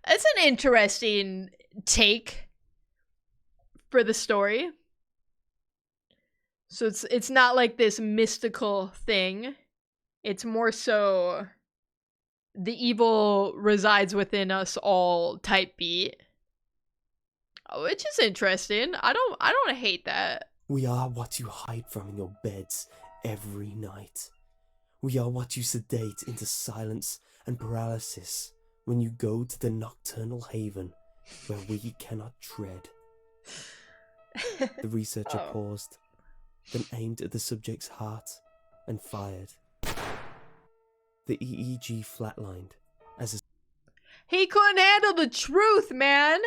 it's an interesting take for the story. So it's not like this mystical thing. It's more so the evil resides within us all type beat. Which is interesting. I don't hate that. We are what you hide from in your beds every night. We are what you sedate into silence and paralysis when you go to the nocturnal haven where we cannot tread. The researcher paused, then aimed at the subject's heart and fired. The EEG flatlined as He couldn't handle the truth, man.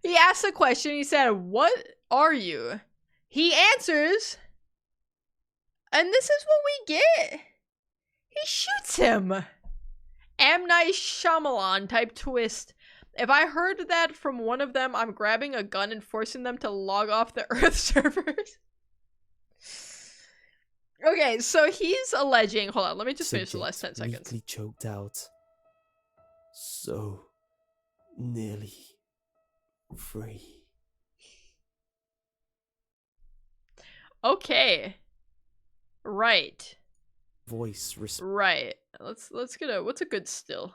He asked a question. He said, "What are you?" He answers, and this is what we get. He shoots him. M. Night Shyamalan type twist. If I heard that from one of them, I'm grabbing a gun and forcing them to log off the Earth servers. Okay, so he's alleging. Hold on, let me just finish the last 10 seconds. Weakly choked out. So nearly free. Okay. Right. Voice Right. Let's get what's a good still?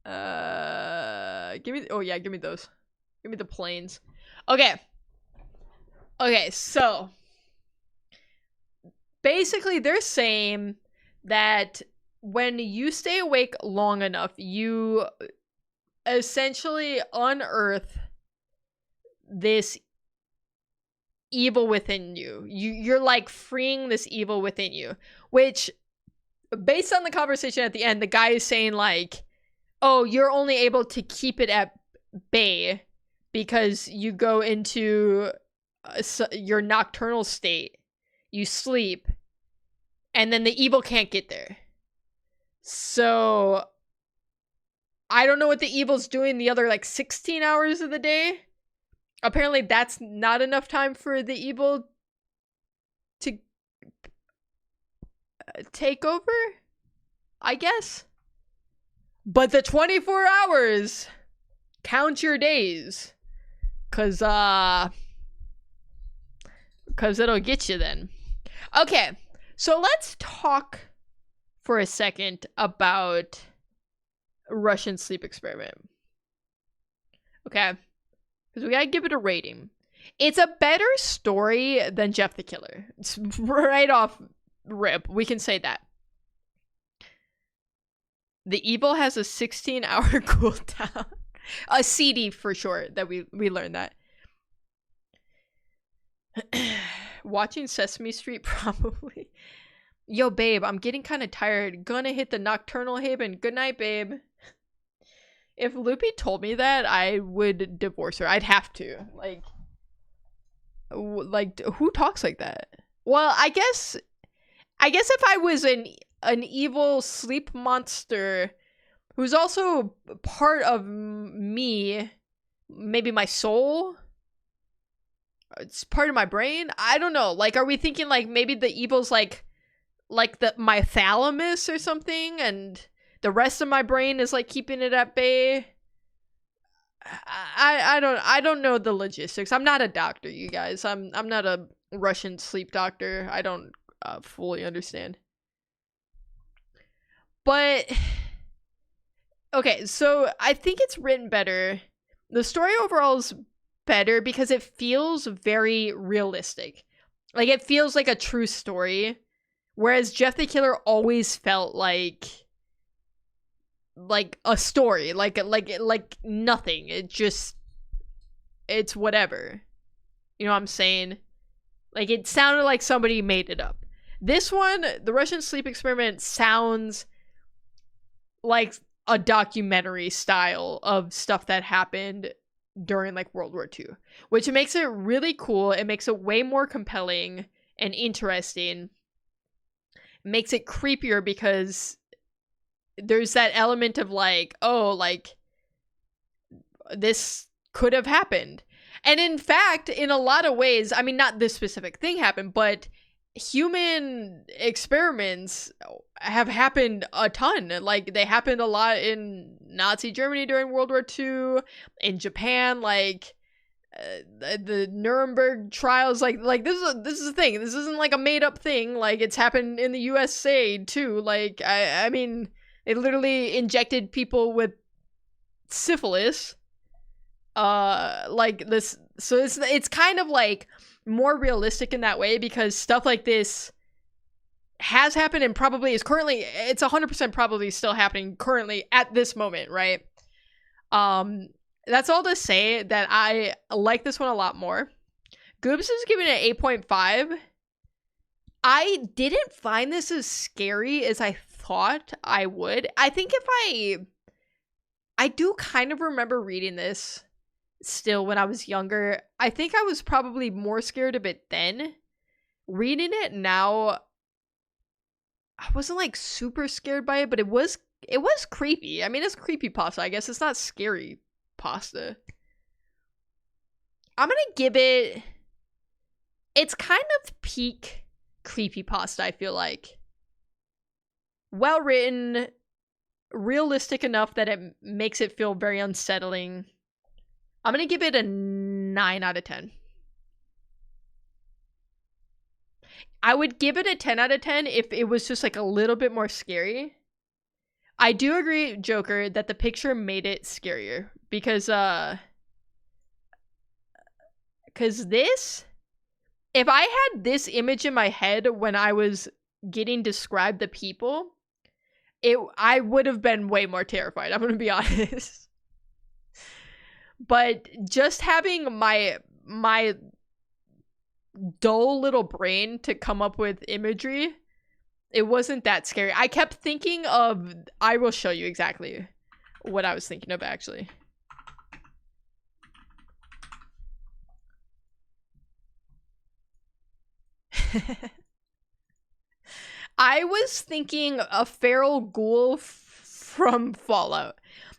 Give me those. Give me the planes. Okay. Okay, so basically they're saying that when you stay awake long enough, you essentially unearth this evil within you. You're like freeing this evil within you, which based on the conversation at the end, the guy is saying like, oh, you're only able to keep it at bay because you go into your nocturnal state, you sleep, and then the evil can't get there. So I don't know what the evil's doing the other like 16 hours of the day. Apparently that's not enough time for the evil to take over, I guess. But the 24 hours, count your days, cause it'll get you then. Okay, so let's talk for a second about Russian sleep experiment. Okay, because we gotta give it a rating. It's a better story than Jeff the Killer. It's right off rip, we can say that. The evil has a 16-hour cooldown. A CD for short, that we learned that. Watching Sesame Street, probably. Yo, babe, I'm getting kind of tired. Gonna hit the nocturnal haven. Good night, babe. If Loopy told me that, I would divorce her. I'd have to. Like, who talks like that? Well, I guess if I was an evil sleep monster who's also part of me, maybe my soul, it's part of my brain, I don't know. Like, are we thinking like maybe the evil's like my thalamus or something, and The rest of my brain is like keeping it at bay. I don't know the logistics. I'm not a doctor, you guys. I'm not a Russian sleep doctor. I don't fully understand. But okay, so I think it's written better. The story overall is better because it feels very realistic. Like, it feels like a true story. Whereas Jeff the Killer always felt like a story, like nothing. It's whatever. You know what I'm saying? Like, it sounded like somebody made it up. This one, the Russian sleep experiment, sounds like a documentary style of stuff that happened during like World War II, which makes it really cool. It makes it way more compelling and interesting. It makes it creepier because there's that element of like, oh, like this could have happened. And in fact, in a lot of ways, I mean, not this specific thing happened, but human experiments have happened a ton. Like, they happened a lot in Nazi Germany during World War II, in Japan, like the Nuremberg trials, like this is a thing. This isn't like a made up thing. Like, it's happened in the USA too. Like, I mean, they literally injected people with syphilis. Like this, so it's kind of like more realistic in that way because stuff like this has happened and probably is currently, it's 100% probably still happening currently at this moment, right? That's all to say that I like this one a lot more. Goobs is giving it 8.5. I didn't find this as scary as I thought I would. I think if I do kind of remember reading this still when I was younger. I think I was probably more scared of it then. Reading it now, I wasn't like super scared by it, but it was creepy. I mean, it's creepypasta. I guess it's not scary pasta. I'm gonna give it, it's kind of peak creepypasta, I feel like. Well written, realistic enough that it makes it feel very unsettling. I'm gonna give it a 9 out of 10. I would give it a 10 out of 10 if it was just like a little bit more scary. I do agree, Joker, that the picture made it scarier because this, if I had this image in my head when I was getting described the people, I would have been way more terrified. I'm gonna be honest. But just having my dull little brain to come up with imagery, it wasn't that scary. I kept thinking of, I will show you exactly what I was thinking of actually. I was thinking a feral ghoul from Fallout,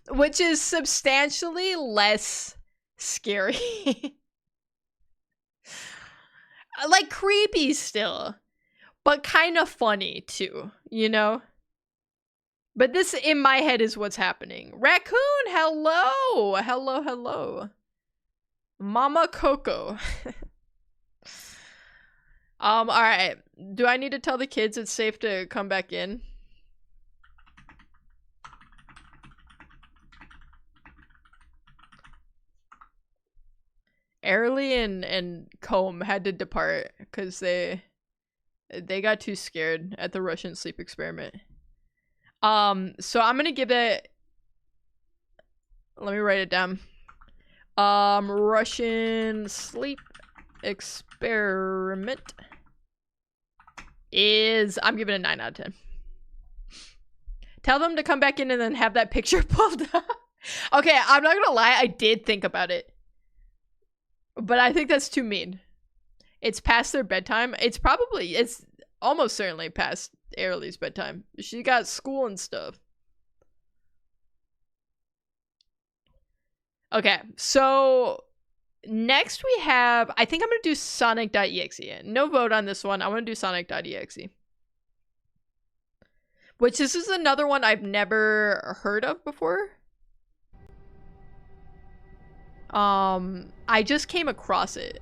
which is substantially less scary. Like, creepy still, but kind of funny too, you know? But this, in my head, is what's happening. Raccoon, hello! Hello, hello. Mama Coco. Alright. Do I need to tell the kids it's safe to come back in? Airly and Combe had to depart because they got too scared at the Russian sleep experiment. So I'm gonna give it, let me write it down. Russian sleep experiment is, I'm giving it a 9 out of 10. Tell them to come back in and then have that picture pulled up. Okay, I'm not gonna lie, I did think about it. But I think that's too mean. It's past their bedtime. It's almost certainly past Airly's bedtime. She got school and stuff. Okay, so next we have, I think I'm going to do Sonic.exe. No vote on this one. I want to do Sonic.exe. Which this is another one I've never heard of before. I just came across it.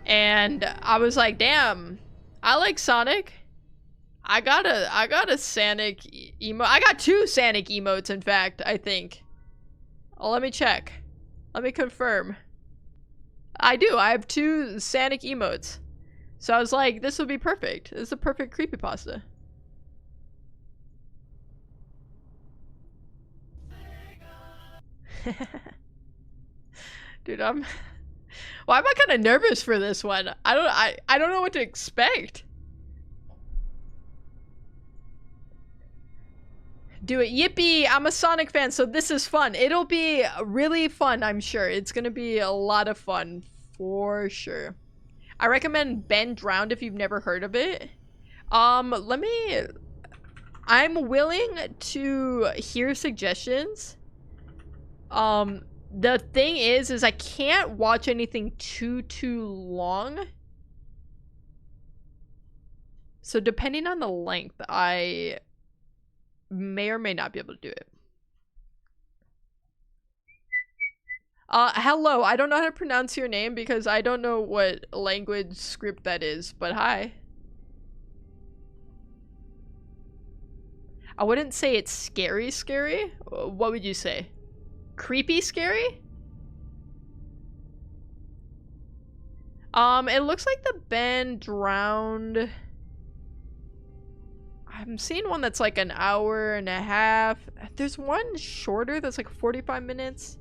And I was like, damn, I like Sonic. I got a Sonic emote. I got 2 Sonic emotes, in fact, I think. Oh, let me check. Let me confirm. I do. I have 2 Sonic emotes. So I was like, this would be perfect. This is a perfect creepypasta. Dude, why am I kind of nervous for this one? I don't know what to expect. Do it. Yippee! I'm a Sonic fan, so this is fun. It'll be really fun, I'm sure. It's gonna be a lot of fun, for sure. I recommend Ben Drowned if you've never heard of it. I'm willing to hear suggestions. The thing is I can't watch anything too long. So depending on the length, I may or may not be able to do it. Hello, I don't know how to pronounce your name because I don't know what language script that is, but hi. I wouldn't say it's scary. What would you say? Creepy scary? It looks like the Ben Drowned. I'm seeing one that's like an hour and a half. There's one shorter that's like 45 minutes.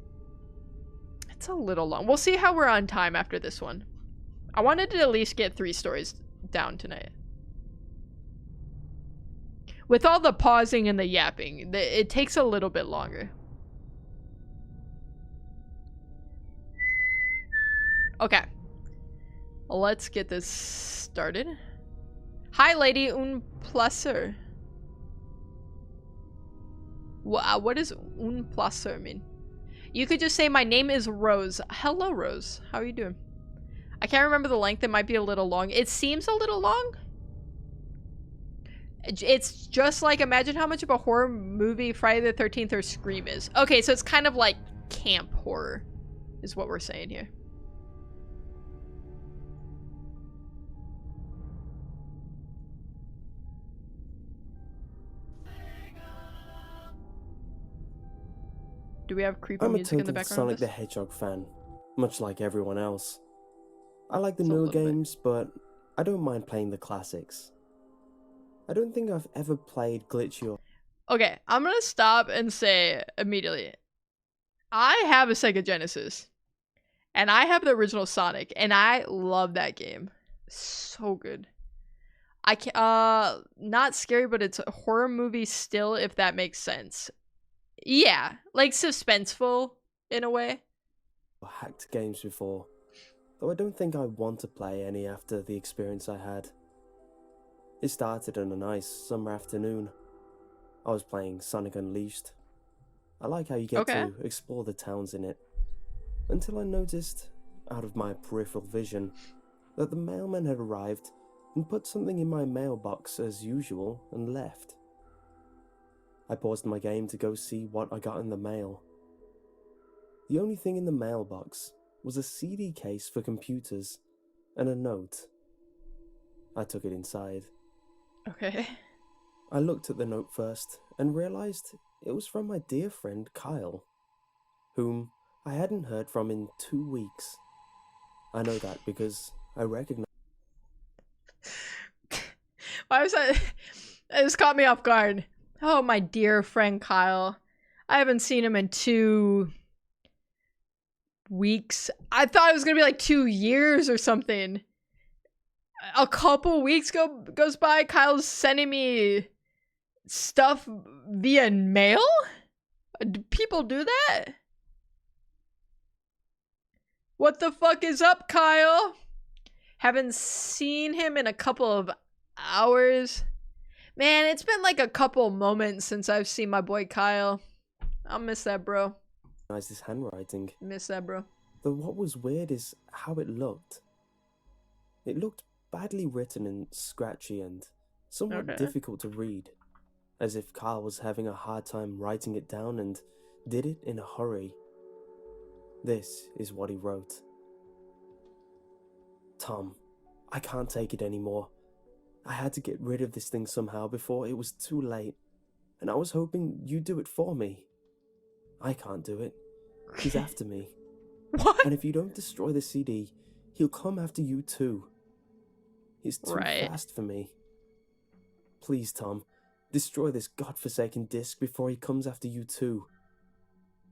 It's a little long. We'll see how we're on time after this one. I wanted to at least get 3 stories down tonight. With all the pausing and the yapping, it takes a little bit longer. Okay. Let's get this started. Hi, lady. Un placer. What does un placer mean? You could just say, my name is Rose. Hello, Rose. How are you doing? I can't remember the length. It might be a little long. It seems a little long. It's just like, imagine how much of a horror movie Friday the 13th or Scream is. Okay, so it's kind of like camp horror is what we're saying here. Do we have creepy music in the background? I'm a total Sonic the Hedgehog fan, much like everyone else. I like the newer games, but I don't mind playing the classics. I don't think I've ever played glitchy or... Okay, I'm gonna stop and say immediately. I have a Sega Genesis. And I have the original Sonic, and I love that game. So good. I can not scary, but it's a horror movie still, if that makes sense. Yeah, like suspenseful in a way. Hacked games before, though I don't think I want to play any after the experience I had. It started on a nice summer afternoon. I was playing Sonic Unleashed. I like how you get to explore the towns in it. Until I noticed, out of my peripheral vision, that the mailman had arrived and put something in my mailbox as usual and left. I paused my game to go see what I got in the mail. The only thing in the mailbox was a CD case for computers and a note. I took it inside. Okay. I looked at the note first and realized it was from my dear friend Kyle, whom I hadn't heard from in 2 weeks. I know that because I recognize... Why was that? It just caught me off guard. Oh, my dear friend Kyle. I haven't seen him in 2 weeks. I thought it was gonna be like 2 years or something. A couple weeks goes by. Kyle's sending me stuff via mail? Do people do that? What the fuck is up, Kyle? Haven't seen him in a couple of hours. Man, it's been like a couple moments since I've seen my boy Kyle. I'll miss that, bro. His handwriting. Miss that, bro. Though what was weird is how it looked. It looked badly written and scratchy and somewhat difficult to read. as if Kyle was having a hard time writing it down and did it in a hurry. This is what he wrote. Tom, I can't take it anymore. I had to get rid of this thing somehow before it was too late, and I was hoping you'd do it for me. I can't do it. He's after me. What? And if you don't destroy the CD, he'll come after you too. He's too Right. fast for me. Please, Tom, destroy this godforsaken disc before he comes after you too.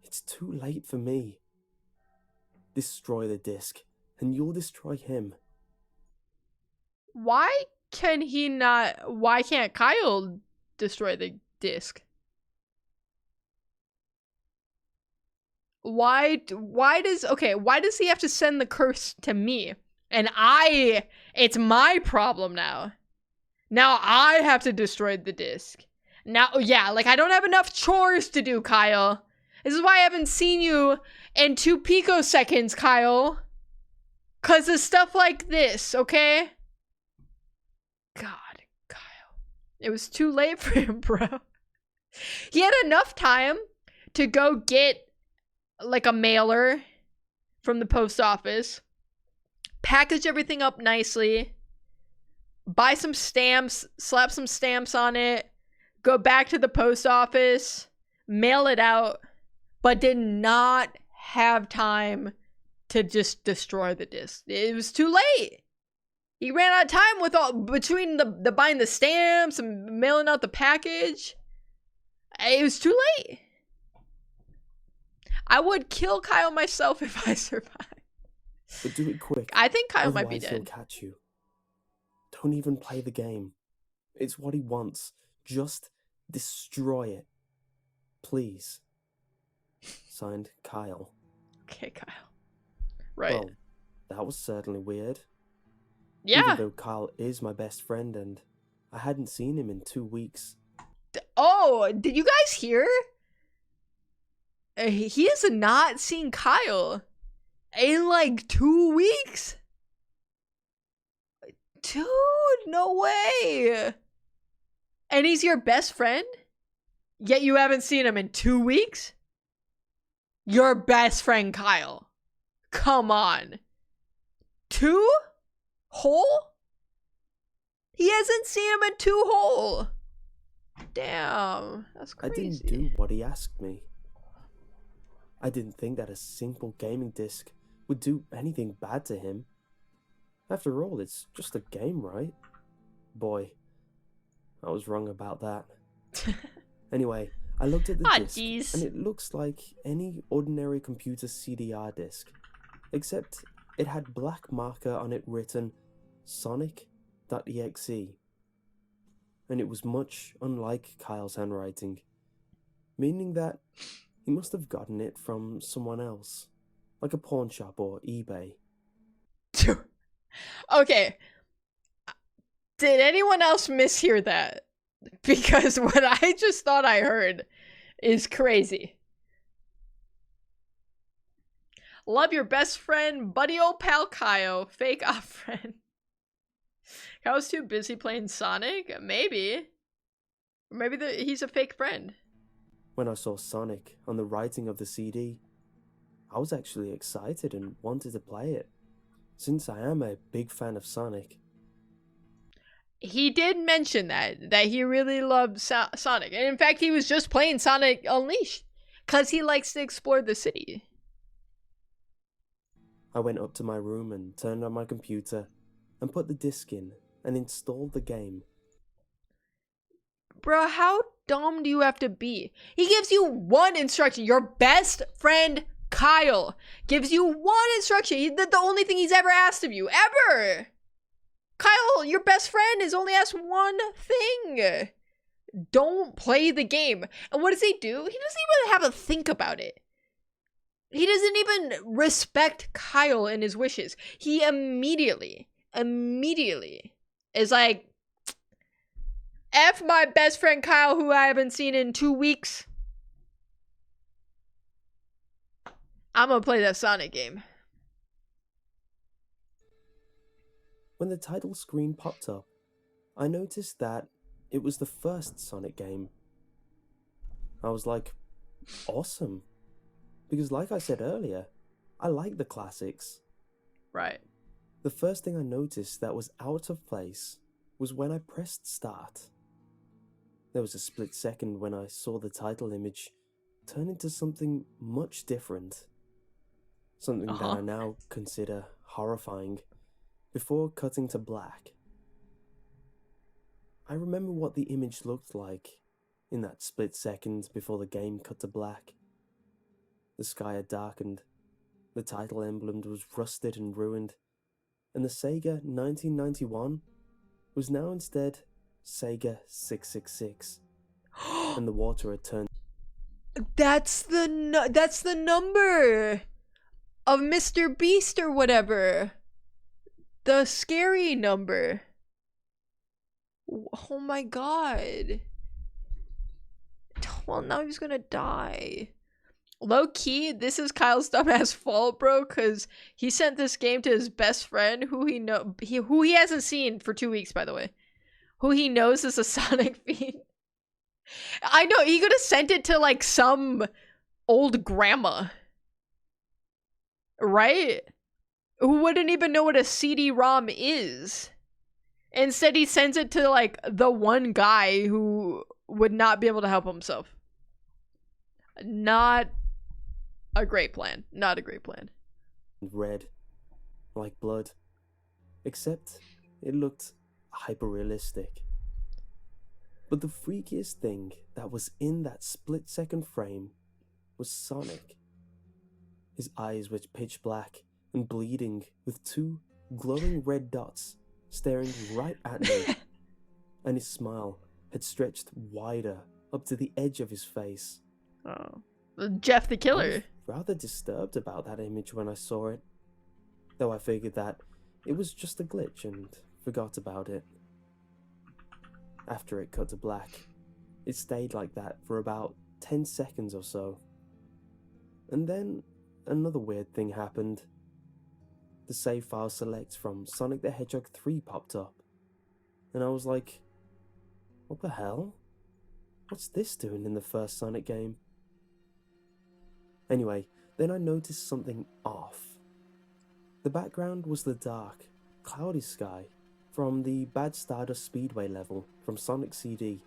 It's too late for me. Destroy the disc, and you'll destroy him. Why can't Kyle destroy the disc? Why does he have to send the curse to me? And it's my problem now. Now I have to destroy the disc. Now, yeah, like I don't have enough chores to do, Kyle. This is why I haven't seen you in 2 picoseconds, Kyle. 'Cause of stuff like this, okay? God, Kyle. It was too late for him, bro. He had enough time to go get like a mailer from the post office, package everything up nicely, buy some stamps, slap some stamps on it, go back to the post office, mail it out, but did not have time to just destroy the disc. It was too late. He ran out of time between the buying the stamps and mailing out the package. It was too late. I would kill Kyle myself if I survived. But do it quick. I think Kyle might be otherwise he'll dead. catch you. Don't even play the game. It's what he wants. Just destroy it. Please. Signed, Kyle. Okay, Kyle. Right. Well, that was certainly weird. Yeah. Even though Kyle is my best friend and I hadn't seen him in 2 weeks. Oh, did you guys hear? He has not seen Kyle in like 2 weeks. Dude, no way. And he's your best friend? Yet you haven't seen him in 2 weeks? Your best friend, Kyle. Come on. 2 whole? He hasn't seen him in 2 whole. Damn, that's I crazy. didn't do what he asked me. I didn't think that a simple gaming disc would do anything bad to him. After all, it's just a game, right? Boy, I was wrong about that. Anyway, I looked at the disc, jeez. and it looks like any ordinary computer CDR disc, except it had black marker on it written Sonic.exe. And it was much unlike Kyle's handwriting, meaning that he must have gotten it from someone else, like a pawn shop or eBay. Okay. Did anyone else mishear that? Because what I just thought I heard is crazy. Love your best friend, buddy old pal Kyle, fake off friend. Kyle's too busy playing Sonic? Maybe. Or maybe he's a fake friend. When I saw Sonic on the writing of the CD, I was actually excited and wanted to play it, since I am a big fan of Sonic. He did mention that he really loved Sonic. And in fact, he was just playing Sonic Unleashed because he likes to explore the city. I went up to my room and turned on my computer and put the disc in and installed the game. Bro, how dumb do you have to be? He gives you one instruction. Your best friend, Kyle, gives you one instruction. The only thing he's ever asked of you. Ever! Kyle, your best friend has only asked one thing. Don't play the game. And what does he do? He doesn't even have to think about it. He doesn't even respect Kyle and his wishes. He immediately is like, F my best friend Kyle, who I haven't seen in 2 weeks. I'm gonna play that Sonic game. When the title screen popped up, I noticed that it was the first Sonic game. I was like, awesome. Because like I said earlier, I like the classics. Right. The first thing I noticed that was out of place was when I pressed start. There was a split second when I saw the title image turn into something much different. Something that I now consider horrifying, before cutting to black. I remember what the image looked like in that split second before the game cut to black. The sky had darkened, the title emblem was rusted and ruined, and the Sega 1991 was now instead Sega 666, and the water had turned. That's the number of Mr. Beast or whatever. The scary number. Oh my god. Well, now he's gonna die. Low key, this is Kyle's dumbass fault, bro, because he sent this game to his best friend, who he hasn't seen for 2 weeks, by the way, who he knows is a Sonic fiend. I know, he could have sent it to like some old grandma, right? Who wouldn't even know what a CD-ROM is. Instead, he sends it to like the one guy who would not be able to help himself. Not a great plan. Not a great plan. Red, like blood, except it looked hyper-realistic. But the freakiest thing that was in that split-second frame was Sonic. His eyes were pitch black and bleeding, with 2 glowing red dots staring right at me, and his smile had stretched wider up to the edge of his face. Oh, Jeff the Killer. I was rather disturbed about that image when I saw it, though I figured that it was just a glitch and forgot about it. After it cut to black, it stayed like that for about 10 seconds or so. And then another weird thing happened. The save file select from Sonic the Hedgehog 3 popped up, and I was like, what the hell? What's this doing in the first Sonic game? Anyway, then I noticed something off. The background was the dark, cloudy sky from the Bad Stardust Speedway level from Sonic CD,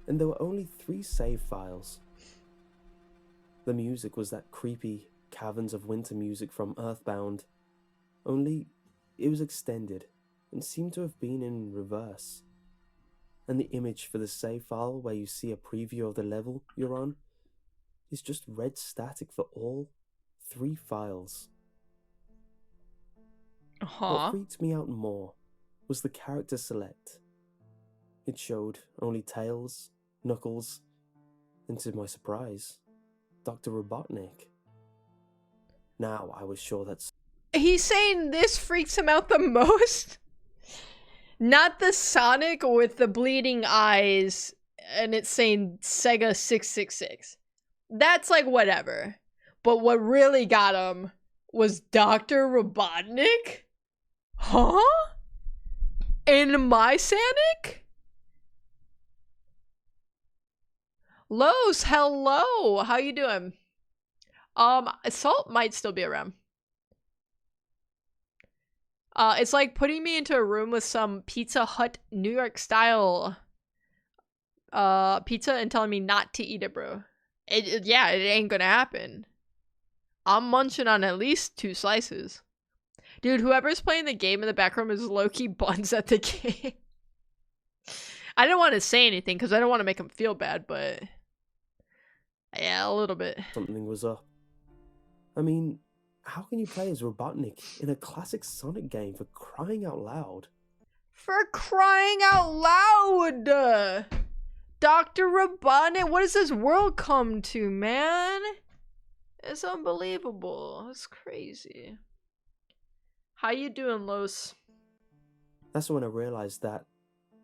and there were only 3 save files. The music was that creepy Caverns of Winter music from Earthbound, only it was extended and seemed to have been in reverse. And the image for the save file where you see a preview of the level you're on is just red static for all 3 files. What freaked me out more was the character select. It showed only Tails, Knuckles, and to my surprise, Dr. Robotnik. Now I was sure that... He's saying this freaks him out the most? Not the Sonic with the bleeding eyes and it's saying Sega 666. That's like whatever. But what really got him was Dr. Robotnik? Huh? In my Sonic? Los, hello. How you doing? Salt might still be around. It's like putting me into a room with some Pizza Hut New York style pizza and telling me not to eat it, bro. Yeah, it ain't gonna happen. I'm munching on at least 2 slices. Dude, whoever's playing the game in the back room is low-key buns at the game. I didn't want to say anything because I don't want to make him feel bad, but... yeah, a little bit. Something was up. I mean, how can you play as Robotnik in a classic Sonic game, for crying out loud? For crying out loud! Dr. Robotnik, what does this world come to, man? It's unbelievable. It's crazy. How you doing, Los? That's when I realized that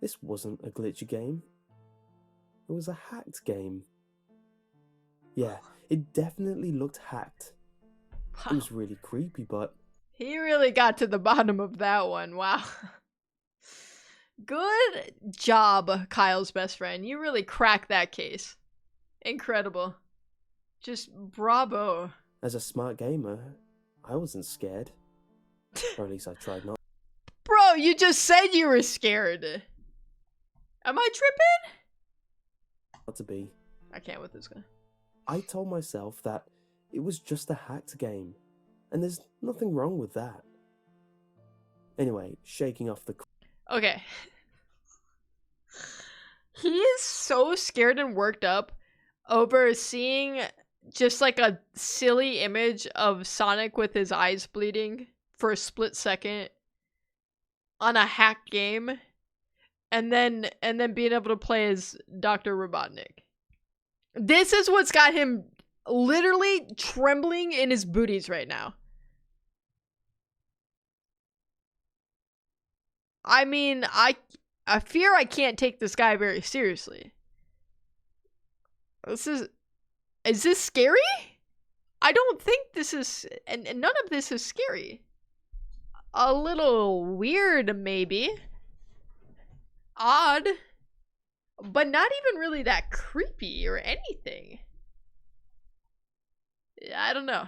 this wasn't a glitchy game. It was a hacked game. Yeah, it definitely looked hacked. It was really creepy, but... he really got to the bottom of that one, wow. Good job, Kyle's best friend. You really cracked that case. Incredible. Just bravo. As a smart gamer, I wasn't scared. Or at least I tried not. Bro, you just said you were scared. Am I tripping? To be. I can't with this guy. I told myself that it was just a hacked game, and there's nothing wrong with that. Anyway, shaking off the... Okay. He is so scared and worked up over seeing just like a silly image of Sonic with his eyes bleeding for a split second on a hack game, and then being able to play as Dr. Robotnik. This is what's got him literally trembling in his booties right now. I mean, I fear I can't take this guy very seriously. Is this scary? I don't think this is, and none of this is scary. A little weird, maybe. Odd. But not even really that creepy or anything. I don't know.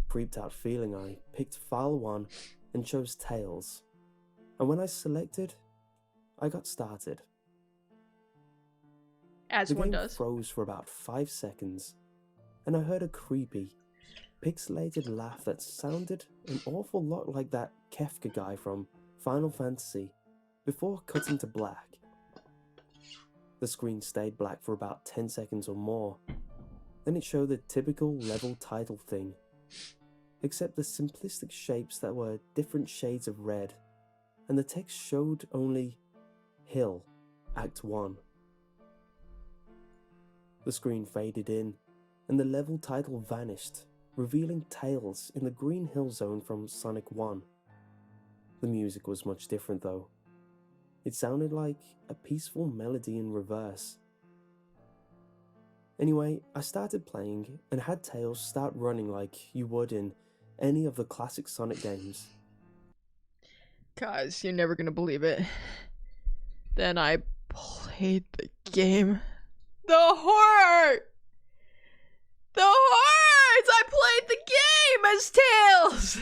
Creeped out feeling, I picked file 1 and chose Tails. And when I selected, I got started. As The one game does. froze for about 5 seconds, and I heard a creepy, pixelated laugh that sounded an awful lot like that Kefka guy from Final Fantasy, before cutting to black. The screen stayed black for about 10 seconds or more, then it showed the typical level title thing, except the simplistic shapes that were different shades of red, and the text showed only Hill, Act 1. The screen faded in, and the level title vanished, revealing Tails in the Green Hill Zone from Sonic 1. The music was much different though. It sounded like a peaceful melody in reverse. Anyway, I started playing and had Tails start running like you would in any of the classic Sonic games. Guys, you're never gonna believe it. Then I played the game. The horror! The horrors! I played the game as Tails!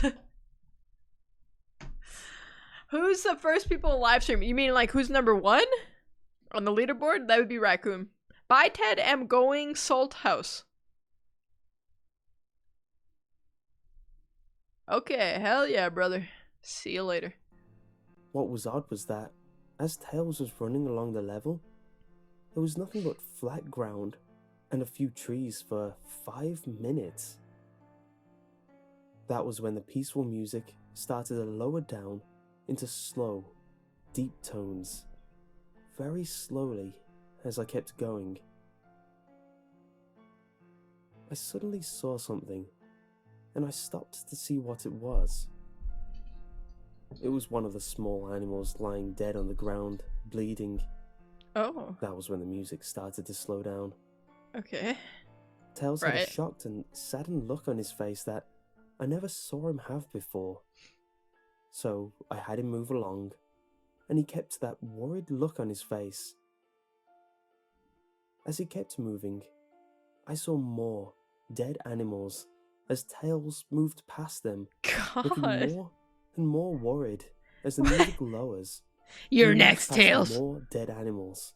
Who's the first people in live stream? You mean like who's number 1? On the leaderboard? That would be Raccoon. Bye, Ted. Am going Salt House. Okay, hell yeah, brother. See you later. What was odd was that, as Tails was running along the level, there was nothing but flat ground and a few trees for 5 minutes. That was when the peaceful music started to lower down into slow, deep tones, very slowly as I kept going. I suddenly saw something, and I stopped to see what it was. It was one of the small animals lying dead on the ground, bleeding. Oh. That was when the music started to slow down. Okay. Tails had Right. a shocked and saddened look on his face that I never saw him have before. So I had him move along, and he kept that worried look on his face. As he kept moving, I saw more dead animals as Tails moved past them, looking God. more and more worried as the music lowers. You're He moves next, past Tails. More dead animals.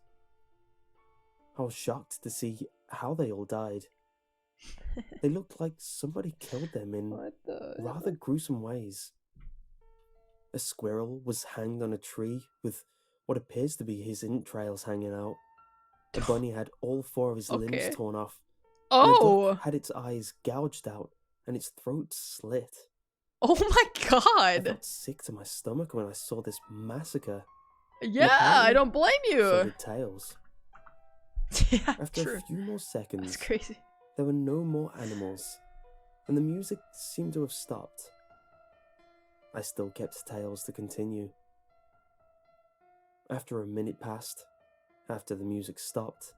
I was shocked to see how they all died. They looked like somebody killed them in What the? rather gruesome ways. A squirrel was hanged on a tree with what appears to be his entrails hanging out. A bunny had all 4 of his Okay. limbs torn off. And a Oh! duck had its eyes gouged out and its throat slit. Oh my I god! felt sick to my stomach when I saw this massacre. Yeah, apparently, I don't blame So you. did Tails. Yeah, After true. a few more That's seconds, crazy. there were no more animals, and the music seemed to have stopped. I still kept Tails to continue. After a minute passed, after the music stopped,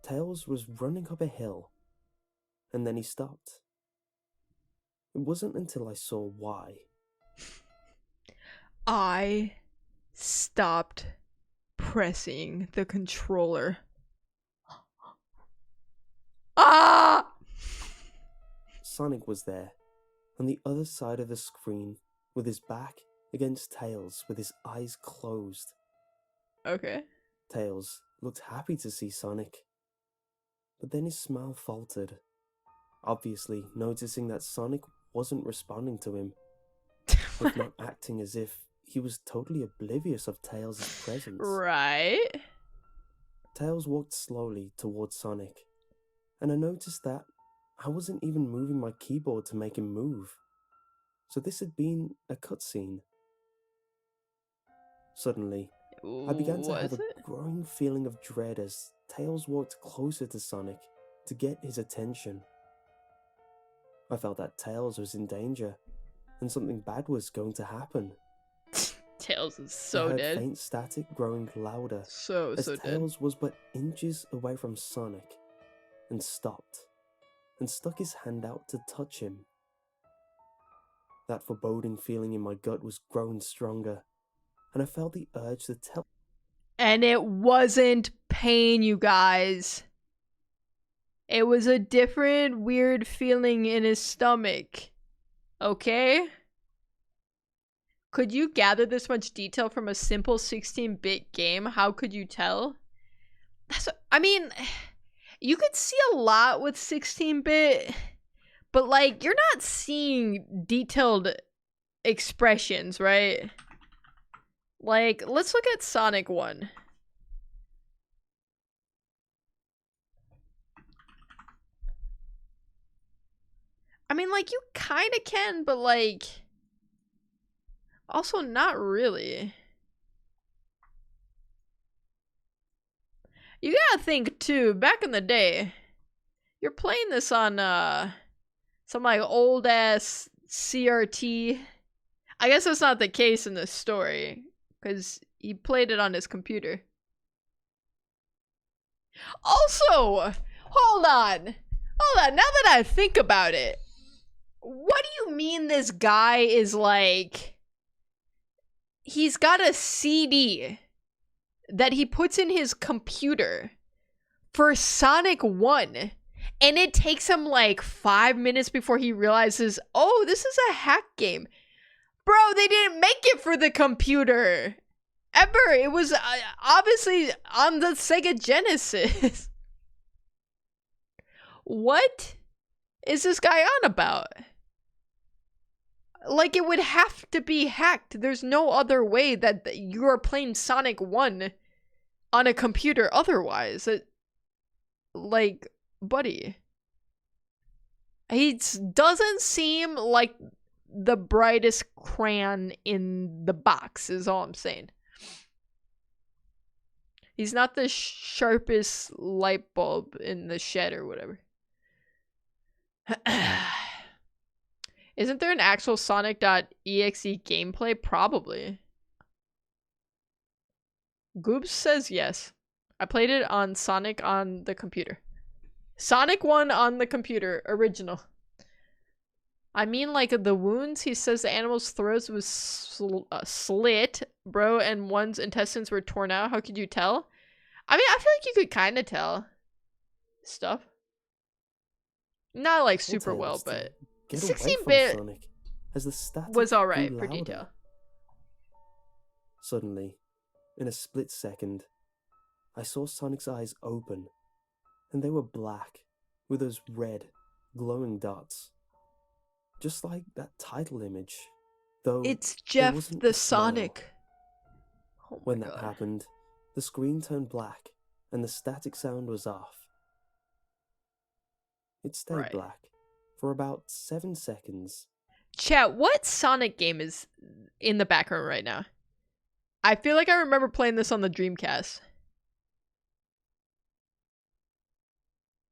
Tails was running up a hill, and then he stopped. It wasn't until I saw why. I stopped pressing the controller. Ah! Sonic was there, on the other side of the screen, with his back against Tails, with his eyes closed. Okay. Tails looked happy to see Sonic, but then his smile faltered, obviously noticing that Sonic wasn't responding to him, if not acting as if he was totally oblivious of Tails' presence. Right. Tails walked slowly towards Sonic, and I noticed that I wasn't even moving my keyboard to make him move. So this had been a cutscene. Suddenly, I began to have Was a it? growing feeling of dread as Tails walked closer to Sonic to get his attention. I felt that Tails was in danger, and something bad was going to happen. Tails is I so heard dead. faint static growing louder So as dead. Tails was but inches away from Sonic, and stopped, and stuck his hand out to touch him. That foreboding feeling in my gut was growing stronger, and I felt the urge to tell. And it wasn't pain, you guys. It was a different weird feeling in his stomach. Okay? Could you gather this much detail from a simple 16-bit game? How could you tell? I mean, you could see a lot with 16-bit, but like, you're not seeing detailed expressions, right? Like, let's look at Sonic 1. I mean, like, you kind of can, but like, also not really. You gotta think, too, back in the day, you're playing this on, some, like, old-ass CRT. I guess that's not the case in this story, because he played it on his computer. Also, hold on, now that I think about it, what do you mean this guy is like, he's got a CD that he puts in his computer for Sonic 1, and it takes him like 5 minutes before he realizes, oh, this is a hack game. Bro, they didn't make it for the computer. Ever. It was obviously on the Sega Genesis. What is this guy on about? Like, it would have to be hacked. There's no other way that you are playing Sonic 1 on a computer otherwise. Like, buddy. He doesn't seem like the brightest crayon in the box, is all I'm saying. He's not the sharpest light bulb in the shed or whatever. Isn't there an actual Sonic.exe gameplay? Probably. Goobs says yes. I played it on Sonic on the computer. Sonic 1 on the computer. Original. I mean, like, the wounds, he says the animal's throat was slit, bro, and one's intestines were torn out. How could you tell? I mean, I feel like you could kind of tell stuff. Not, like, super well, but 16-bit was alright for detail. Suddenly, in a split second, I saw Sonic's eyes open, and they were black, with those red, glowing dots. Just like that title image, though. It's Jeff the Sonic. Oh when that happened, the screen turned black and the static sound was off. It stayed black for about 7 seconds. Chat, what Sonic game is in the background right now? I feel like I remember playing this on the Dreamcast.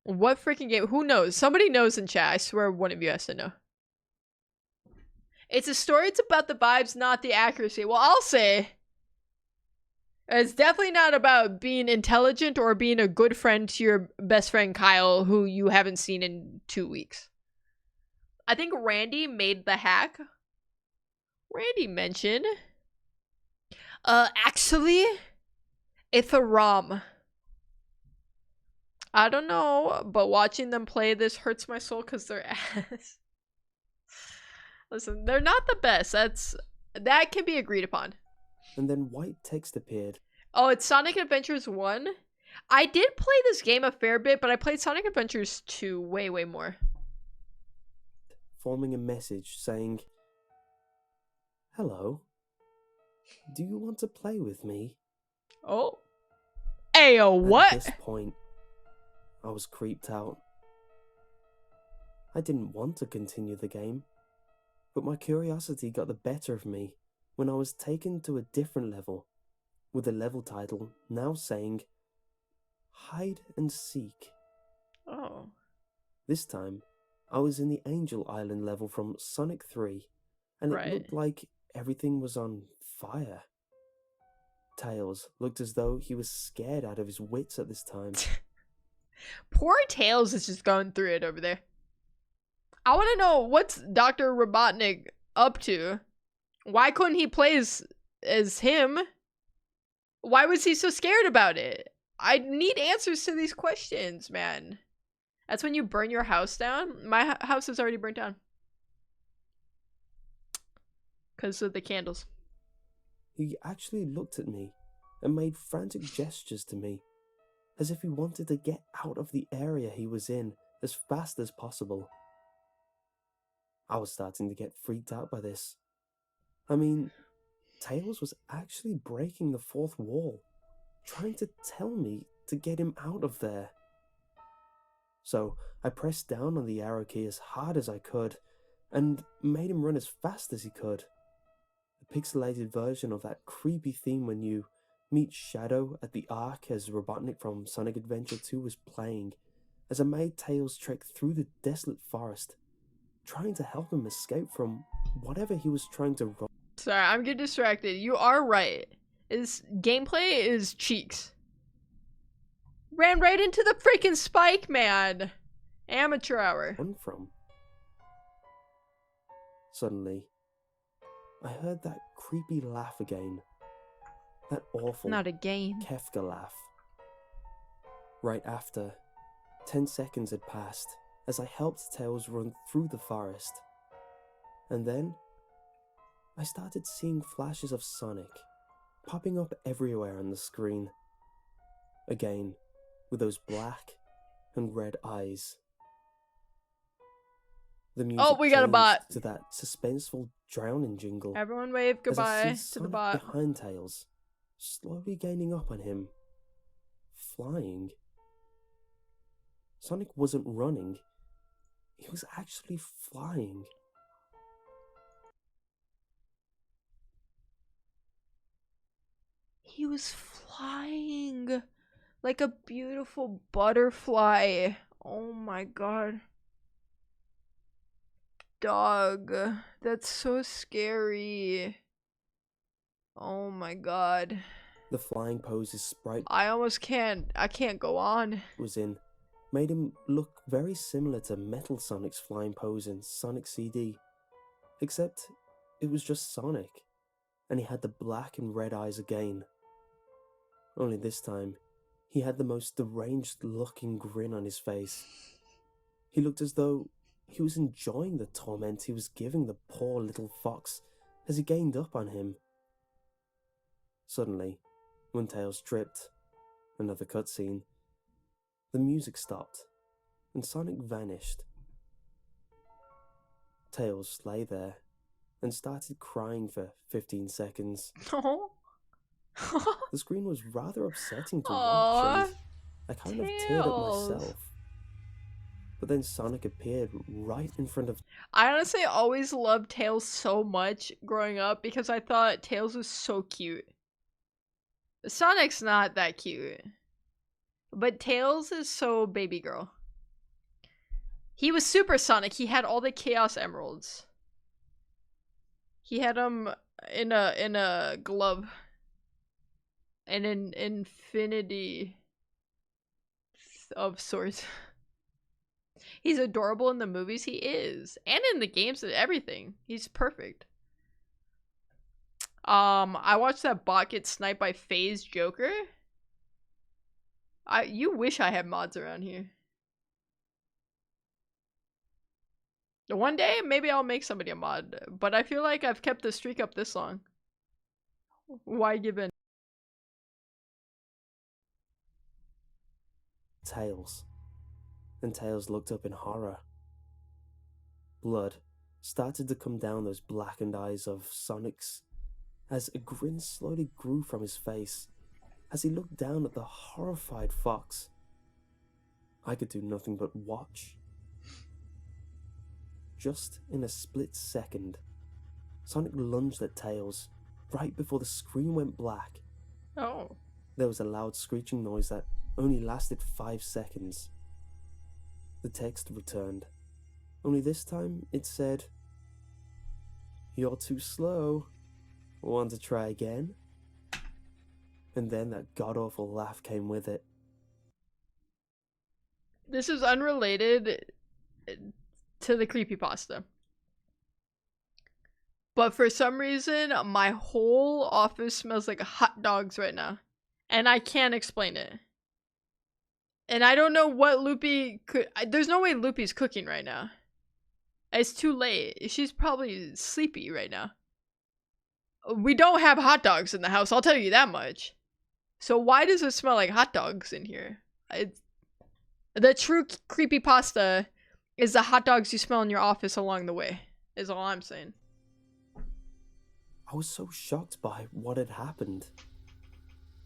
What freaking game? Who knows? Somebody knows in chat. I swear one of you has to know. It's a story, it's about the vibes, not the accuracy. Well, I'll say it's definitely not about being intelligent or being a good friend to your best friend Kyle, who you haven't seen in 2 weeks. I think Randy made the hack. Randy mentioned. Actually, it's a ROM. I don't know, but watching them play this hurts my soul because they're ass. Listen, they're not the best. That can be agreed upon. And then white text appeared. Oh, it's Sonic Adventures 1? I did play this game a fair bit, but I played Sonic Adventures 2 way, way more. Forming a message saying, "Hello. Do you want to play with me?" Oh. Ayo, what? At this point, I was creeped out. I didn't want to continue the game, but my curiosity got the better of me when I was taken to a different level, with the level title now saying, "Hide and Seek." Oh. This time, I was in the Angel Island level from Sonic 3, and it Right. looked like everything was on fire. Tails looked as though he was scared out of his wits at this time. Poor Tails is just going through it over there. I want to know what's Dr. Robotnik up to. Why couldn't he play as him? Why was he so scared about it? I need answers to these questions, man. That's when you burn your house down. My house is already burnt down. Because of the candles. He actually looked at me and made frantic gestures to me, as if he wanted to get out of the area he was in as fast as possible. I was starting to get freaked out by this. I mean, Tails was actually breaking the fourth wall, trying to tell me to get him out of there. So I pressed down on the arrow key as hard as I could, and made him run as fast as he could. A pixelated version of that creepy theme when you meet Shadow at the Ark as Robotnik from Sonic Adventure 2 was playing, as I made Tails trek through the desolate forest, trying to help him escape from whatever he was trying to run. Sorry, I'm getting distracted. You are right. His gameplay is cheeks. Ran right into the freaking spike, man. Amateur hour. From. Suddenly, I heard that creepy laugh again. That awful Not again. Kefka laugh. Right after, 10 seconds had passed as I helped Tails run through the forest. And then, I started seeing flashes of Sonic popping up everywhere on the screen. Again, with those black and red eyes. The music we got a changed bot. to that suspenseful drowning jingle. Everyone wave as I goodbye see to the Sonic bot. behind Tails, slowly gaining up on him, flying. Sonic wasn't running, he was actually flying. He was flying like a beautiful butterfly. Oh my god. Dog. That's so scary. Oh my god. The flying pose his sprite I can't go on. was in made him look very similar to Metal Sonic's flying pose in Sonic CD, except it was just Sonic, and he had the black and red eyes again. Only this time, he had the most deranged looking grin on his face. He looked as though he was enjoying the torment he was giving the poor little fox as he gained up on him. Suddenly, when Tails tripped, another cutscene, the music stopped, and Sonic vanished. Tails lay there and started crying for 15 seconds. Oh. The screen was rather upsetting to Aw, watch, and I kind of teared up Tails. myself. But then Sonic appeared right in front of I honestly always loved Tails so much growing up because I thought Tails was so cute. Sonic's not that cute. But Tails is so baby girl. He was Super Sonic. He had all the Chaos Emeralds. He had them in a glove. And an infinity of sorts. He's adorable in the movies, he is. And in the games and everything. He's perfect. I watched that bot get sniped by FaZe Joker. You wish I had mods around here. One day, maybe I'll make somebody a mod, but I feel like I've kept the streak up this long. Why give in? Tails. And Tails looked up in horror. Blood started to come down those blackened eyes of Sonic's as a grin slowly grew from his face as he looked down at the horrified fox. I could do nothing but watch. Just in a split second, Sonic lunged at Tails right before the screen went black. Oh. There was a loud screeching noise that only lasted 5 seconds. The text returned, only this time it said, "You're too slow. Want to try again?" And then that god-awful laugh came with it. This is unrelated to the creepypasta. But for some reason, my whole office smells like hot dogs right now. And I can't explain it. And I don't know what Loopy could... There's no way Loopy's cooking right now. It's too late. She's probably sleepy right now. We don't have hot dogs in the house, I'll tell you that much. So why does it smell like hot dogs in here? The true creepypasta is the hot dogs you smell in your office along the way, is all I'm saying. I was so shocked by what had happened.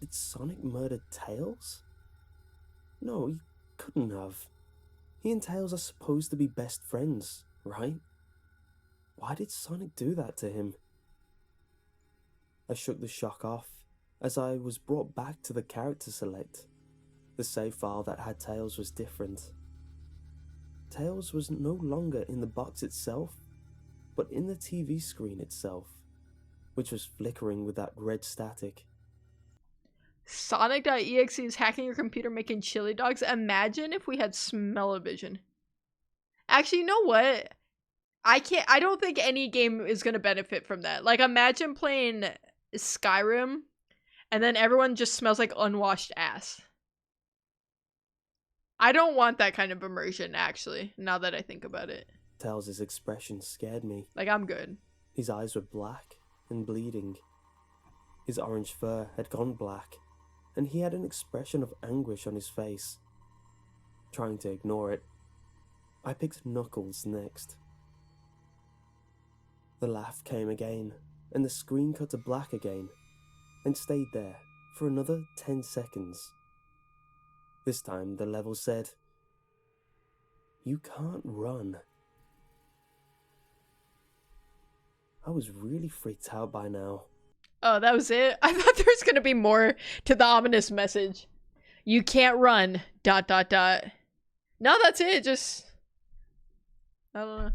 Did Sonic murder Tails? No, he couldn't have. He and Tails are supposed to be best friends, right? Why did Sonic do that to him? I shook the shock off as I was brought back to the character select. The save file that had Tails was different. Tails was no longer in the box itself, but in the TV screen itself, which was flickering with that red static. Sonic.exe is hacking your computer making chili dogs. Imagine if we had smell-o-vision. Actually, you know what? I don't think any game is gonna benefit from that. Like, imagine playing Skyrim and then everyone just smells like unwashed ass. I don't want that kind of immersion, actually, now that I think about it. Tails' expression scared me. Like, I'm good. His eyes were black and bleeding. His orange fur had gone black, and he had an expression of anguish on his face. Trying to ignore it, I picked Knuckles next. The laugh came again, and the screen cut to black again, and stayed there for another 10 seconds. This time the level said, "You can't run." I was really freaked out by now. Oh, that was it? I thought there was gonna be more to the ominous message. You can't run, ... No, that's it, just... I don't know.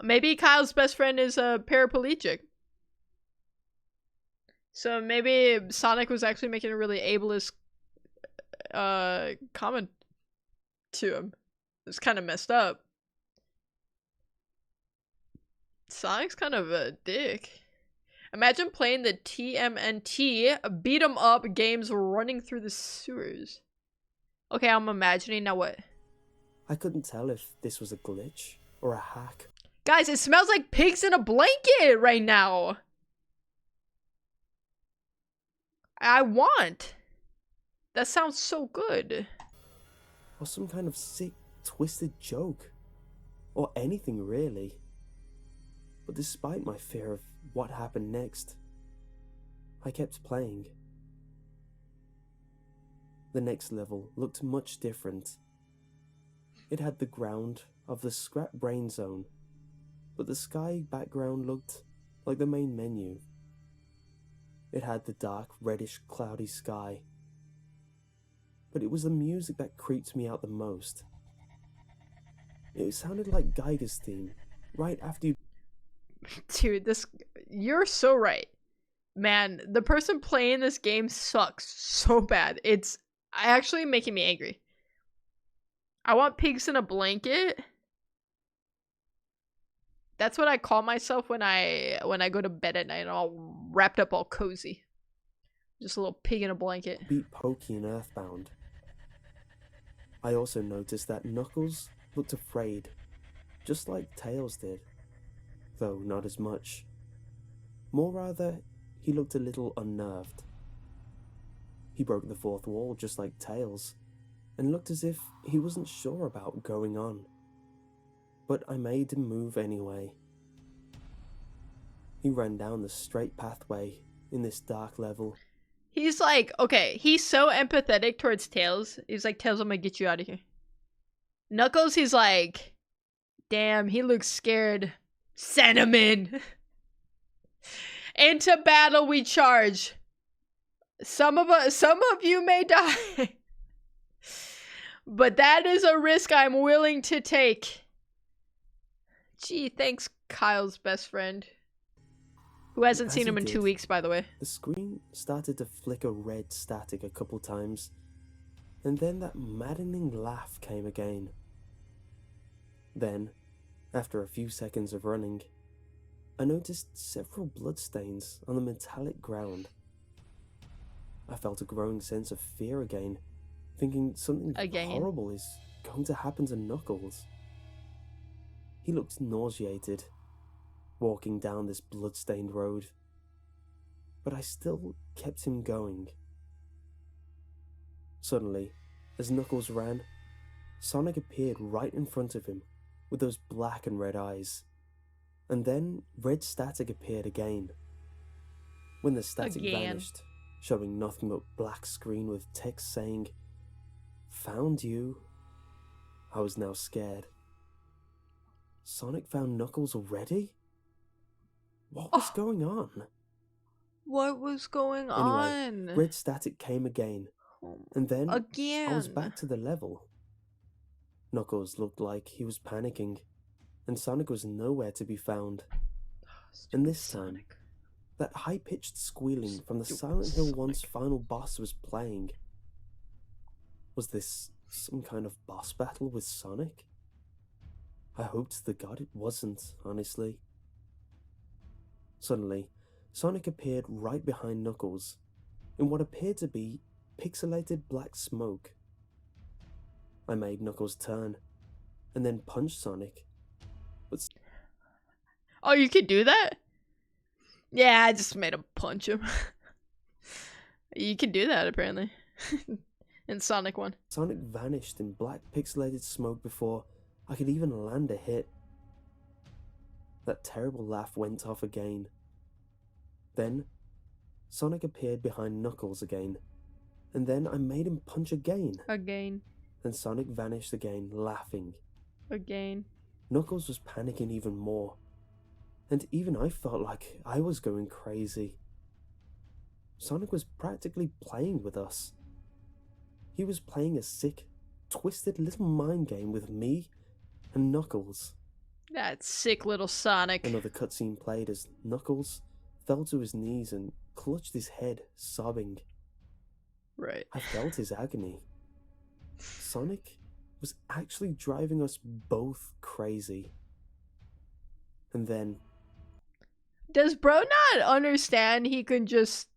Maybe Kyle's best friend is paraplegic. So maybe Sonic was actually making a really ableist comment to him. It's kind of messed up. Sonic's kind of a dick. Imagine playing the TMNT beat 'em up games running through the sewers. Okay, I'm imagining. Now what? I couldn't tell if this was a glitch or a hack. Guys, it smells like pigs in a blanket right now. I want. That sounds so good. Or some kind of sick, twisted joke. Or anything, really. But despite my fear of what happened next, I kept playing. The next level looked much different. It had the ground of the Scrap Brain Zone, but the sky background looked like the main menu. It had the dark, reddish, cloudy sky. But it was the music that creeped me out the most. It sounded like Geiger's theme, right after you... Dude, you're so right. Man, the person playing this game sucks so bad. It's actually making me angry. I want pigs in a blanket. That's what I call myself when I go to bed at night, all wrapped up all cozy. Just a little pig in a blanket. Beat Pokey and Earthbound. I also noticed that Knuckles looked afraid, just like Tails did, though not as much. More rather, he looked a little unnerved. He broke the fourth wall just like Tails, and looked as if he wasn't sure about going on. But I made him move anyway. He ran down the straight pathway in this dark level. He's like, okay, he's so empathetic towards Tails. He's like, Tails, I'm gonna get you out of here. Knuckles, he's like, damn, he looks scared. Send him in. Into battle we charge. Some of you may die. But that is a risk I'm willing to take. Gee, thanks, Kyle's best friend. Who hasn't seen him in 2 weeks, by the way. The screen started to flicker red static a couple times, and then that maddening laugh came again. Then, after a few seconds of running, I noticed several bloodstains on the metallic ground. I felt a growing sense of fear again, thinking something horrible is going to happen to Knuckles. He looked nauseated, walking down this blood-stained road, but I still kept him going. Suddenly, as Knuckles ran, Sonic appeared right in front of him with those black and red eyes, and then red static appeared again. When the static vanished, showing nothing but black screen with text saying, "Found you," I was now scared. Sonic found Knuckles already? What was going on? What was going Anyway, on? red static came again, and then Again. I was back to the level. Knuckles looked like he was panicking, and Sonic was nowhere to be found. And this time, that high-pitched squealing from the Silent Hill 1's final boss was playing. Was this some kind of boss battle with Sonic? I hoped to God it wasn't, honestly. Suddenly, Sonic appeared right behind Knuckles, in what appeared to be pixelated black smoke. I made Knuckles turn, and then punched Sonic. But Oh, you could do that? Yeah, I just made him punch him. You can do that, apparently. In Sonic 1. Sonic vanished in black pixelated smoke before I could even land a hit. That terrible laugh went off again. Then, Sonic appeared behind Knuckles again, and then I made him punch again. Again. Then Sonic vanished again, laughing. Again. Knuckles was panicking even more, and even I felt like I was going crazy. Sonic was practically playing with us. He was playing a sick, twisted little mind game with me and Knuckles. That sick little Sonic. Another cutscene played as Knuckles fell to his knees and clutched his head, sobbing. Right. I felt his agony. Sonic was actually driving us both crazy. And then... Does bro not understand he can just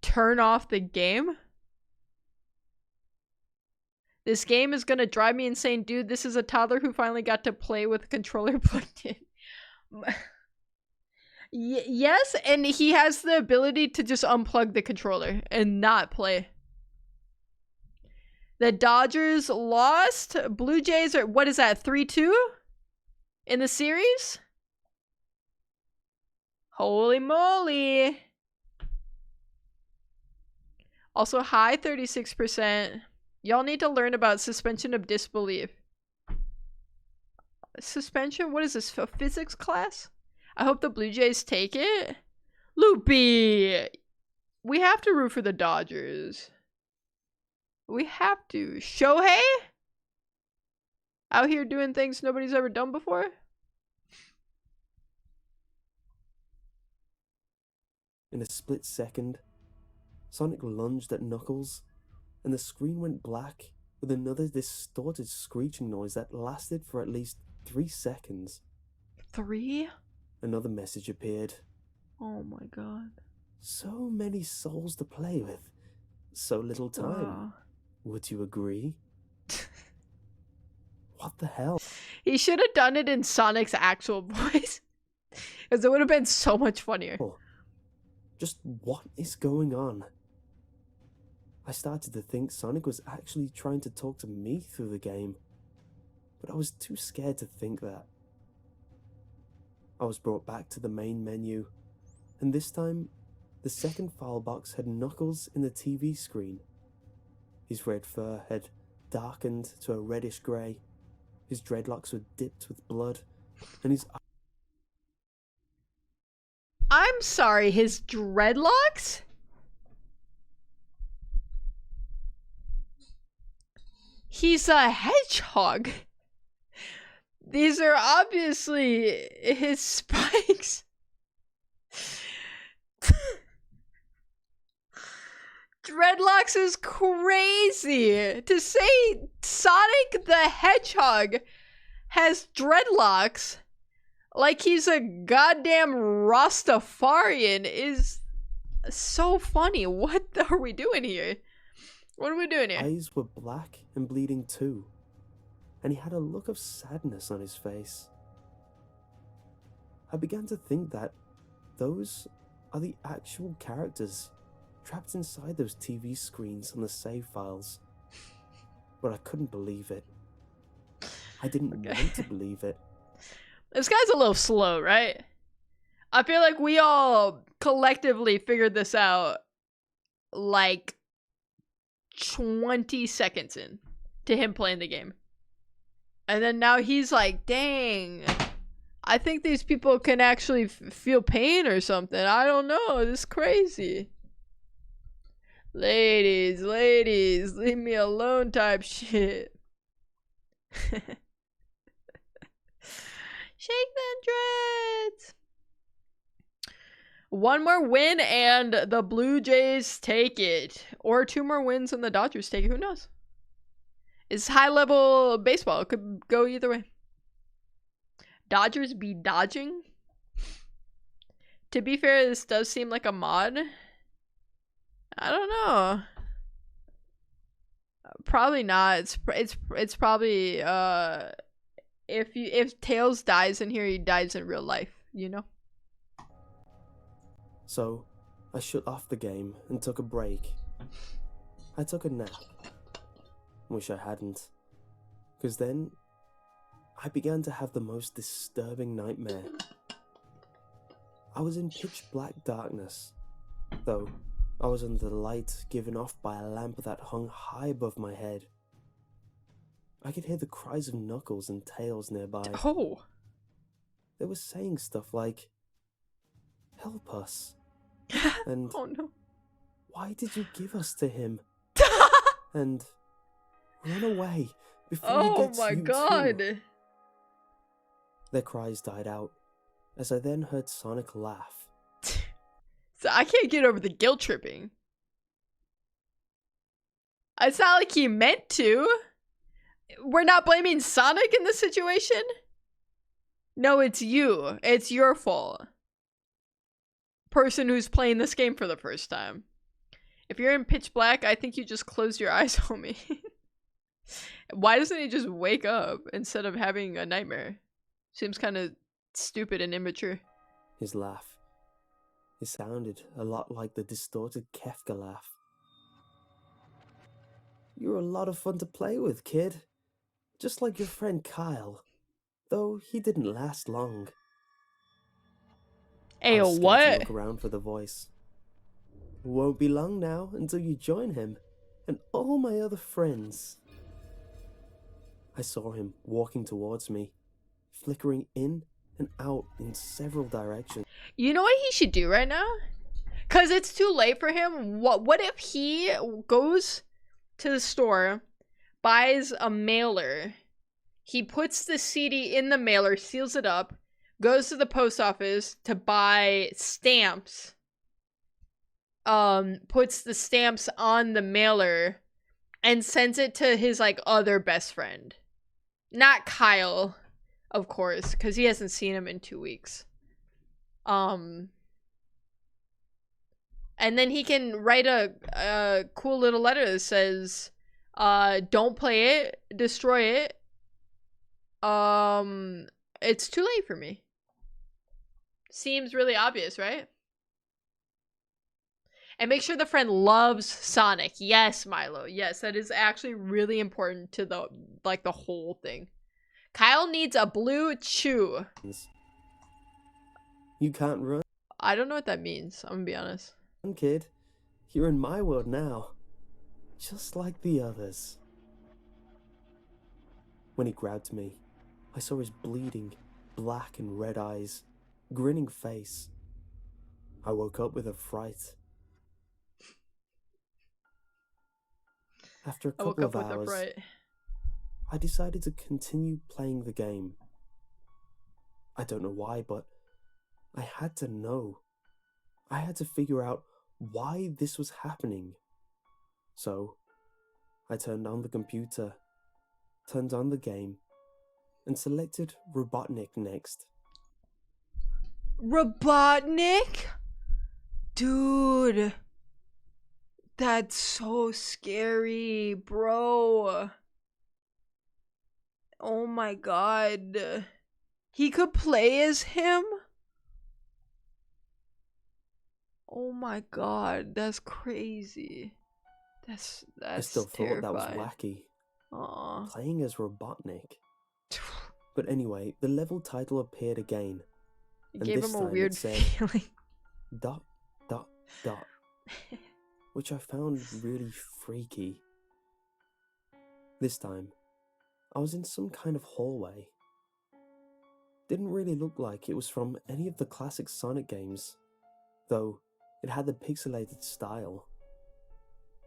turn off the game? This game is gonna drive me insane. Dude, this is a toddler who finally got to play with a controller plugged in. Yes, and he has the ability to just unplug the controller and not play. The Dodgers lost. Blue Jays are, what is that, 3-2 in the series? Holy moly. Also, high 36%. Y'all need to learn about suspension of disbelief. Suspension? What is this, a physics class? I hope the Blue Jays take it. Loopy! We have to root for the Dodgers. We have to. Shohei? Out here doing things nobody's ever done before? In a split second, Sonic lunged at Knuckles, and the screen went black with another distorted screeching noise that lasted for at least 3 seconds. 3? Another message appeared. Oh my god. So many souls to play with. So little time. Wow. Would you agree? What the hell? He should have done it in Sonic's actual voice. Because it would have been so much funnier. Just what is going on? I started to think Sonic was actually trying to talk to me through the game, but I was too scared to think that. I was brought back to the main menu, and this time, the second file box had Knuckles in the TV screen. His red fur had darkened to a reddish grey, his dreadlocks were dipped with blood, and his... I'm sorry, his dreadlocks? He's a hedgehog. These are obviously his spikes. Dreadlocks is crazy. To say Sonic the Hedgehog has dreadlocks like he's a goddamn Rastafarian is so funny. What are we doing here? What are we doing here? Eyes were black and bleeding too, and he had a look of sadness on his face. I began to think that those are the actual characters trapped inside those TV screens on the save files. But I couldn't believe it. I didn't want to believe it. This guy's a little slow, right? I feel like we all collectively figured this out like 20 seconds in to him playing the game. And then now he's like, dang, I think these people can actually feel pain or something. I don't know. This is crazy. Ladies, leave me alone type shit. Shake them dreads. One more win and the Blue Jays take it. Or 2 more wins and the Dodgers take it. Who knows? It's high level baseball. It could go either way. Dodgers be dodging. To be fair, this does seem like a mod. I don't know. Probably not. It's probably if Tails dies in here, he dies in real life, you know? So, I shut off the game and took a break. I took a nap. Wish I hadn't. Because then, I began to have the most disturbing nightmare. I was in pitch black darkness, though I was under the light given off by a lamp that hung high above my head. I could hear the cries of Knuckles and Tails nearby. Oh. They were saying stuff like, "Help us." And, oh no. "Why did you give us to him?" And, "Run away before he Oh gets my you god. too." Their cries died out, as I then heard Sonic laugh. So I can't get over the guilt tripping. It's not like he meant to. We're not blaming Sonic in this situation. No, it's you. It's your fault. Person who's playing this game for the first time. If you're in pitch black, I think you just close your eyes, homie. Why doesn't he just wake up instead of having a nightmare? Seems kind of stupid and immature. His laugh. It sounded a lot like the distorted Kefka laugh. "You're a lot of fun to play with, kid. Just like your friend Kyle. Though he didn't last long." Hey, I was scared to what? look around for the voice. "Won't be long now until you join him and all my other friends." I saw him walking towards me, flickering in and out in several directions. You know what he should do right now? Cause it's too late for him. What if he goes to the store, buys a mailer, he puts the CD in the mailer, seals it up, goes to the post office to buy stamps, puts the stamps on the mailer, and sends it to his like other best friend. Not Kyle. Of course, because he hasn't seen him in 2 weeks. And then he can write a cool little letter that says, don't play it, destroy it. It's too late for me. Seems really obvious, right? And make sure the friend loves Sonic. Yes, Milo. Yes, that is actually really important to the whole thing. Kyle needs a blue chew. You can't run, I don't know what that means. I'm gonna be honest. kid. You're in my world now. Just like the others. When he grabbed me, I saw his bleeding, black and red eyes, grinning face. I woke up with a fright. After a I woke couple up of with a hours, fright. I decided to continue playing the game. I don't know why, but I had to know. I had to figure out why this was happening. So, I turned on the computer, turned on the game, and selected Robotnik next. Robotnik? Dude. That's so scary, bro. Oh my god. He could play as him? Oh my god, that's crazy. That's I still terrifying. thought that was wacky. Aww. Playing as Robotnik. But anyway, the level title appeared again. It And gave this him a time weird it said, feeling. ... which I found really freaky. This time, I was in some kind of hallway. Didn't really look like it was from any of the classic Sonic games, though it had the pixelated style.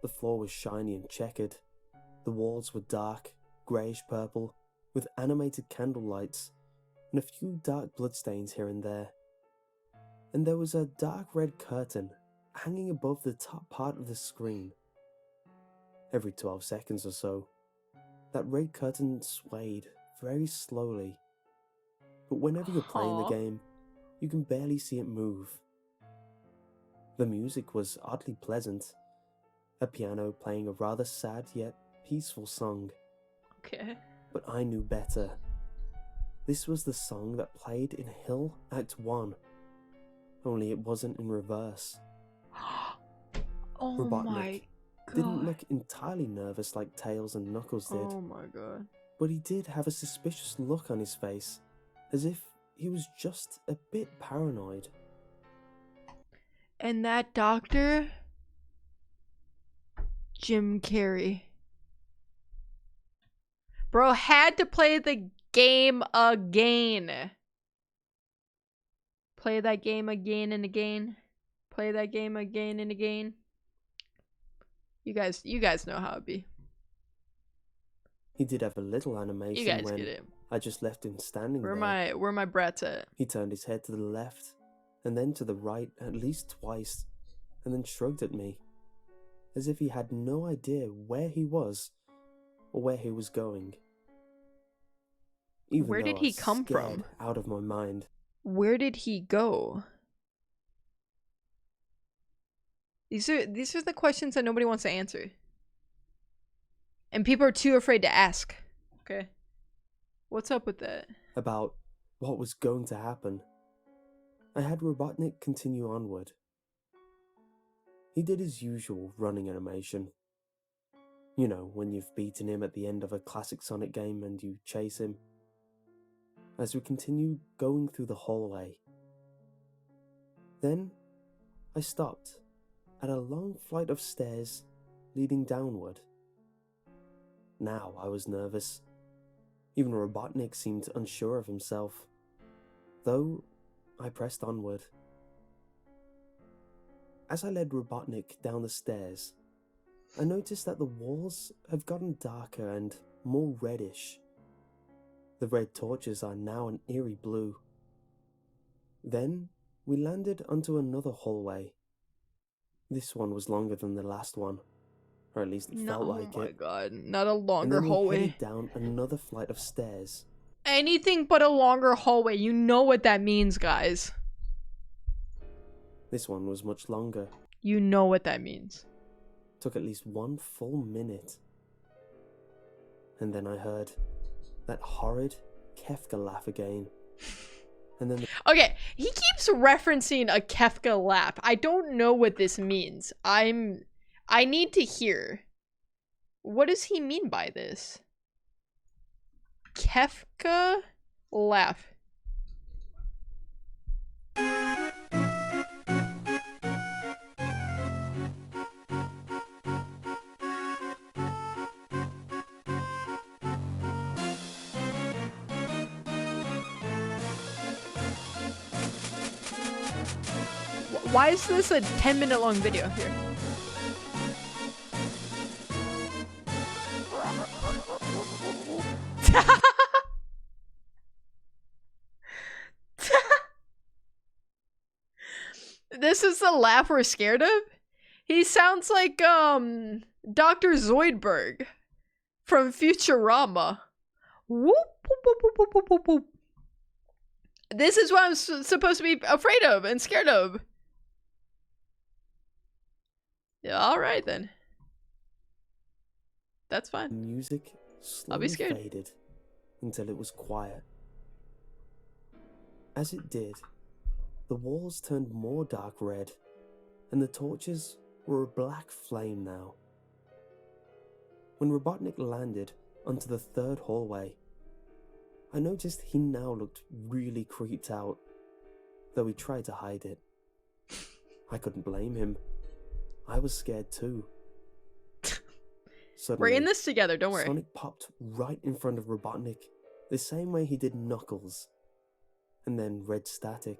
The floor was shiny and checkered. The walls were dark, greyish purple, with animated candle lights, and a few dark bloodstains here and there. And there was a dark red curtain hanging above the top part of the screen. Every 12 seconds or so, that red curtain swayed very slowly. But whenever you're playing the game, you can barely see it move. The music was oddly pleasant, a piano playing a rather sad yet peaceful song. Okay. But I knew better. This was the song that played in Hill Act 1, only it wasn't in reverse. Oh Robotnik my god. didn't look entirely nervous like Tails and Knuckles did, Oh my god. but he did have a suspicious look on his face, as if he was just a bit paranoid. And that doctor? Jim Carrey. Bro had to play the game again. Play that game again and again. Play that game again and again. You guys know how it be. He did have a little animation You guys when get it. I just left him standing Where there. my brats at? He turned his head to the left, and then to the right at least twice, and then shrugged at me, as if he had no idea where he was, or where he was going. Even Where though did I he was come from? scared out of my mind. Where did he go? These are the questions that nobody wants to answer. And people are too afraid to ask. Okay. What's up with that? About what was going to happen. I had Robotnik continue onward. He did his usual running animation. You know, when you've beaten him at the end of a classic Sonic game and you chase him. As we continued going through the hallway. Then, I stopped at a long flight of stairs leading downward. Now I was nervous. Even Robotnik seemed unsure of himself. Though, I pressed onward. As I led Robotnik down the stairs, I noticed that the walls have gotten darker and more reddish. The red torches are now an eerie blue. Then, we landed onto another hallway. This one was longer than the last one, or at least it felt like it. Oh my god, not a And longer then we hallway. headed down another flight of stairs. anything but a longer hallway. You know what that means, guys. This one was much longer. You know what that means. Took at least 1 full minute. And then I heard that horrid Kefka laugh again. And then Okay, he keeps referencing a Kefka laugh. I don't know what this means. I need to hear. What does he mean by this? Kefka laugh. Why is this a 10-minute long video here? This is the laugh we're scared of? He sounds like Dr. Zoidberg from Futurama. Whoop, whoop, whoop, whoop, whoop, whoop, whoop, whoop. This is what I'm supposed to be afraid of and scared of. Yeah, all right then. That's fine. the music I'll be slowly scared. faded until it was quiet. As it did, the walls turned more dark red, and the torches were a black flame now. When Robotnik landed onto the third hallway, I noticed he now looked really creeped out, though he tried to hide it. I couldn't blame him. I was scared too. Suddenly, We're in this together, don't worry. Sonic popped right in front of Robotnik, the same way he did Knuckles. And then red static.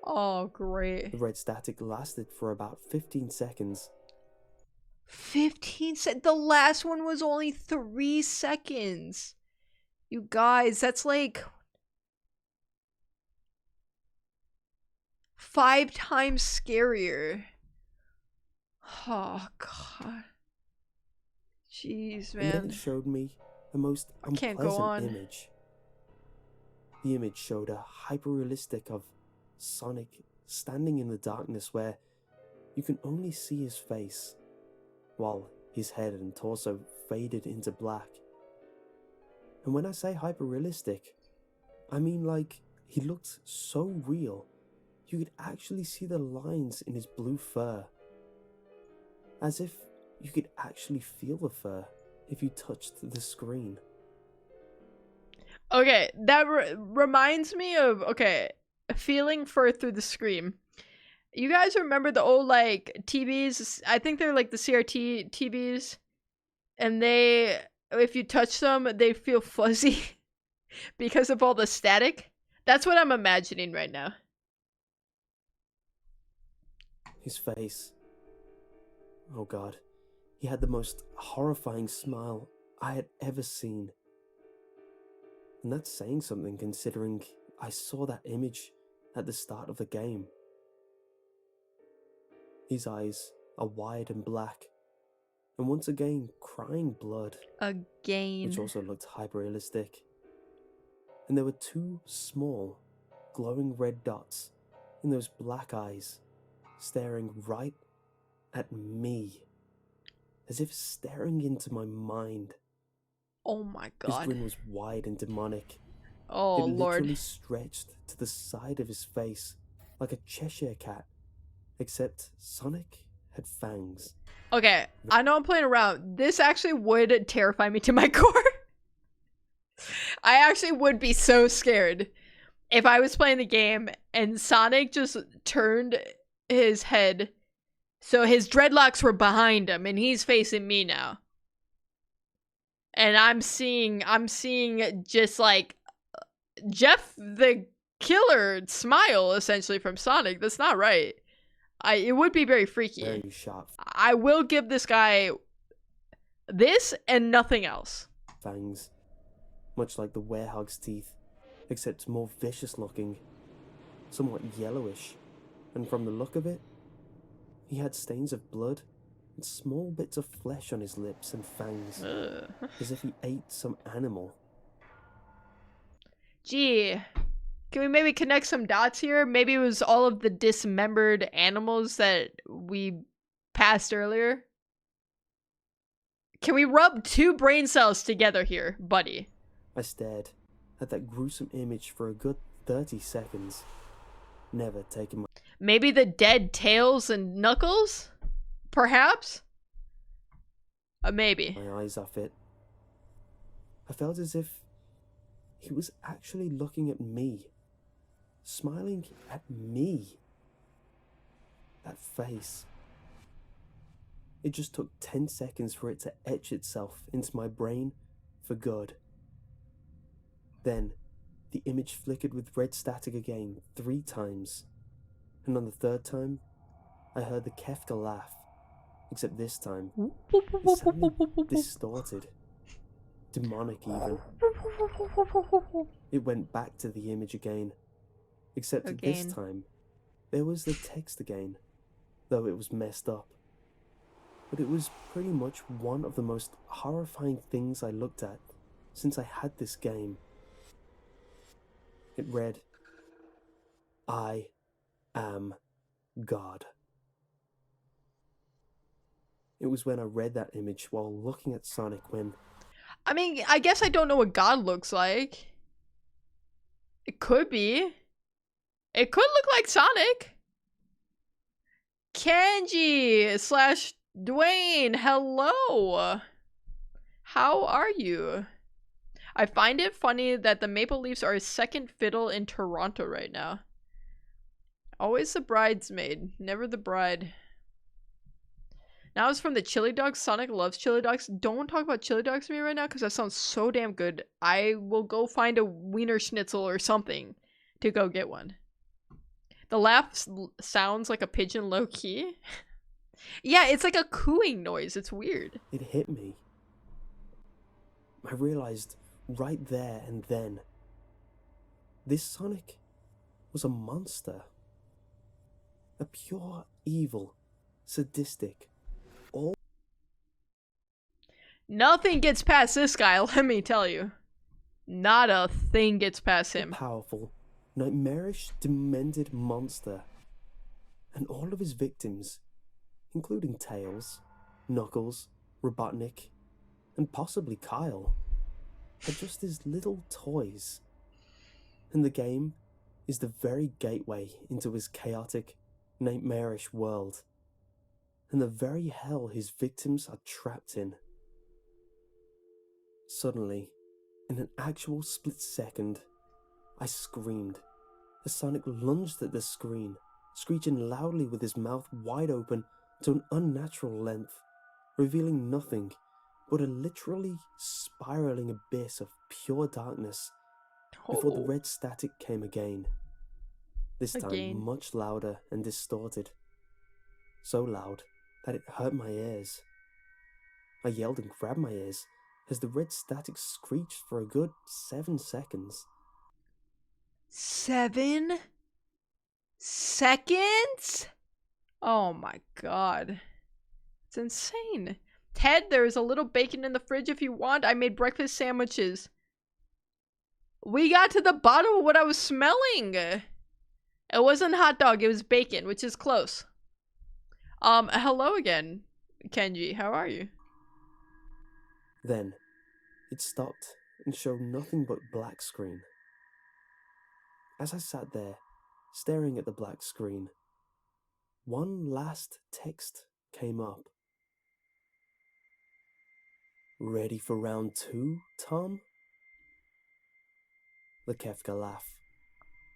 Oh, great. The red static lasted for about 15 seconds. 15 seconds? The last one was only 3 seconds. You guys, that's like 5 times scarier. Oh, God. Jeez, And then man. it showed me a most I can't go unpleasant on. image. The image showed a hyper-realistic of Sonic standing in the darkness where you can only see his face, while his head and torso faded into black. And when I say hyper-realistic, I mean like he looked so real, you could actually see the lines in his blue fur. As if you could actually feel the fur if you touched the screen. Okay, that reminds me of, okay, feeling fur through the screen. You guys remember the old, like, TVs? I think they're like the CRT TVs. And they, if you touch them, they feel fuzzy because of all the static. That's what I'm imagining right now. His face. Oh God. He had the most horrifying smile I had ever seen. And that's saying something considering I saw that image at the start of the game. His eyes are wide and black, and once again crying blood, Again. which also looked hyper-realistic. And there were 2 small, glowing red dots in those black eyes, staring right at me, as if staring into my mind. Oh my His God. grin was wide and demonic. Oh, It literally Lord. stretched to the side of his face like a Cheshire cat, except Sonic had fangs. Okay, I know I'm playing around. This actually would terrify me to my core. I actually would be so scared if I was playing the game and Sonic just turned his head so his dreadlocks were behind him and he's facing me now. And I'm seeing just like Jeff the Killer smile essentially from Sonic. That's not right. It would be very freaky. Very sharp I will give this guy this and nothing else. fangs, much like the werehog's teeth, except more vicious looking, somewhat yellowish, and from the look of it, he had stains of blood and small bits of flesh on his lips and fangs, Ugh. as if he ate some animal. Gee, can we maybe connect some dots here? Maybe it was all of the dismembered animals that we passed earlier. Can we rub 2 brain cells together here, buddy? I stared at that gruesome image for a good 30 seconds, never taking my Maybe the dead tails and knuckles? Perhaps? Maybe. eyes off it. I felt as if he was actually looking at me, smiling at me. That face. It just took 10 seconds for it to etch itself into my brain for good. Then, the image flickered with red static again 3 times, and on the 3rd time, I heard the Kefka laugh, except this time, it sounded distorted, demonic even. It went back to the image again, except this time, there was the text again, though it was messed up. But it was pretty much one of the most horrifying things I looked at since I had this game. It read, "I am God." It was when I read that image while looking at Sonic when... I mean, I guess I don't know what God looks like. It could be. It could look like Sonic. Kenji / Dwayne, hello. How are you? I find it funny that the Maple Leafs are a second fiddle in Toronto right now. Always the bridesmaid, never the bride. Now it's from the chili dogs. Sonic loves chili dogs. Don't talk about chili dogs to me right now because that sounds so damn good. I will go find a wiener schnitzel or something to go get one. The laugh sounds like a pigeon low key. Yeah, it's like a cooing noise. It's weird. It hit me. I realized right there and then, this Sonic was a monster. A pure evil, sadistic, all... Nothing gets past this guy, let me tell you. Not a thing gets past him. Powerful, nightmarish, demented monster. And all of his victims, including Tails, Knuckles, Robotnik, and possibly Kyle, are just his little toys. And the game is the very gateway into his chaotic, nightmarish world, and the very hell his victims are trapped in. Suddenly, in an actual split second, I screamed as Sonic lunged at the screen, screeching loudly with his mouth wide open to an unnatural length, revealing nothing but a literally spiraling abyss of pure darkness before the red static came again. This time much louder and distorted. So loud that it hurt my ears. I yelled and grabbed my ears as the red static screeched for a good 7 seconds. 7 seconds? Oh my god. It's insane. Ted, there's a little bacon in the fridge if you want. I made breakfast sandwiches. We got to the bottom of what I was smelling. It wasn't hot dog, it was bacon, which is close. Hello again, Kenji. How are you? Then, it stopped and showed nothing but black screen. As I sat there, staring at the black screen, one last text came up. "Ready for round 2, Tom?" The Kefka laugh.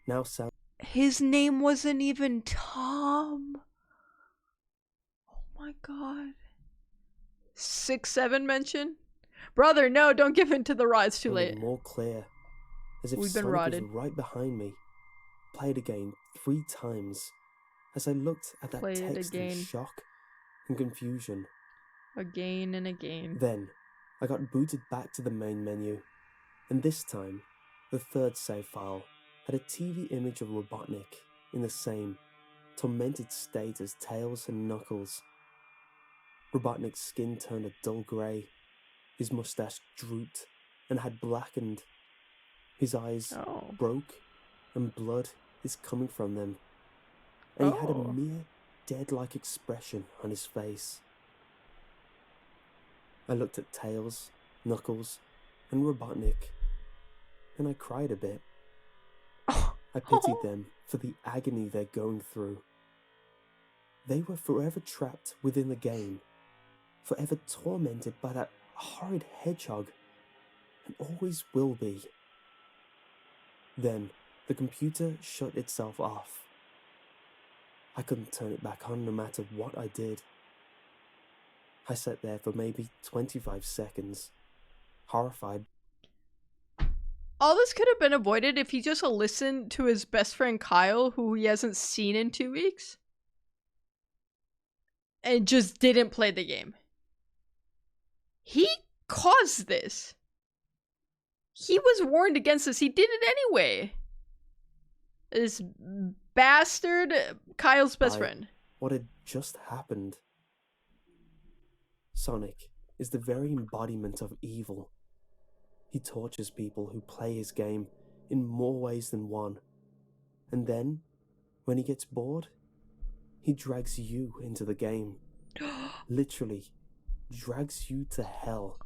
Now sound... His name wasn't even Tom. Oh my god. 6-7 mention? Brother, no, don't give in to the rot. It's too late. more clear, as if We've been Sonic rotted. was right behind me. Played again 3 times, as I looked at that Played text again. in shock and confusion. Again and again. Then, I got booted back to the main menu, and this time, the 3rd save file had a TV image of Robotnik in the same tormented state as Tails and Knuckles. Robotnik's skin turned a dull grey, his mustache drooped and had blackened, His eyes Oh. broke and blood is coming from them. And he had a Oh. mere dead-like expression on his face. I looked at Tails, Knuckles, and Robotnik, and I cried a bit. I pitied them for the agony they're going through. They were forever trapped within the game, forever tormented by that horrid hedgehog, and always will be. Then the computer shut itself off. I couldn't turn it back on no matter what I did. I sat there for maybe 25 seconds, horrified. All this could have been avoided if he just listened to his best friend Kyle, who he hasn't seen in 2 weeks, and just didn't play the game. He caused this. He was warned against this. He did it anyway. This bastard, Kyle's best friend. What had just happened? Sonic is the very embodiment of evil. He tortures people who play his game in more ways than one. And then, when he gets bored, he drags you into the game. Literally, drags you to hell.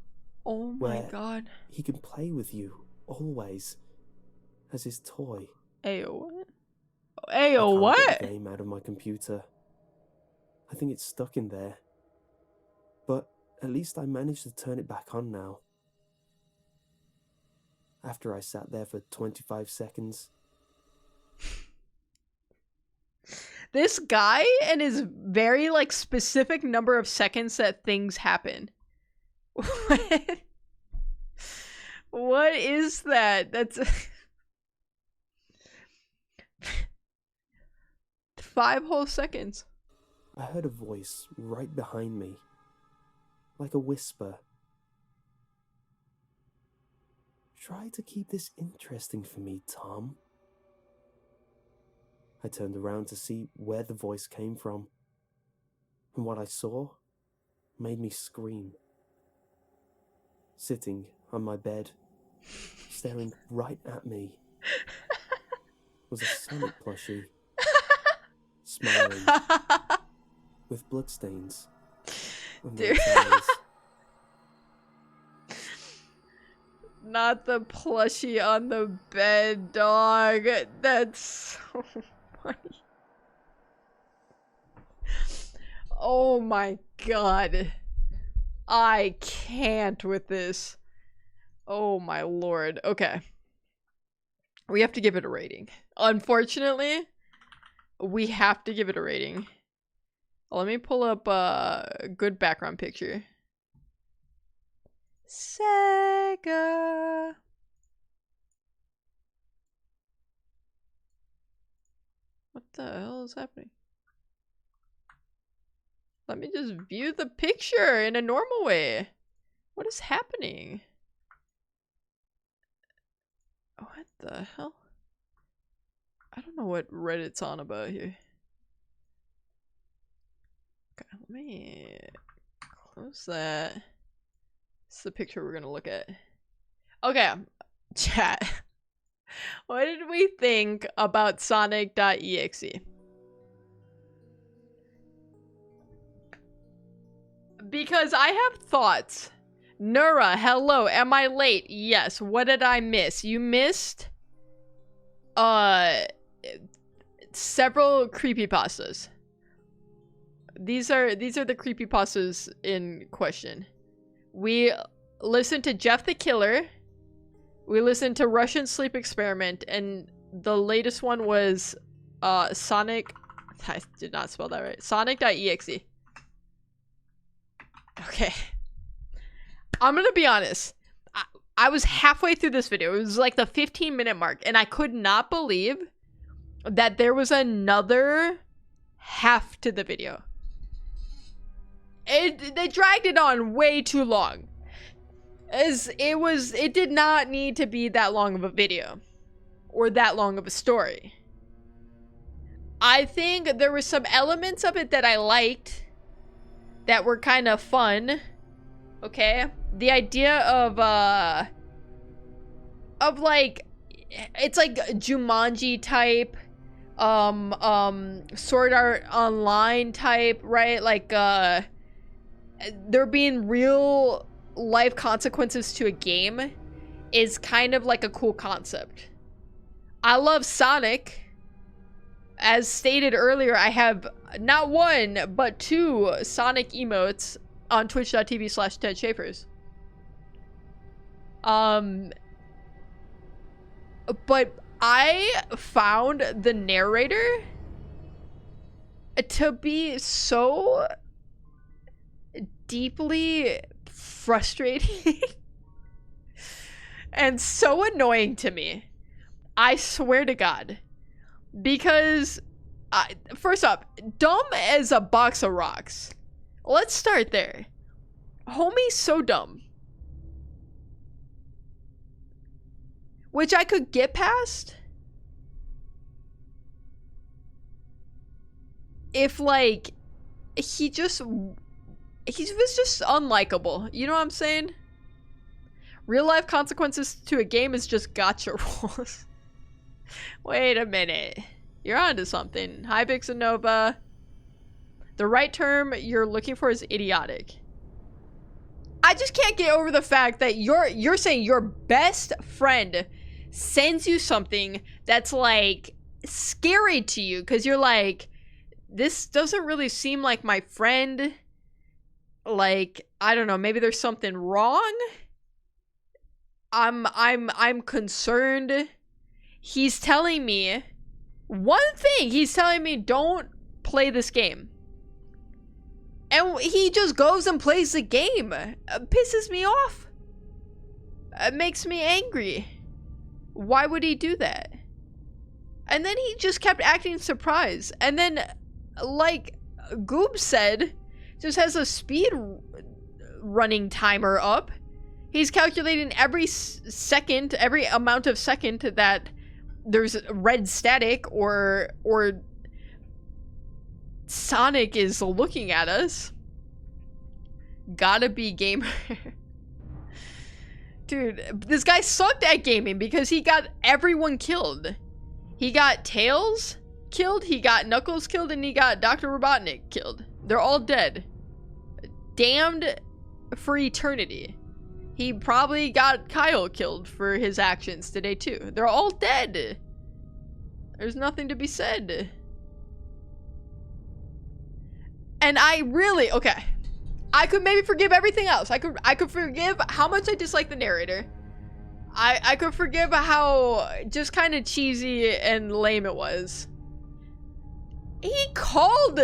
Oh my where god. He can play with you, always, as his toy. Ayo, what? I Ayo, can't what? get the game out of my computer. I think it's stuck in there. But at least I managed to turn it back on now. After I sat there for 25 seconds. This guy and his very, like, specific number of seconds that things happen. What is that? That's 5 whole seconds. I heard a voice right behind me, like a whisper. Try to keep this interesting for me, Tom. I turned around to see where the voice came from, and what I saw made me scream. Sitting on my bed, staring right at me, was a Sonic plushie, smiling, with bloodstains under its eyes. Not the plushie on the bed, dog. That's so funny. Oh my god. I can't with this. Oh my lord. Okay. We have to give it a rating. Unfortunately, we have to give it a rating. Let me pull up a good background picture. Sega. What the hell is happening? Let me just view the picture in a normal way. What is happening? What the hell? I don't know what Reddit's on about here. Okay, let me close that. This is the picture we're gonna look at. Okay, chat. What did we think about Sonic.exe? Because I have thoughts. Nura, hello. Am I late? Yes. What did I miss? You missed several creepypastas. These are the creepypastas in question. We listened to Jeff the Killer. We listened to Russian Sleep Experiment, and the latest one was Sonic. I did not spell that right. Sonic.exe. Okay. I'm gonna be honest. I was halfway through this video. It was like the 15-minute mark, and I could not believe that there was another half to the video. They dragged it on way too long. It did not need to be that long of a video or that long of a story. I think there were some elements of it that I liked that were kind of fun. Okay? The idea of like it's like Jumanji type, Sword Art Online type, right? Like, there being real life consequences to a game is kind of like a cool concept. I love Sonic. As stated earlier, I have not one, but 2 Sonic emotes on twitch.tv/TedSchaefers. But I found the narrator to be so deeply frustrating and so annoying to me. I swear to God. Because, first off, dumb as a box of rocks. Let's start there. Homie's so dumb. Which I could get past if, like, he was just unlikable. You know what I'm saying? Real life consequences to a game is just gotcha rules. Wait a minute. You're onto something. Hi, Vixenova. The right term you're looking for is idiotic. I just can't get over the fact that you're saying your best friend sends you something that's like scary to you because you're like, this doesn't really seem like my friend. Like, I don't know, maybe there's something wrong. I'm concerned. He's telling me one thing. He's telling me don't play this game. And he just goes and plays the game. Pisses me off. It makes me angry. Why would he do that? And then he just kept acting surprised. And then, like Goob said, just has a speed running timer up. He's calculating every second, every amount of second that there's red static or Sonic is looking at us. Gotta be gamer. Dude, this guy sucked at gaming because he got everyone killed. He got Tails killed, he got Knuckles killed, and he got Dr. Robotnik killed. They're all dead. Damned for eternity. He probably got Kyle killed for his actions today too. They're all dead. There's nothing to be said. And I really, okay. I could maybe forgive everything else. I could forgive how much I dislike the narrator. I could forgive how just kind of cheesy and lame it was. He called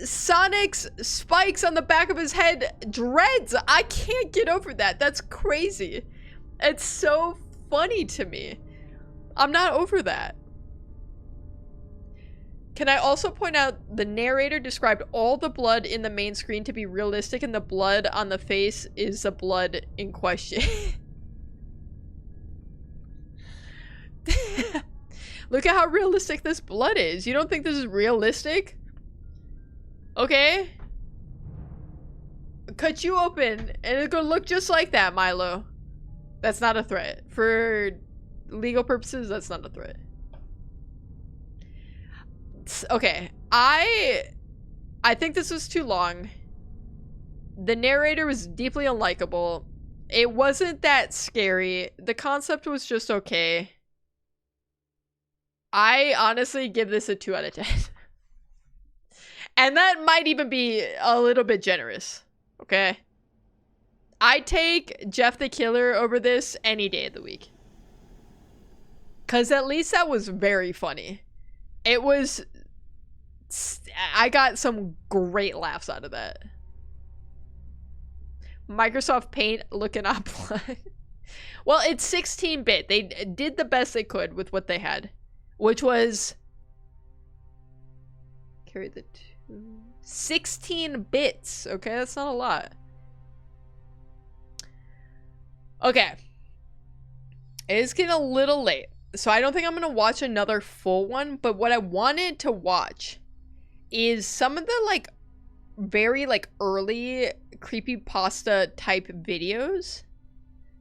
Sonic's spikes on the back of his head dreads. I can't get over that. That's crazy. It's so funny to me. I'm not over that. Can I also point out the narrator described all the blood in the main screen to be realistic and the blood on the face is the blood in question. Look at how realistic this blood is. You don't think this is realistic? Okay. Cut you open and it's gonna look just like that, Milo. That's not a threat. For legal purposes, that's not a threat. Okay, I think this was too long. The narrator was deeply unlikable. It wasn't that scary. The concept was just okay. I honestly give this a 2 out of 10. And that might even be a little bit generous, okay? I'd take Jeff the Killer over this any day of the week. Because at least that was very funny. It was... I got some great laughs out of that. Microsoft Paint looking up. Well, it's 16-bit. They did the best they could with what they had. Which was... Carry the 2... 16 bits. Okay, that's not a lot. Okay. It is getting a little late. So I don't think I'm going to watch another full one. But what I wanted to watch is some of the, like, very, like, early creepypasta type videos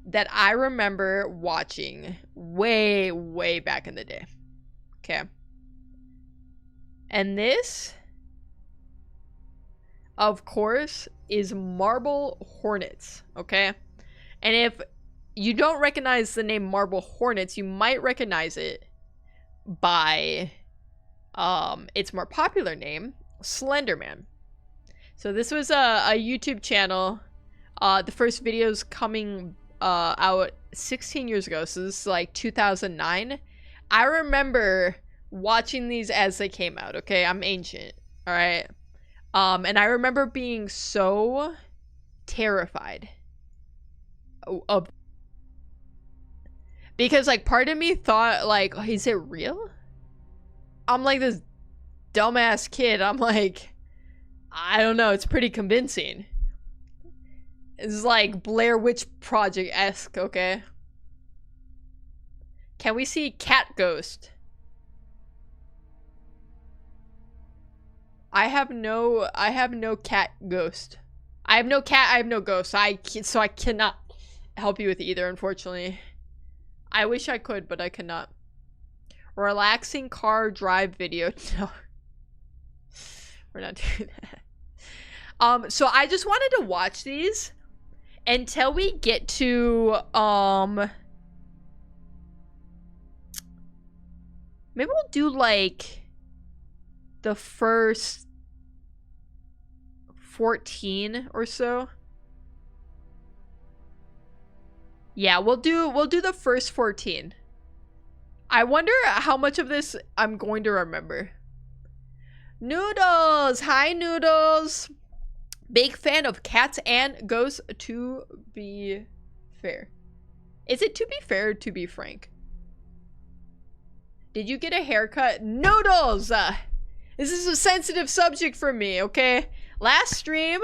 that I remember watching way, way back in the day. Okay. And this, of course, is Marble Hornets. Okay. And if you don't recognize the name Marble Hornets, you might recognize it by its more popular name, Slenderman. So this was a YouTube channel. The first videos coming out 16 years ago, so this is like 2009. I remember watching these as they came out. Okay, I'm ancient. All right. And I remember being so terrified of, because like part of me thought like, oh, is it real? I'm like this dumbass kid. I'm like, I don't know, it's pretty convincing. It's like Blair Witch Project-esque, okay? Can we see Cat Ghost? I have no cat ghost. I have no cat, I have no ghost. So I cannot help you with either, unfortunately. I wish I could, but I cannot. Relaxing car drive video. No. We're not doing that. So I just wanted to watch these until we get to maybe we'll do like the first 14 or so. Yeah, we'll do the first 14. I wonder how much of this I'm going to remember. Noodles! Hi, Noodles! Big fan of cats and ghosts, to be fair. Is it to be fair or to be frank? Did you get a haircut? Noodles! This is a sensitive subject for me, okay? Last stream,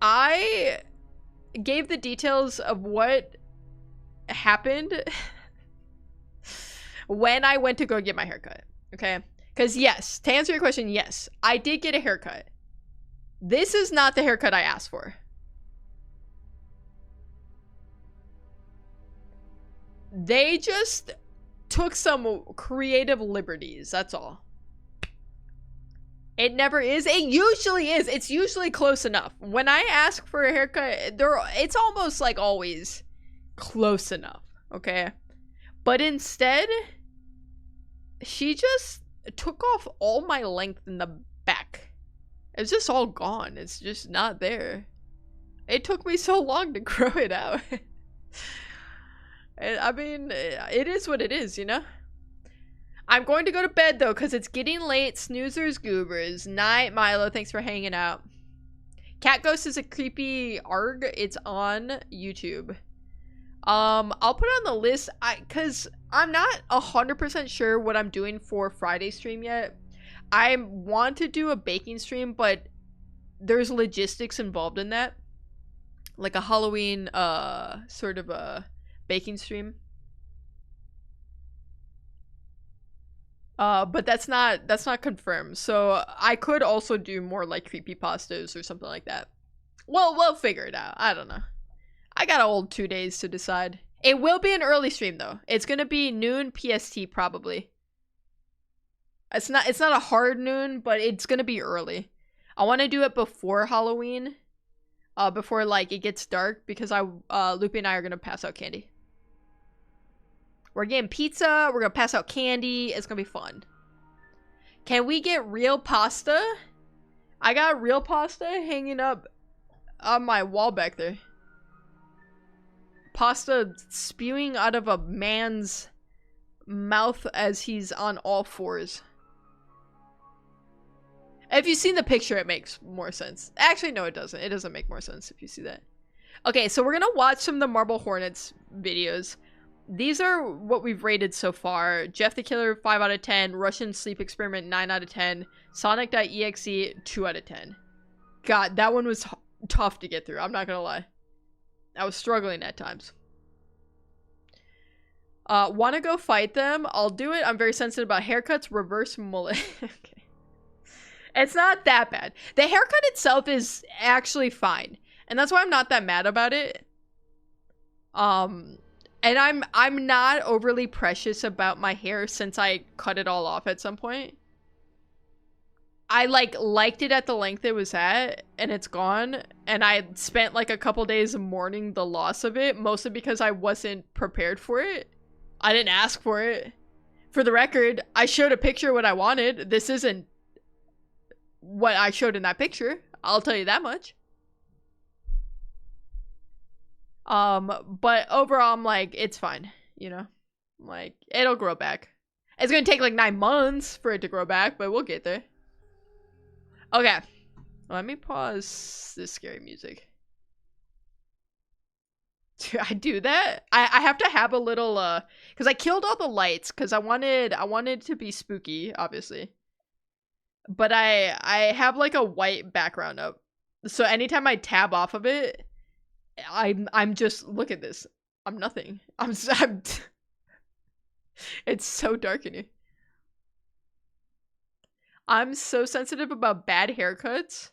I gave the details of what happened when I went to go get my haircut, okay? Because yes, to answer your question, yes, I did get a haircut. This is not the haircut I asked for. They just took some creative liberties, that's all. It never is. It usually is. It's usually close enough. When I ask for a haircut, it's almost like always close enough, okay? But instead, she just took off all my length in the back. It's just all gone. It's just not there. It took me so long to grow it out. I mean, it is what it is, you know? I'm going to go to bed, though, because it's getting late. Snoozers, goobers. Night, Milo. Thanks for hanging out. Cat Ghost is a creepy ARG. It's on YouTube. I'll put it on the list, because I'm not 100% sure what I'm doing for Friday stream yet. I want to do a baking stream, but there's logistics involved in that. Like a Halloween, sort of a baking stream. But that's not confirmed. So I could also do more like creepypastas or something like that. Well, we'll figure it out. I don't know. I got all 2 days to decide. It will be an early stream though. It's gonna be noon PST probably. It's not a hard noon, but it's gonna be early. I want to do it before Halloween, before like it gets dark, because Loopy and I are gonna pass out candy. We're getting pizza. We're gonna pass out candy. It's gonna be fun. Can we get real pasta? I got real pasta hanging up on my wall back there. Pasta spewing out of a man's mouth as he's on all fours. If you've seen the picture, it makes more sense. Actually, no, it doesn't. It doesn't make more sense if you see that. Okay, so we're gonna watch some of the Marble Hornets videos. These are what we've rated so far. Jeff the Killer, 5 out of 10. Russian Sleep Experiment, 9 out of 10. Sonic.exe, 2 out of 10. God, that one was tough to get through. I'm not gonna lie. I was struggling at times. Wanna go fight them? I'll do it. I'm very sensitive about haircuts. Reverse mullet. Okay. It's not that bad. The haircut itself is actually fine. And that's why I'm not that mad about it. And I'm not overly precious about my hair since I cut it all off at some point. I liked it at the length it was at, and it's gone, and I spent like a couple days mourning the loss of it, mostly because I wasn't prepared for it. I didn't ask for it. For the record, I showed a picture of what I wanted. This isn't what I showed in that picture. I'll tell you that much. But overall, I'm like, it's fine, you know? Like, it'll grow back. It's gonna take like 9 months for it to grow back, but we'll get there. Okay. Let me pause this scary music. Do I do that? I have to have a little, because I killed all the lights, because I wanted to be spooky, obviously. But I have like a white background up. So anytime I tab off of it, I'm just, look at this. I'm nothing. I'm it's so dark in here. I'm so sensitive about bad haircuts.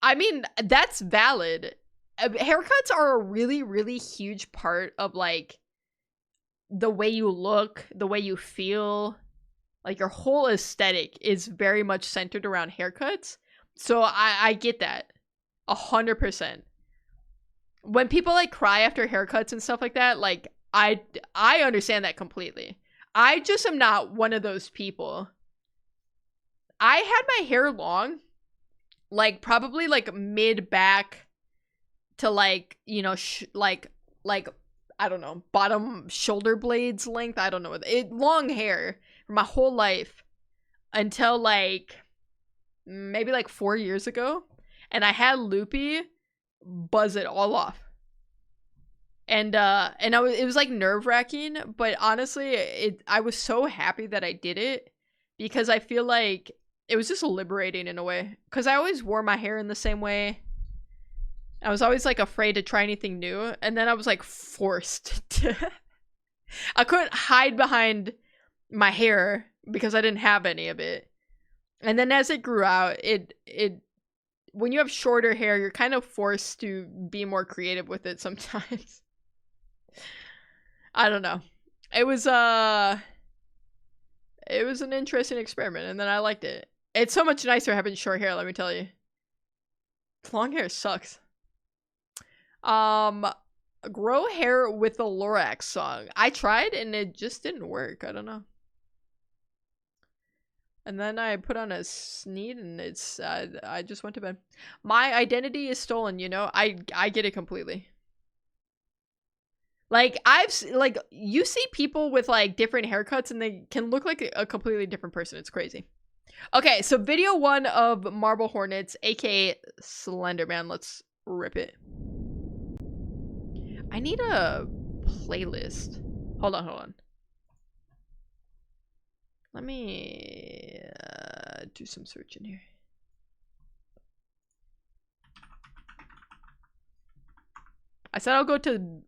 I mean, that's valid. Haircuts are a really, really huge part of like the way you look, the way you feel. Like your whole aesthetic is very much centered around haircuts. So I get that 100%. When people like cry after haircuts and stuff like that, like I understand that completely. I just am not one of those people. I had my hair long, like probably like mid back to like, you know, like I don't know, bottom shoulder blades length. I don't know, long hair for my whole life until like maybe like 4 years ago, and I had Loopy buzz it all off. And it was like nerve-wracking, but honestly, I was so happy that I did it because I feel like it was just liberating in a way. Because I always wore my hair in the same way. I was always like afraid to try anything new, and then I was like forced to. I couldn't hide behind my hair because I didn't have any of it. And then as it grew out, it when you have shorter hair, you're kind of forced to be more creative with it sometimes. I don't know. It was an interesting experiment, and then I liked it. It's so much nicer having short hair, let me tell you. Long hair sucks. Grow hair with the Lorax song. I tried and it just didn't work. I don't know. And then I put on a sneed and it's I just went to bed. My identity is stolen, you know? I get it completely. Like you see people with like different haircuts and they can look like a completely different person. It's crazy. Okay, so video 1 of Marble Hornets, aka Slenderman. Let's rip it. I need a playlist. Hold on. Let me do some searching here. I said I'll go to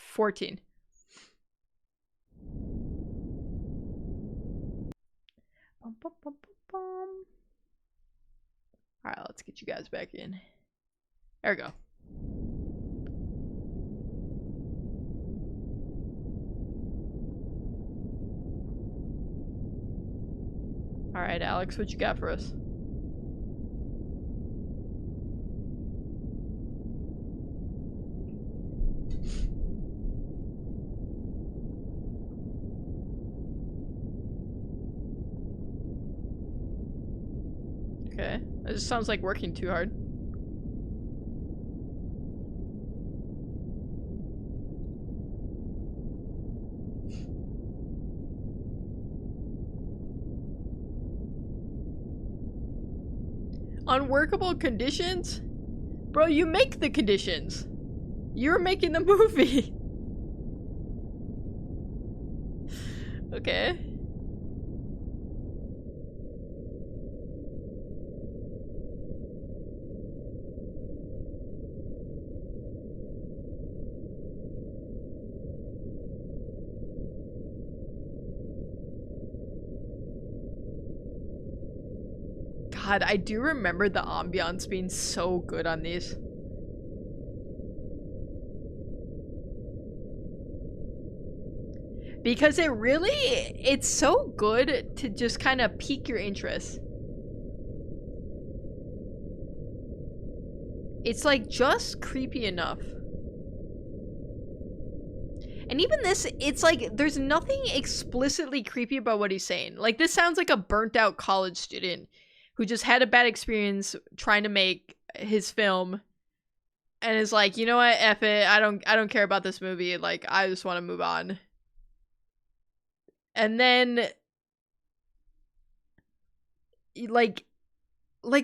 14. Alright, let's get you guys back in. There we go. Alright, Alex, what you got for us? Okay, that just sounds like working too hard. Unworkable conditions? Bro, you make the conditions. You're making the movie. Okay. God, I do remember the ambiance being so good on these. Because it's so good to just kind of pique your interest. It's like just creepy enough. And even this, it's like there's nothing explicitly creepy about what he's saying. Like, this sounds like a burnt out college student who just had a bad experience trying to make his film and is like, you know what, F it, I don't care about this movie, like, I just want to move on. And then like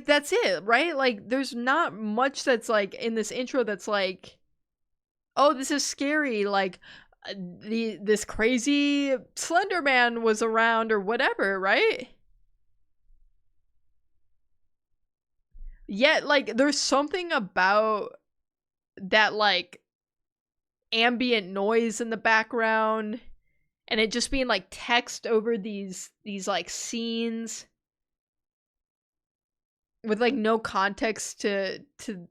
that's it, right? Like, there's not much that's like in this intro that's like, oh, this is scary, like this crazy Slender Man was around or whatever, right? Yet, like, there's something about that, like, ambient noise in the background and it just being like text over these like scenes with like no context to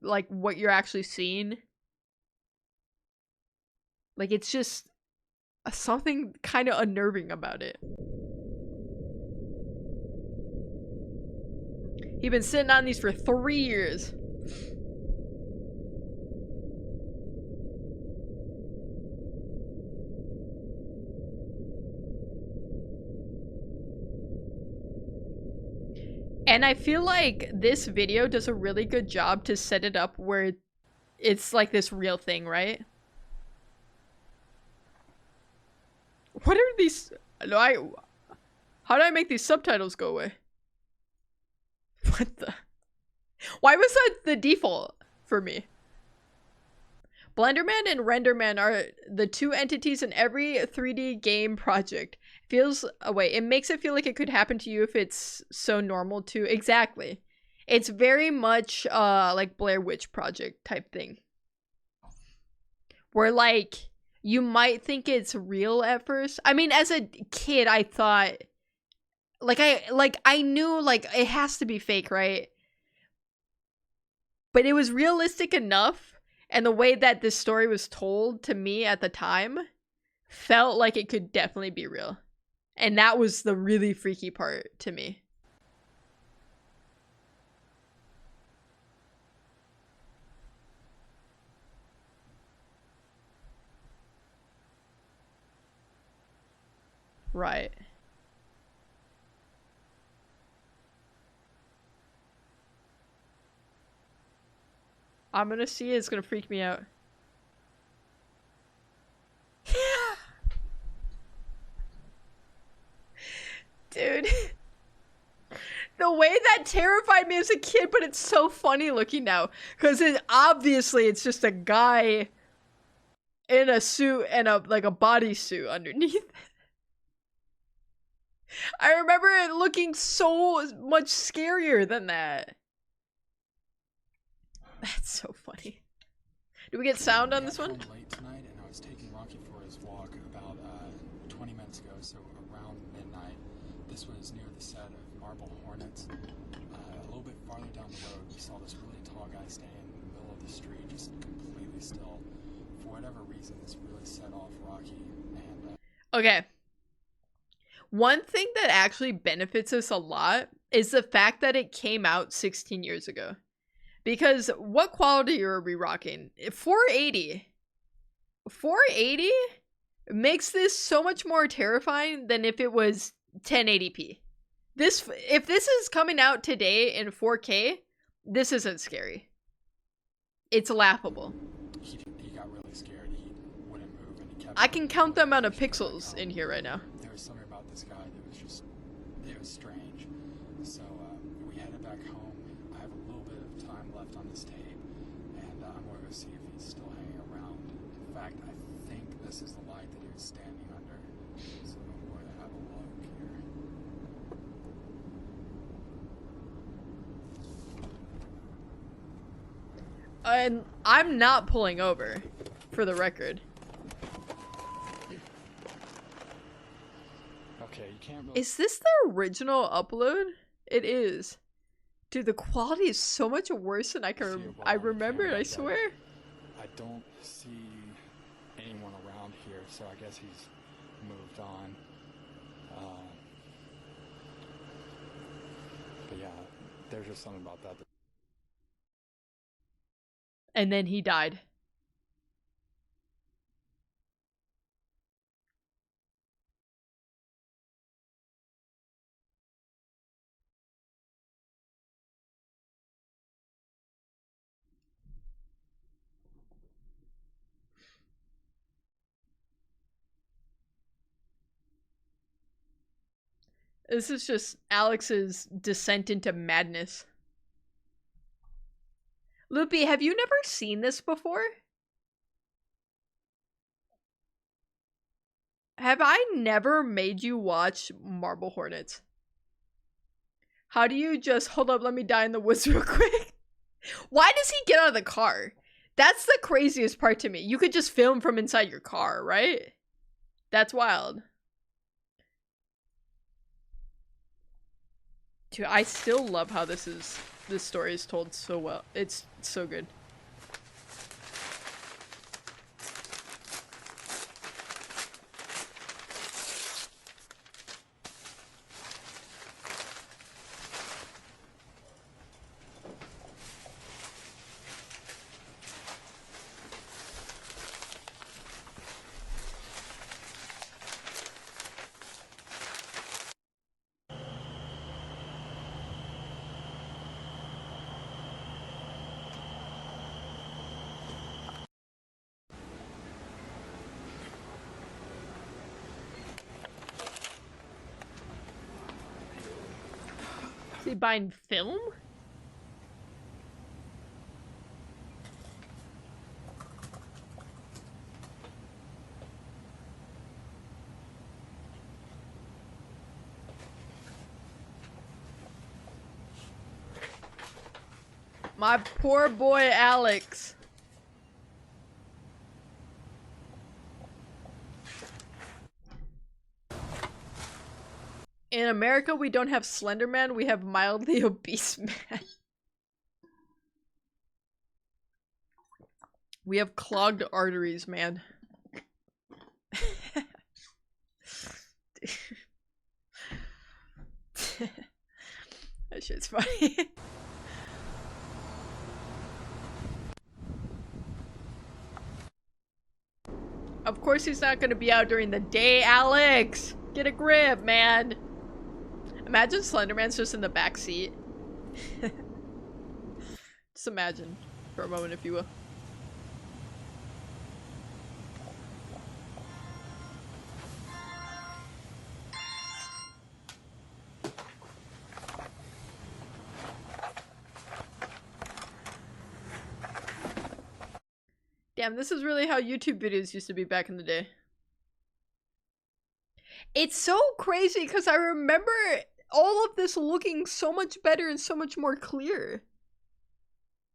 like what you're actually seeing. Like, it's just something kind of unnerving about it. He's been sitting on these for 3 years. And I feel like this video does a really good job to set it up where it's like this real thing, right? What are these? How do I make these subtitles go away? What the? Why was that the default for me? Blenderman and Renderman are the two entities in every 3D game project. It makes it feel like it could happen to you if it's so normal too. Exactly. It's very much like Blair Witch Project type thing. Where like you might think it's real at first. I mean, as a kid, I thought I knew like it has to be fake, right? But it was realistic enough, and the way that this story was told to me at the time felt like it could definitely be real. And that was the really freaky part to me. Right. I'm gonna see it. It's gonna freak me out. Dude. The way that terrified me as a kid, but it's so funny looking now. Because obviously it's just a guy in a suit and a bodysuit underneath. I remember it looking so much scarier than that. That's so funny. Do we get sound on this one? Late tonight, and I was taking Rocky for his walk about 20 minutes ago, so around midnight. This was near the set of Marble Hornets. A little bit farther down the road, we saw this really tall guy standing in the middle of the street, just completely still. For whatever reason, this really set off Rocky. And okay. One thing that actually benefits us a lot is the fact that it came out 16 years ago. Because what quality are we rocking? 480. 480 makes this so much more terrifying than if it was 1080p. If this is coming out today in 4K, this isn't scary. It's laughable. he got really scared. He wouldn't move, and he kept... I can count the amount of pixels in here right now. There was something about this guy that was just... it was strange. So, we headed back home. I have a little bit of time left on this tape, and I'm going to go see if he's still hanging around. In fact, I think this is the light that he was standing under. So I'm going to have a look here. And I'm not pulling over, for the record. Okay, you can't really... Is this the original upload? It is. Dude, the quality is so much worse than I remember it, I swear. I don't see anyone around here, so I guess he's moved on. But yeah, there's just something about that. And then he died. This is just Alex's descent into madness. Loopy, have you never seen this before? Have I never made you watch Marble Hornets? How do you just hold up, let me die in the woods real quick? Why does he get out of the car? That's the craziest part to me. You could just film from inside your car, right? That's wild. Dude, I still love how this story is told so well. It's so good. Is he buying film? My poor boy Alex. In America, we don't have Slender Man, we have mildly obese man. We have clogged arteries, man. That shit's funny. Of course he's not gonna be out during the day, Alex! Get a grip, man! Imagine Slenderman's just in the back seat. Just imagine for a moment, if you will. Damn, this is really how YouTube videos used to be back in the day. It's so crazy because I remember all of this looking so much better and so much more clear.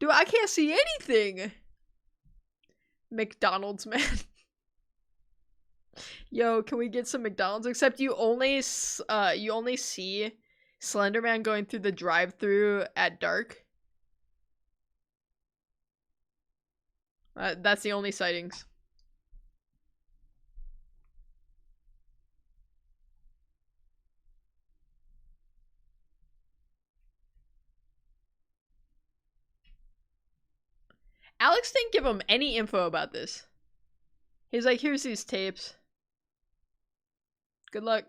Dude, I can't see anything. McDonald's, man. Yo, can we get some McDonald's? Except you only see Slenderman going through the drive-thru at dark. That's the only sightings. Alex didn't give him any info about this. He's like, here's these tapes. Good luck.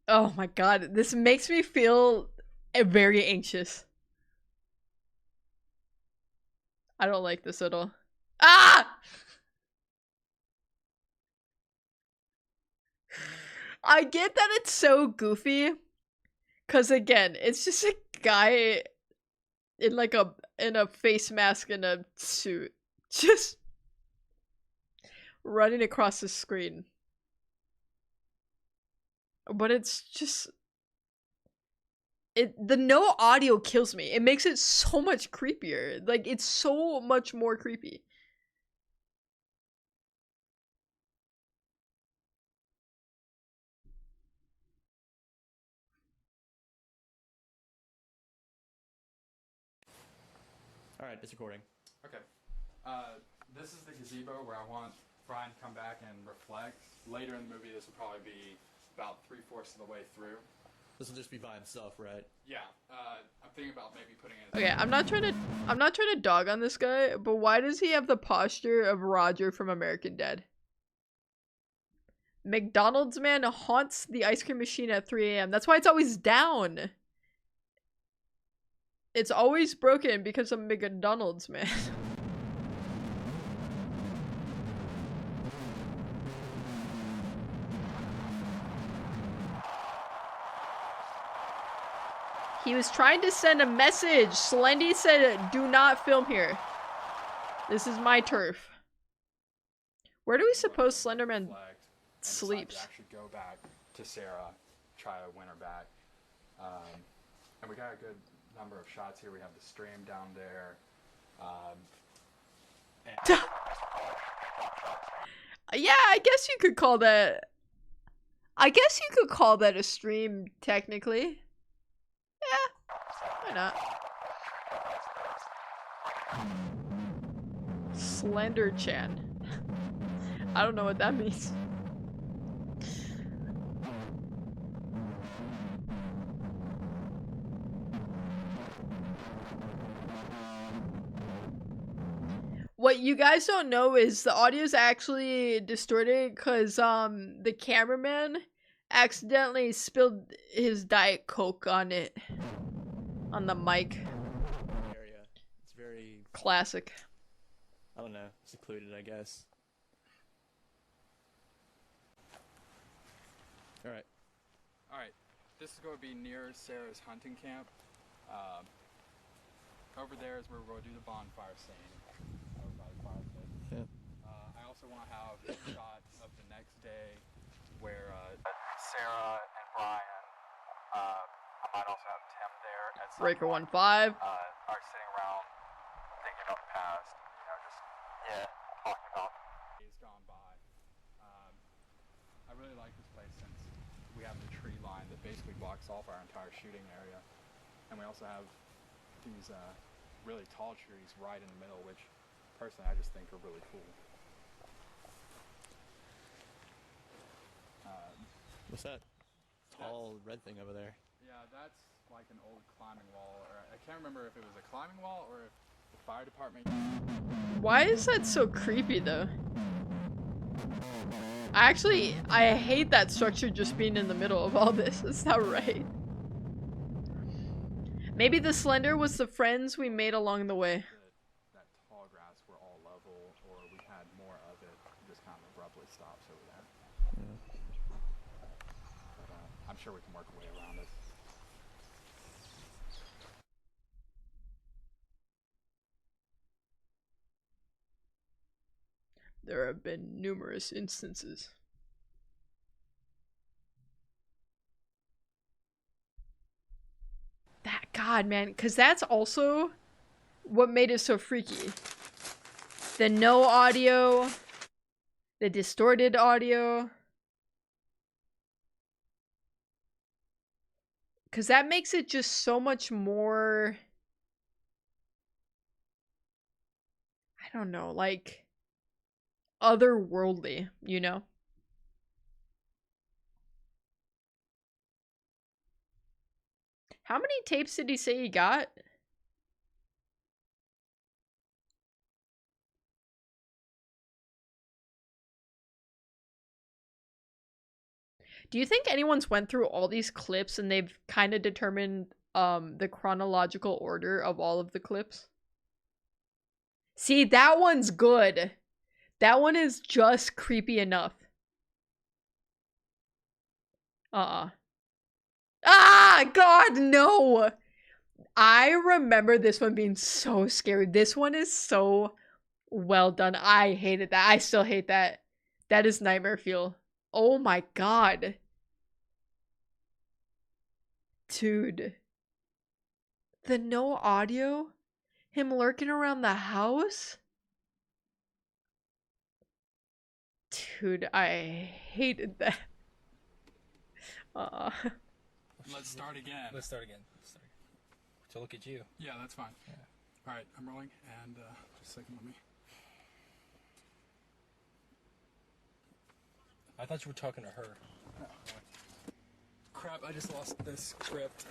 Oh my god, this makes me feel very anxious. I don't like this at all. Ah! I get that it's so goofy. Cause again, it's just a guy in like in a face mask and a suit. Just running across the screen. But it's just the no audio kills me. It makes it so much creepier. Like, it's so much more creepy. Alright, it's recording. Okay. This is the gazebo where I want Brian to come back and reflect. Later in the movie, this will probably be about 3/4 of the way through. This will just be by himself, right? Yeah. I'm thinking about maybe putting it. Okay, I'm not trying to dog on this guy, but why does he have the posture of Roger from American Dad? McDonald's man haunts the ice cream machine at 3 a.m. That's why it's always down. It's always broken because of McDonald's man. He was trying to send a message. Slendy said, do not film here. This is my turf. Where do we suppose Slenderman sleeps? To actually go back to Sarah, try to win her back. And we got a good number of shots here. We have the stream down there. Yeah, I guess you could call that... I guess you could call that a stream, technically. Yeah, why not? Slender Chan. I don't know what that means. What you guys don't know is the audio is actually distorted because the cameraman accidentally spilled his Diet Coke on it. On the mic. Area. It's very... Classic. I don't know. Secluded, I guess. Alright. Alright, this is going to be near Sarah's hunting camp. Over there is where we're going to do the bonfire scene. Over by the fireplace. Yeah. I also want to have a shot of the next day where Sarah and Brian, I might also have Tim there at some Breaker point, 1-5. are sitting around thinking about the past, you know, just talking about days gone by. I really like this place since we have the tree line that basically blocks off our entire shooting area, and we also have these really tall trees right in the middle, which personally I just think are really cool. What's that tall red thing over there? Yeah, that's like an old climbing wall, or I can't remember if it was a climbing wall or if the fire department. Why is that so creepy though? I hate that structure just being in the middle of all this. It's not right. Maybe the Slender was the friends we made along the way. That tall grass were all level, or we had more of it, it just kind of abruptly stops over there. But I'm sure we can work a way around it. There have been numerous instances. That God, man, because that's also what made it so freaky. The no audio, the distorted audio. Because that makes it just so much more... I don't know, like... otherworldly, you know? How many tapes did he say he got? Do you think anyone's went through all these clips and they've kind of determined the chronological order of all of the clips? See, that one's good. That one is just creepy enough. Ah, God, no! I remember this one being so scary. This one is so well done. I hated that. I still hate that. That is nightmare fuel. Oh my God. Dude. The no audio? Him lurking around the house? Dude, I hated that. Let's start again. Let's start again. To look at you. Yeah, that's fine. Yeah. Alright, I'm rolling, and just a second, let me... I thought you were talking to her. Oh, crap, I just lost this script.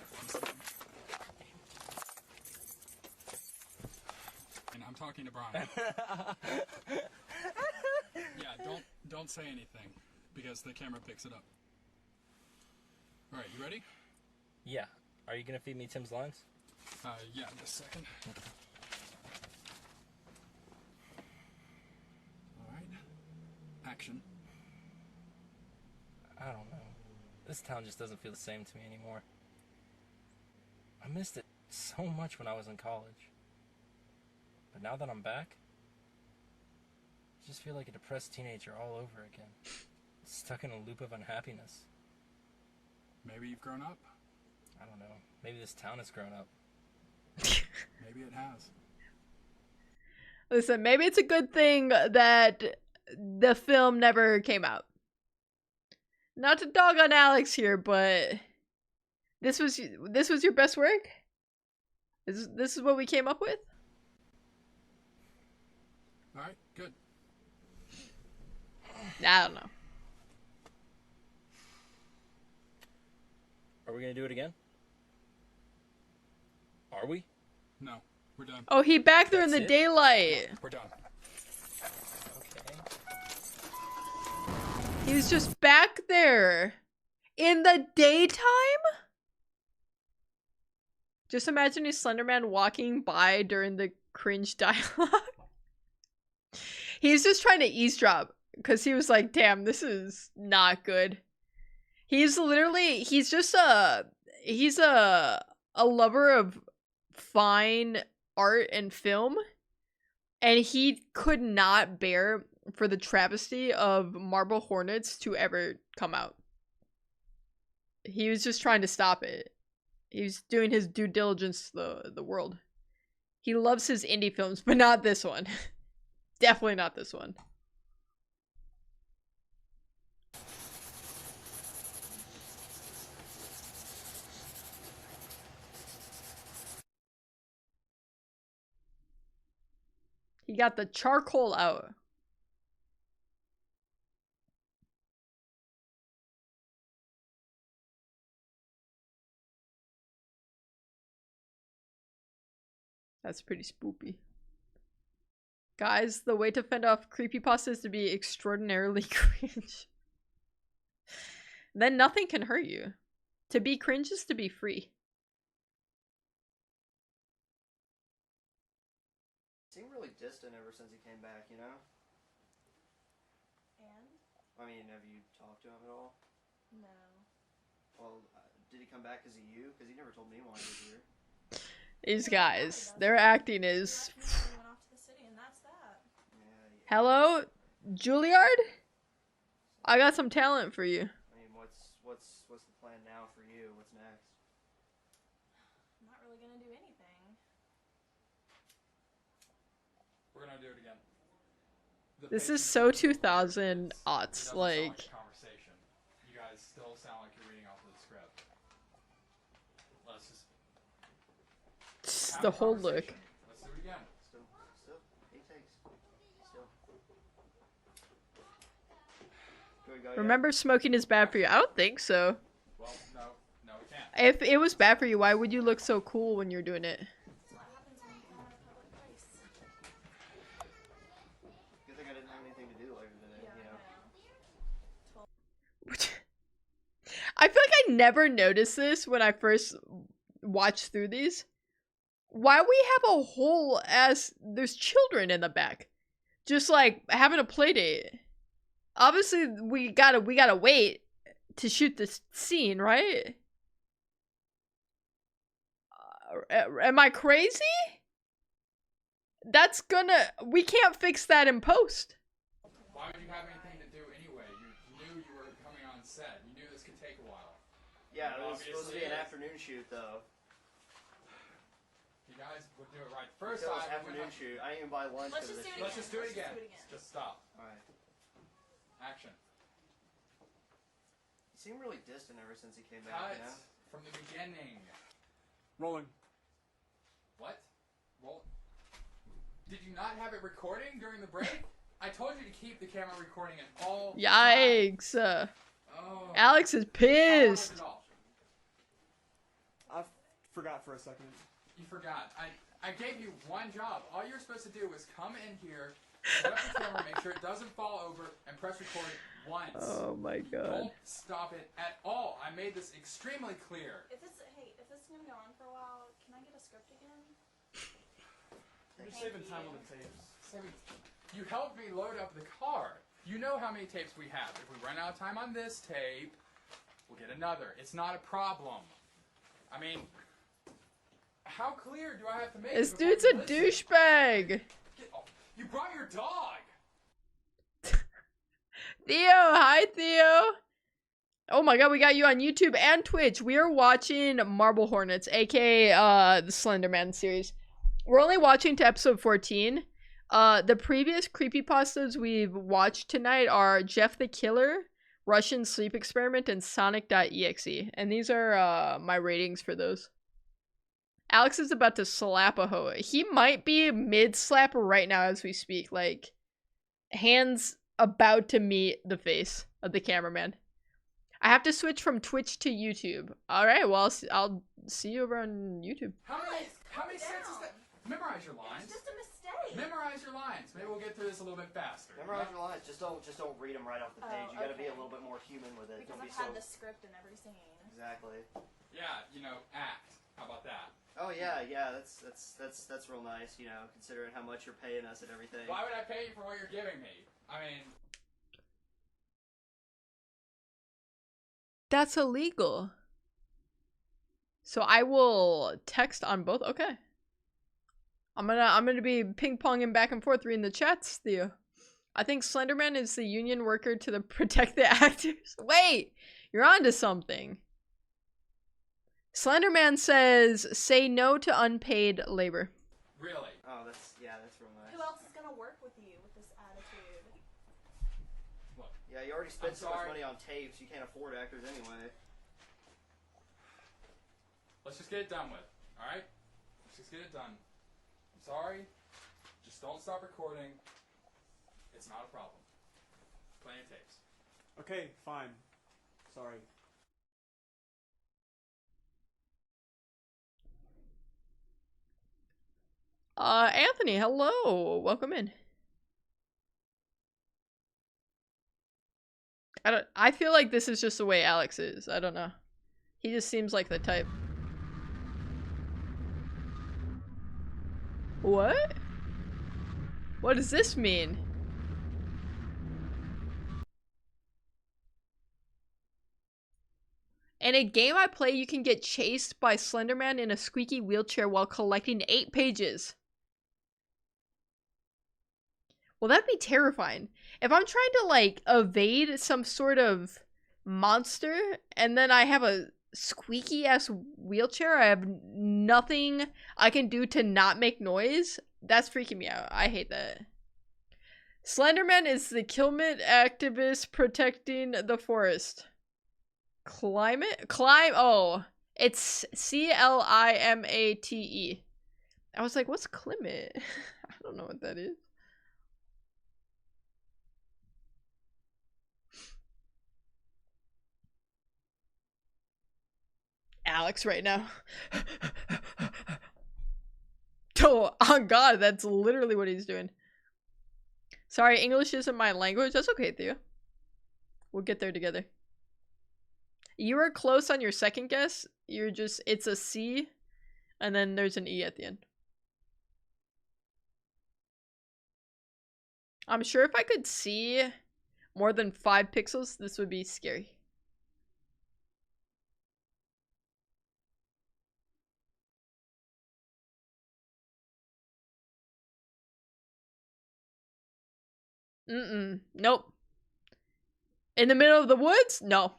And I'm talking to Brian. Yeah, don't say anything, because the camera picks it up. Alright, you ready? Yeah. Are you gonna feed me Tim's lines? Yeah, just a second. Alright. Action. I don't know. This town just doesn't feel the same to me anymore. I missed it so much when I was in college. But now that I'm back, I just feel like a depressed teenager all over again. Stuck in a loop of unhappiness. Maybe you've grown up. I don't know. Maybe this town has grown up. Maybe it has. Listen, maybe it's a good thing that the film never came out. Not to dog on Alex here, but this was your best work? This is what we came up with? Alright, good. I don't know. Are we gonna do it again? Are we? No, we're done. Oh, he back there in the That's it? daylight. We're done. Okay. He was just back there in the daytime? Just imagining Slenderman walking by during the cringe dialogue. He's just trying to eavesdrop because he was like, damn, this is not good. He's just a lover of fine art and film, and he could not bear for the travesty of Marble Hornets to ever come out. He was just trying to stop it. He was doing his due diligence to the world. He loves his indie films, but not this one. Definitely not this one. He got the charcoal out. That's pretty spoopy. Guys, the way to fend off creepypasta is to be extraordinarily cringe. Then nothing can hurt you. To be cringe is to be free. Seemed really distant ever since he came back, you know? And? I mean, have you talked to him at all? No. Well, did he come back because of you? Because he never told me why he was here. These guys, their acting is... He went off to the city and that's that. Yeah. Hello, Juilliard? I got some talent for you. I mean, what's the plan now for you? What's next? I'm not really gonna do anything. We're gonna do it again. This is so 2000 aughts, like... Conversation. You guys still sound like you're reading off of the script. Let's just... Just the whole look. Let's do it again. Still, 8 takes. Still. Can we go yet? Remember smoking is bad for you? I don't think so. Well, no, we can't. If it was bad for you, why would you look so cool when you're doing it? That's what happens when you come out of public place. Good thing I didn't have anything to do later today, Yeah, you know? I know. I feel like I never noticed this when I first watched through these. Why we have a whole ass... There's children in the back. Just like having a play date. Obviously, we gotta wait to shoot this scene, right? Am I crazy? That's gonna... We can't fix that in post. Why would you have anything to do anyway? You knew you were coming on set. You knew this could take a while. Yeah, it was Obviously supposed to be an it is. afternoon shoot, though. You guys would do it right first It was time. afternoon shoot. I didn't even buy lunch Let's for just this do it shoot. Let's just do it again. Let's just do it again. Just stop. Alright. Action. He seemed really distant ever since he came back, Cut you know? from the beginning. Rolling. What? Roll. Did you not have it recording during the break? I told you to keep the camera recording at all times. Yikes. Oh. Alex is pissed. I forgot for a second. You forgot. I gave you one job. All you're supposed to do was come in here, set up the camera, make sure it doesn't fall over, and press record once. Oh my god. Don't stop it at all. I made this extremely clear. If this is gonna go on for a while, can I get a script again? You're saving time on the tapes. You helped me load up the car. You know how many tapes we have. If we run out of time on this tape, we'll get another. It's not a problem. I mean, how clear do I have to make This it? dude's a douchebag. You brought your dog. Theo, hi Theo. Oh my god, we got you on YouTube and Twitch. We are watching Marble Hornets, aka the Slender Man series. We're only watching to episode 14. The previous creepypastas we've watched tonight are Jeff the Killer, Russian Sleep Experiment, and Sonic.exe. And these are my ratings for those. Alex is about to slap a hoe. He might be mid-slap right now as we speak. Like, hands about to meet the face of the cameraman. I have to switch from Twitch to YouTube. Alright, well, I'll see you over on YouTube. How many sets is that? Memorize your lines. It's just a mistake. Memorize your lines. Maybe we'll get through this a little bit faster. Memorize your lines. Just don't read them right off the page. You gotta be a okay. little bit more human with it. Because Don't be I've had so... the script in every scene. Exactly. Yeah, you know, act. How about that? Oh yeah, that's real nice. You know, considering how much you're paying us and everything. Why would I pay you for what you're giving me? I mean, That's illegal. So I will text on both. Okay. I'm gonna be ping-ponging back and forth reading the chats, Theo. I think Slenderman is the union worker to the protect the actors. Wait! You're onto something. Slenderman says, say no to unpaid labor. really? Oh, that's real nice. Who else is gonna work with you with this attitude? Look, Yeah, you already spent I'm so much sorry. money on tapes. You can't afford actors anyway. let's just get it done with. All right? Let's just get it done. I'm sorry. Just don't stop recording. It's not a problem. Plenty of tapes. Okay, fine. Sorry. Anthony, hello. Welcome in. I feel like this is just the way Alex is. I don't know. He just seems like the type. What? What does this mean? In a game I play, you can get chased by Slenderman in a squeaky wheelchair while collecting 8 pages. Well, that'd be terrifying. If I'm trying to, like, evade some sort of monster, and then I have a squeaky-ass wheelchair, I have nothing I can do to not make noise, that's freaking me out. I hate that. Slenderman is the climate activist protecting the forest. Oh, it's Climate. I was like, what's climate? I don't know what that is. Alex right now. Oh god, that's literally what he's doing. Sorry, English isn't my language. That's okay, Theo. We'll get there together. You were close on your second guess. It's a C, and then there's an E at the end. I'm sure if I could see more than 5 pixels, this would be scary. Nope. In the middle of the woods? No.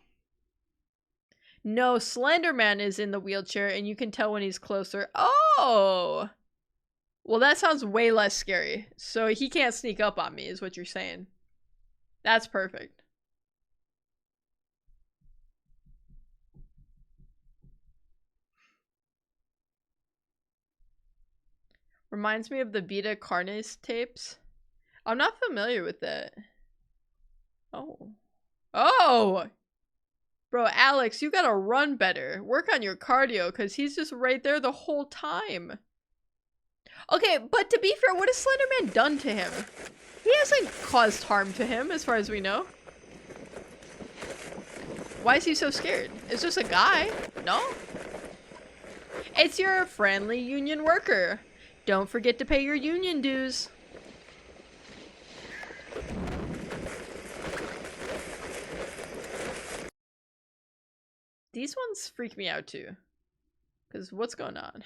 No, Slenderman is in the wheelchair, and you can tell when he's closer. Oh! Well, that sounds way less scary. So he can't sneak up on me, is what you're saying. That's perfect. Reminds me of the Vita Carnes tapes. I'm not familiar with that. Oh. Oh! Bro, Alex, you gotta run better. Work on your cardio, because he's just right there the whole time. Okay, but to be fair, what has Slenderman done to him? He hasn't caused harm to him, as far as we know. Why is he so scared? It's just a guy, no? It's your friendly union worker. Don't forget to pay your union dues. These ones freak me out too. Because what's going on?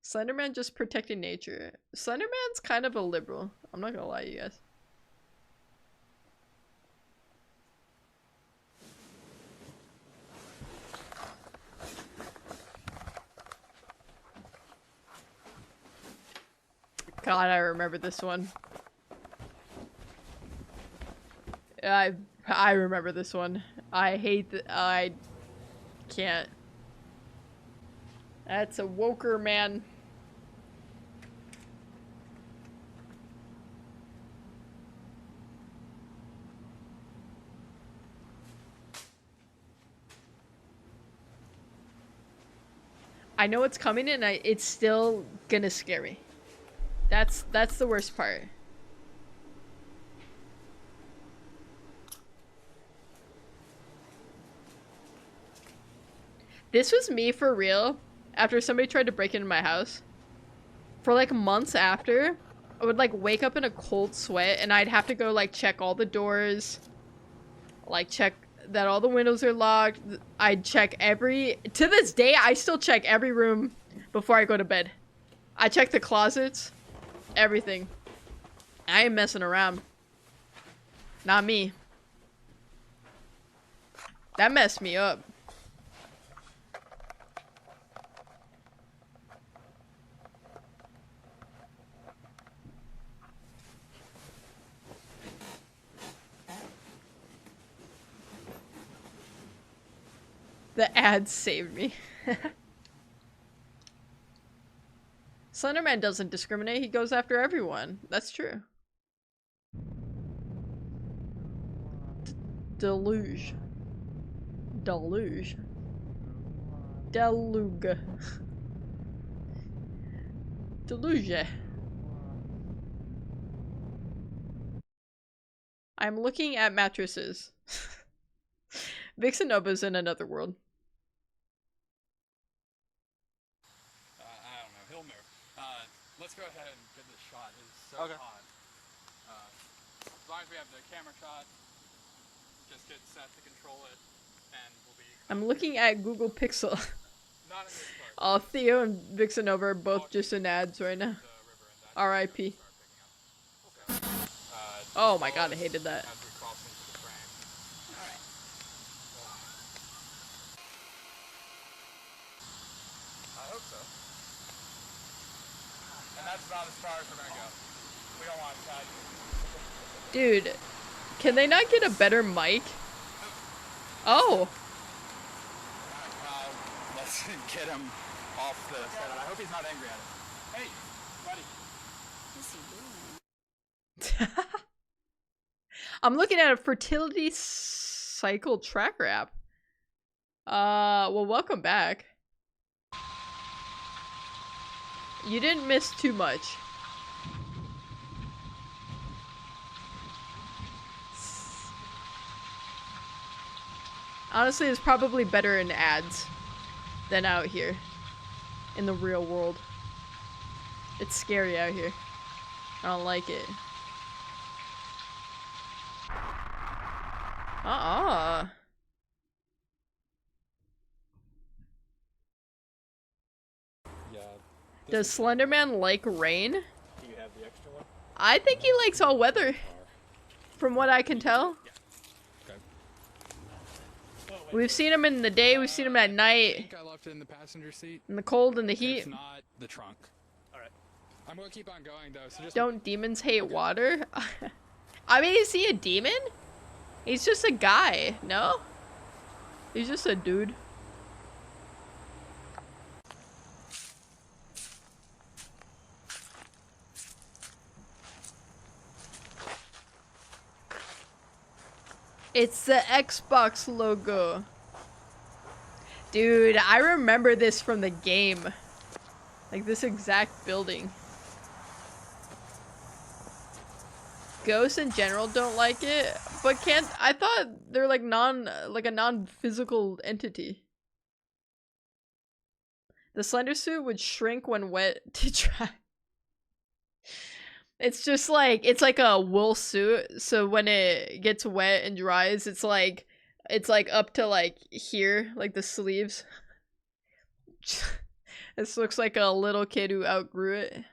Slenderman just protecting nature. Slenderman's kind of a liberal. I'm not gonna lie to you guys. God, I remember this one. I remember this one. I hate I can't. That's a woker man. I know it's coming and it's still gonna scare me. That's the worst part. This was me for real after somebody tried to break into my house. For like months after, I would like wake up in a cold sweat and I'd have to go like check all the doors, like check that all the windows are locked. I'd check to this day, I still check every room before I go to bed. I check the closets, everything. I ain't messing around. Not me. That messed me up. The ads saved me. Slenderman doesn't discriminate, he goes after everyone. That's true. Deluge. Deluge. Deluge. Deluge. I'm looking at mattresses. Vixenova's in another world. I don't know. He'll move. Let's go ahead and get this shot. It's so hot. As long as we have the camera shot, just get set to control it, and we'll be... I'm looking at Google Pixel. Not in this part. Theo and Vixenova are both just in ads right now. R.I.P. Oh my god, I hated that. I hope so. And that's about as far as we're gonna go. We don't want that. Dude, can they not get a better mic? Oh. Let's get him off the set. I hope he's not angry at it. Hey, buddy. I'm looking at a fertility cycle tracker app. Well, welcome back. You didn't miss too much. Honestly, it's probably better in ads than out here in the real world. It's scary out here. I don't like it. Yeah. Does Slenderman like rain? Do you have the extra one? I think he likes all weather. From what I can tell. We've seen him in the day, we've seen him at I night. think I left it in the passenger seat. In the cold and the heat. If not, the trunk. Alright. I'm gonna keep on going though, so just... Don't demons hate water? I mean, is he a demon? He's just a guy, no? He's just a dude. It's the Xbox logo. Dude, I remember this from the game. Like this exact building. Ghosts in general don't like it, but can't. I thought they're like a non-physical entity. The slender suit would shrink when wet to dry. It's just like, it's like a wool suit, so when it gets wet and dries, it's like up to like here, like the sleeves. This looks like a little kid who outgrew it.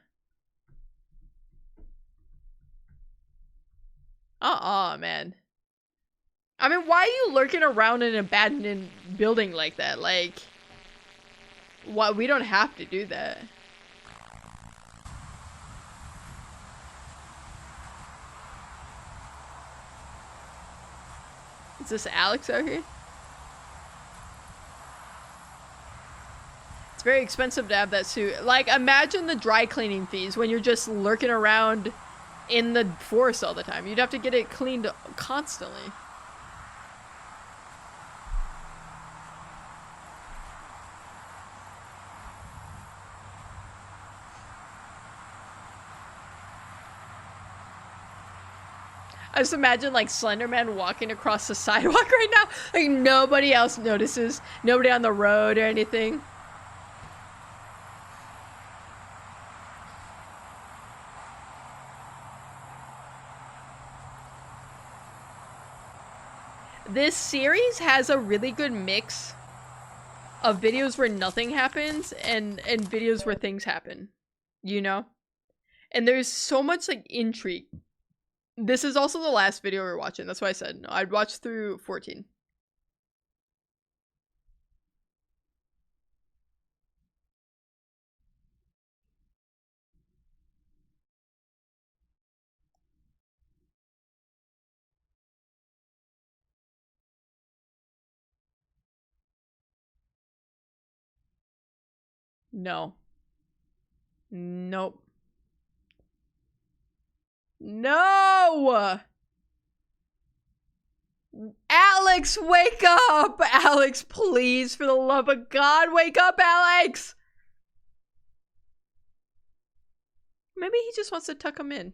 Man. I mean, why are you lurking around in an abandoned building like that? Like, why? We don't have to do that. Is this Alex out here? It's very expensive to have that suit. Like, imagine the dry cleaning fees when you're just lurking around in the forest all the time. You'd have to get it cleaned constantly. I just imagine like Slender Man walking across the sidewalk right now. Like nobody else notices. Nobody on the road or anything. This series has a really good mix of videos where nothing happens and videos where things happen, you know? And there's so much like intrigue. This is also the last video we're watching. That's why I said no, I'd watch through 14. No. Nope. No! Alex, wake up! Alex, please, for the love of God, wake up, Alex! Maybe he just wants to tuck him in.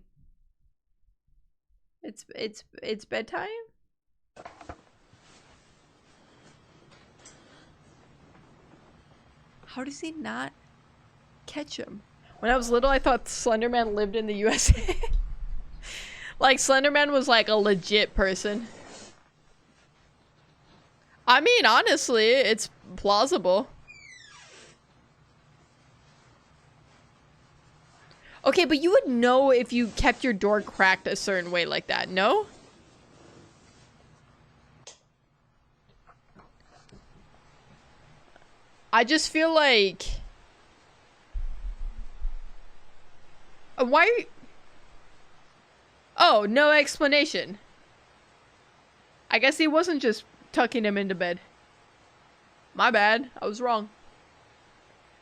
It's bedtime? How does he not catch him? When I was little, I thought Slenderman lived in the USA. Like, Slenderman was like a legit person. I mean, honestly, it's plausible. Okay, but you would know if you kept your door cracked a certain way like that, no? I just feel like... Why? Oh, no explanation. I guess he wasn't just tucking him into bed. My bad. I was wrong.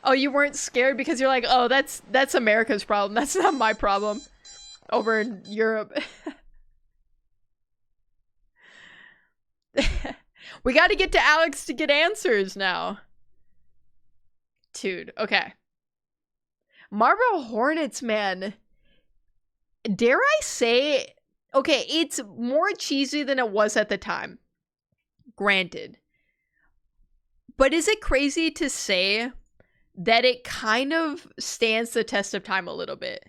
Oh, you weren't scared because you're like, oh, that's America's problem. That's not my problem. Over in Europe. We gotta get to Alex to get answers now. Dude, okay. Marble Hornets, man. Dare I say, okay, it's more cheesy than it was at the time. Granted. But is it crazy to say that it kind of stands the test of time a little bit?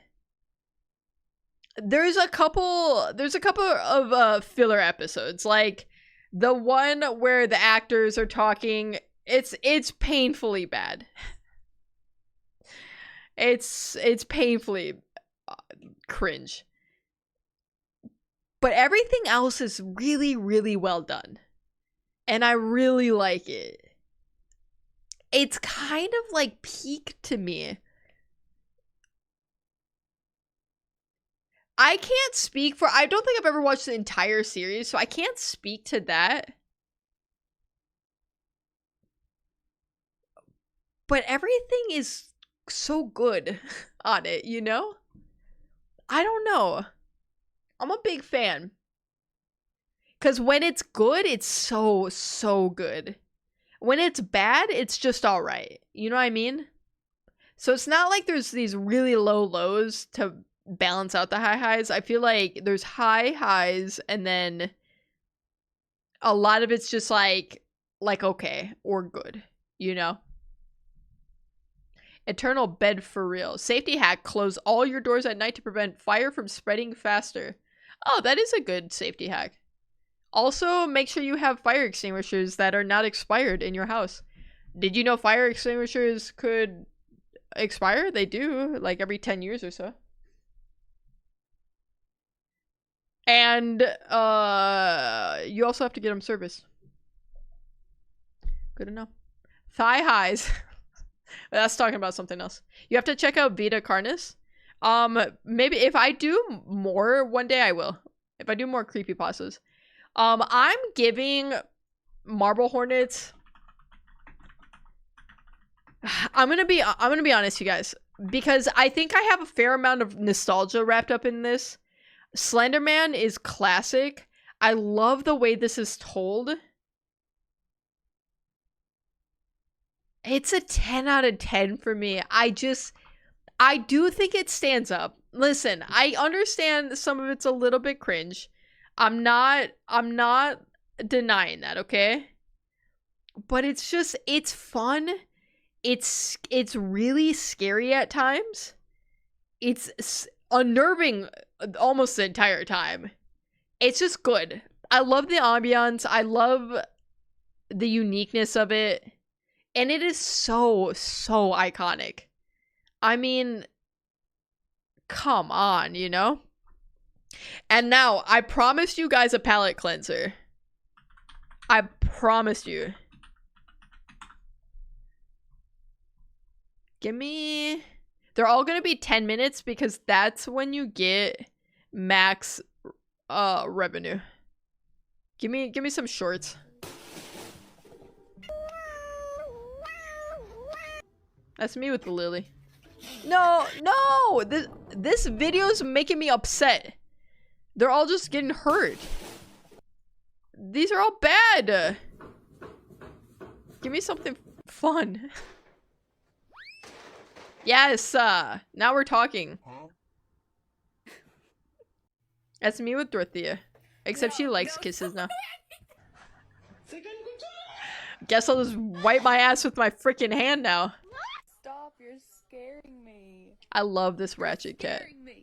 There's a couple of filler episodes, like the one where the actors are talking. It's painfully bad. It's painfully cringe. But everything else is really, really well done. And I really like it. It's kind of like peak to me. I can't speak for... I don't think I've ever watched the entire series, so I can't speak to that. But everything is so good on it, you know? I don't know. I'm a big fan. Because when it's good, it's so, so good. When it's bad, it's just alright. You know what I mean? So it's not like there's these really low lows to balance out the high highs. I feel like there's high highs and then a lot of it's just like okay or good, you know? Eternal bed for real. Safety hack, close all your doors at night to prevent fire from spreading faster. Oh, that is a good safety hack. Also, make sure you have fire extinguishers that are not expired in your house. Did you know fire extinguishers could expire? They do, like every 10 years or so. And you also have to get them serviced. Good to know. Thigh highs. That's talking about something else. You have to check out Vita Carnis. Maybe if I do more one day, I will. If I do more creepypastas. I'm giving Marble Hornets. I'm gonna be honest, you guys, because I think I have a fair amount of nostalgia wrapped up in this. Slenderman is classic. I love the way this is told. It's a 10 out of 10 for me. I do think it stands up. Listen, I understand some of it's a little bit cringe. I'm not denying that, okay? But it's fun. It's really scary at times. It's unnerving almost the entire time. It's just good. I love the ambiance. I love the uniqueness of it. And it is so, so iconic. I mean, come on, you know? And now, I promised you guys a palate cleanser. I promised you. Give me... They're all gonna be 10 minutes because that's when you get max revenue. Give me some shorts. That's me with the lily. No! This video's making me upset. They're all just getting hurt. These are all bad. Give me something fun. Yes, now we're talking. That's me with Dorothea. Except she likes kisses now. Guess I'll just wipe my ass with my freaking hand now. Stop, you're scaring me. I love this ratchet cat. Scaring me.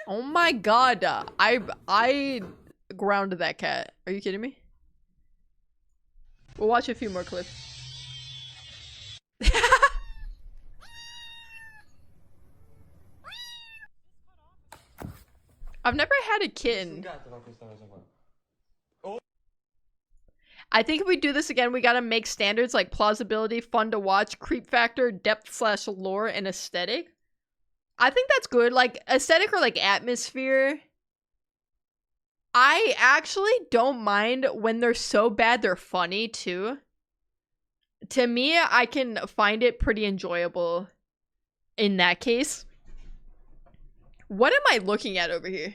Oh my god, I grounded that cat. Are you kidding me? We'll watch a few more clips. I've never had a kitten. I think if we do this again, we gotta make standards like plausibility, fun to watch, creep factor, depth/lore, and aesthetic. I think that's good. Like, aesthetic or like atmosphere. I actually don't mind when they're so bad they're funny too. To me, I can find it pretty enjoyable in that case. What am I looking at over here?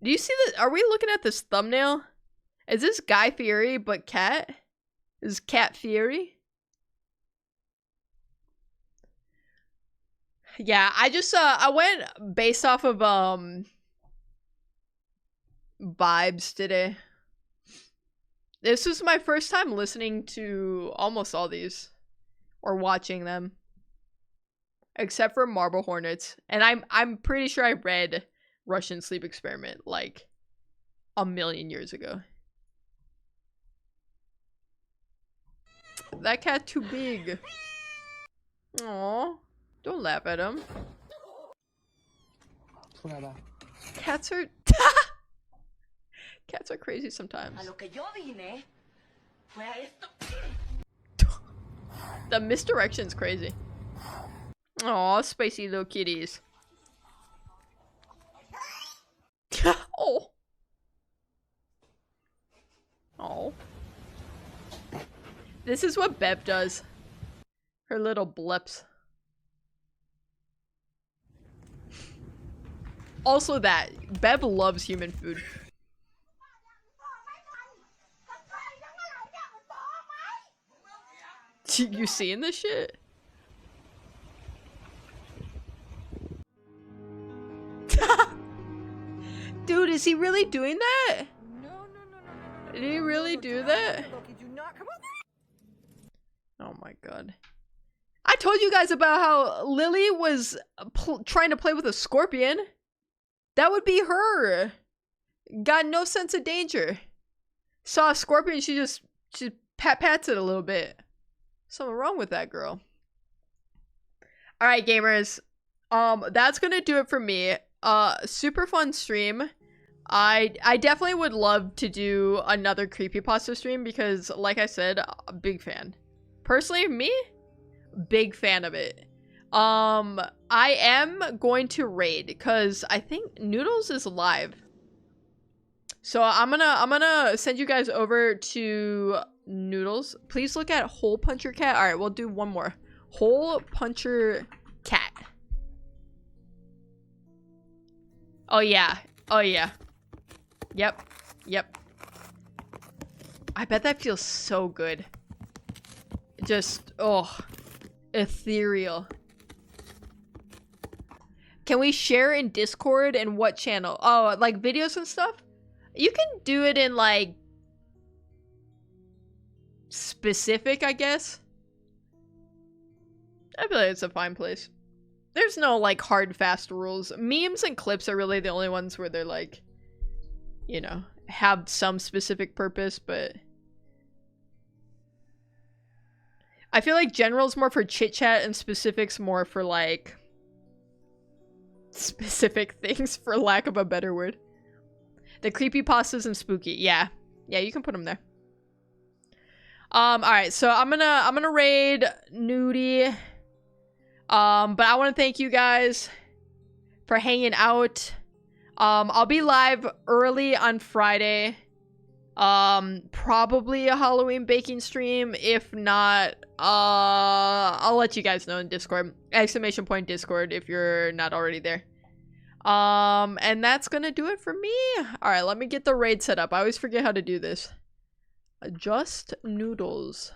Do you see this? Are we looking at this thumbnail? Is this Guy Fieri but cat? Is Cat Fieri? Yeah, I just I went based off of vibes today. This was my first time listening to almost all these or watching them, except for Marble Hornets, and I'm pretty sure I read Russian Sleep Experiment like a million years ago. That cat too big. Aw, don't laugh at him. Cats are cats are crazy sometimes. The misdirection's crazy. Aw, spicy little kitties. Oh. Oh. This is what Bev does. Her little blips. Also that. Bev loves human food. You seeing this shit? Dude, is he really doing that? Did he really do that? Oh my god. I told you guys about how Lily was trying to play with a scorpion. That would be her. Got no sense of danger. Saw a scorpion, she pats it a little bit. Something wrong with that girl. Alright, gamers. That's gonna do it for me. Super fun stream. I definitely would love to do another creepypasta stream because, like I said, a big fan. Personally, me, big fan of it. I am going to raid because I think Noodles is live. So I'm gonna send you guys over to Noodles. Please look at Hole Puncher Cat. All right, we'll do one more. Hole Puncher Cat. Oh yeah. Oh yeah. Yep. Yep. I bet that feels so good. Just, oh, ethereal. Can we share in Discord and what channel? Oh, like videos and stuff? You can do it in like specific, I guess. I feel like it's a fine place. There's no like hard, fast rules. Memes and clips are really the only ones where they're like, you know, have some specific purpose, but I feel like general's more for chit chat and specifics more for like specific things, for lack of a better word. The creepypastas and spooky. Yeah. Yeah, you can put them there. Alright, so I'm gonna raid Nudie. But I want to thank you guys for hanging out. I'll be live early on Friday. Probably a Halloween baking stream. If not, I'll let you guys know in Discord. !Discord if you're not already there. And that's gonna do it for me. Alright, let me get the raid set up. I always forget how to do this. Just Noodles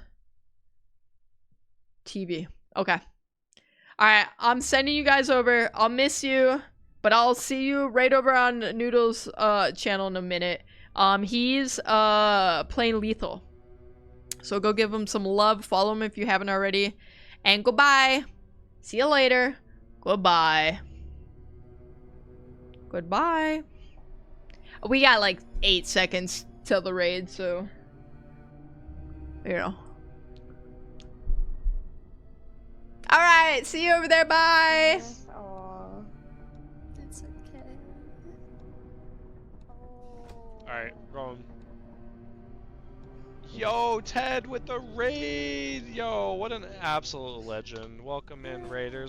TV. Okay. Alright, I'm sending you guys over. I'll miss you, but I'll see you right over on Noodles' channel in a minute. He's playing Lethal. So go give him some love. Follow him if you haven't already. And goodbye. See you later. Goodbye. Goodbye. We got like 8 seconds till the raid, so you know. Alright, see you over there, bye! Aww. It's okay. Alright, we're going. Yo, Ted with the raid! Yo, what an absolute legend. Welcome in, Raiders.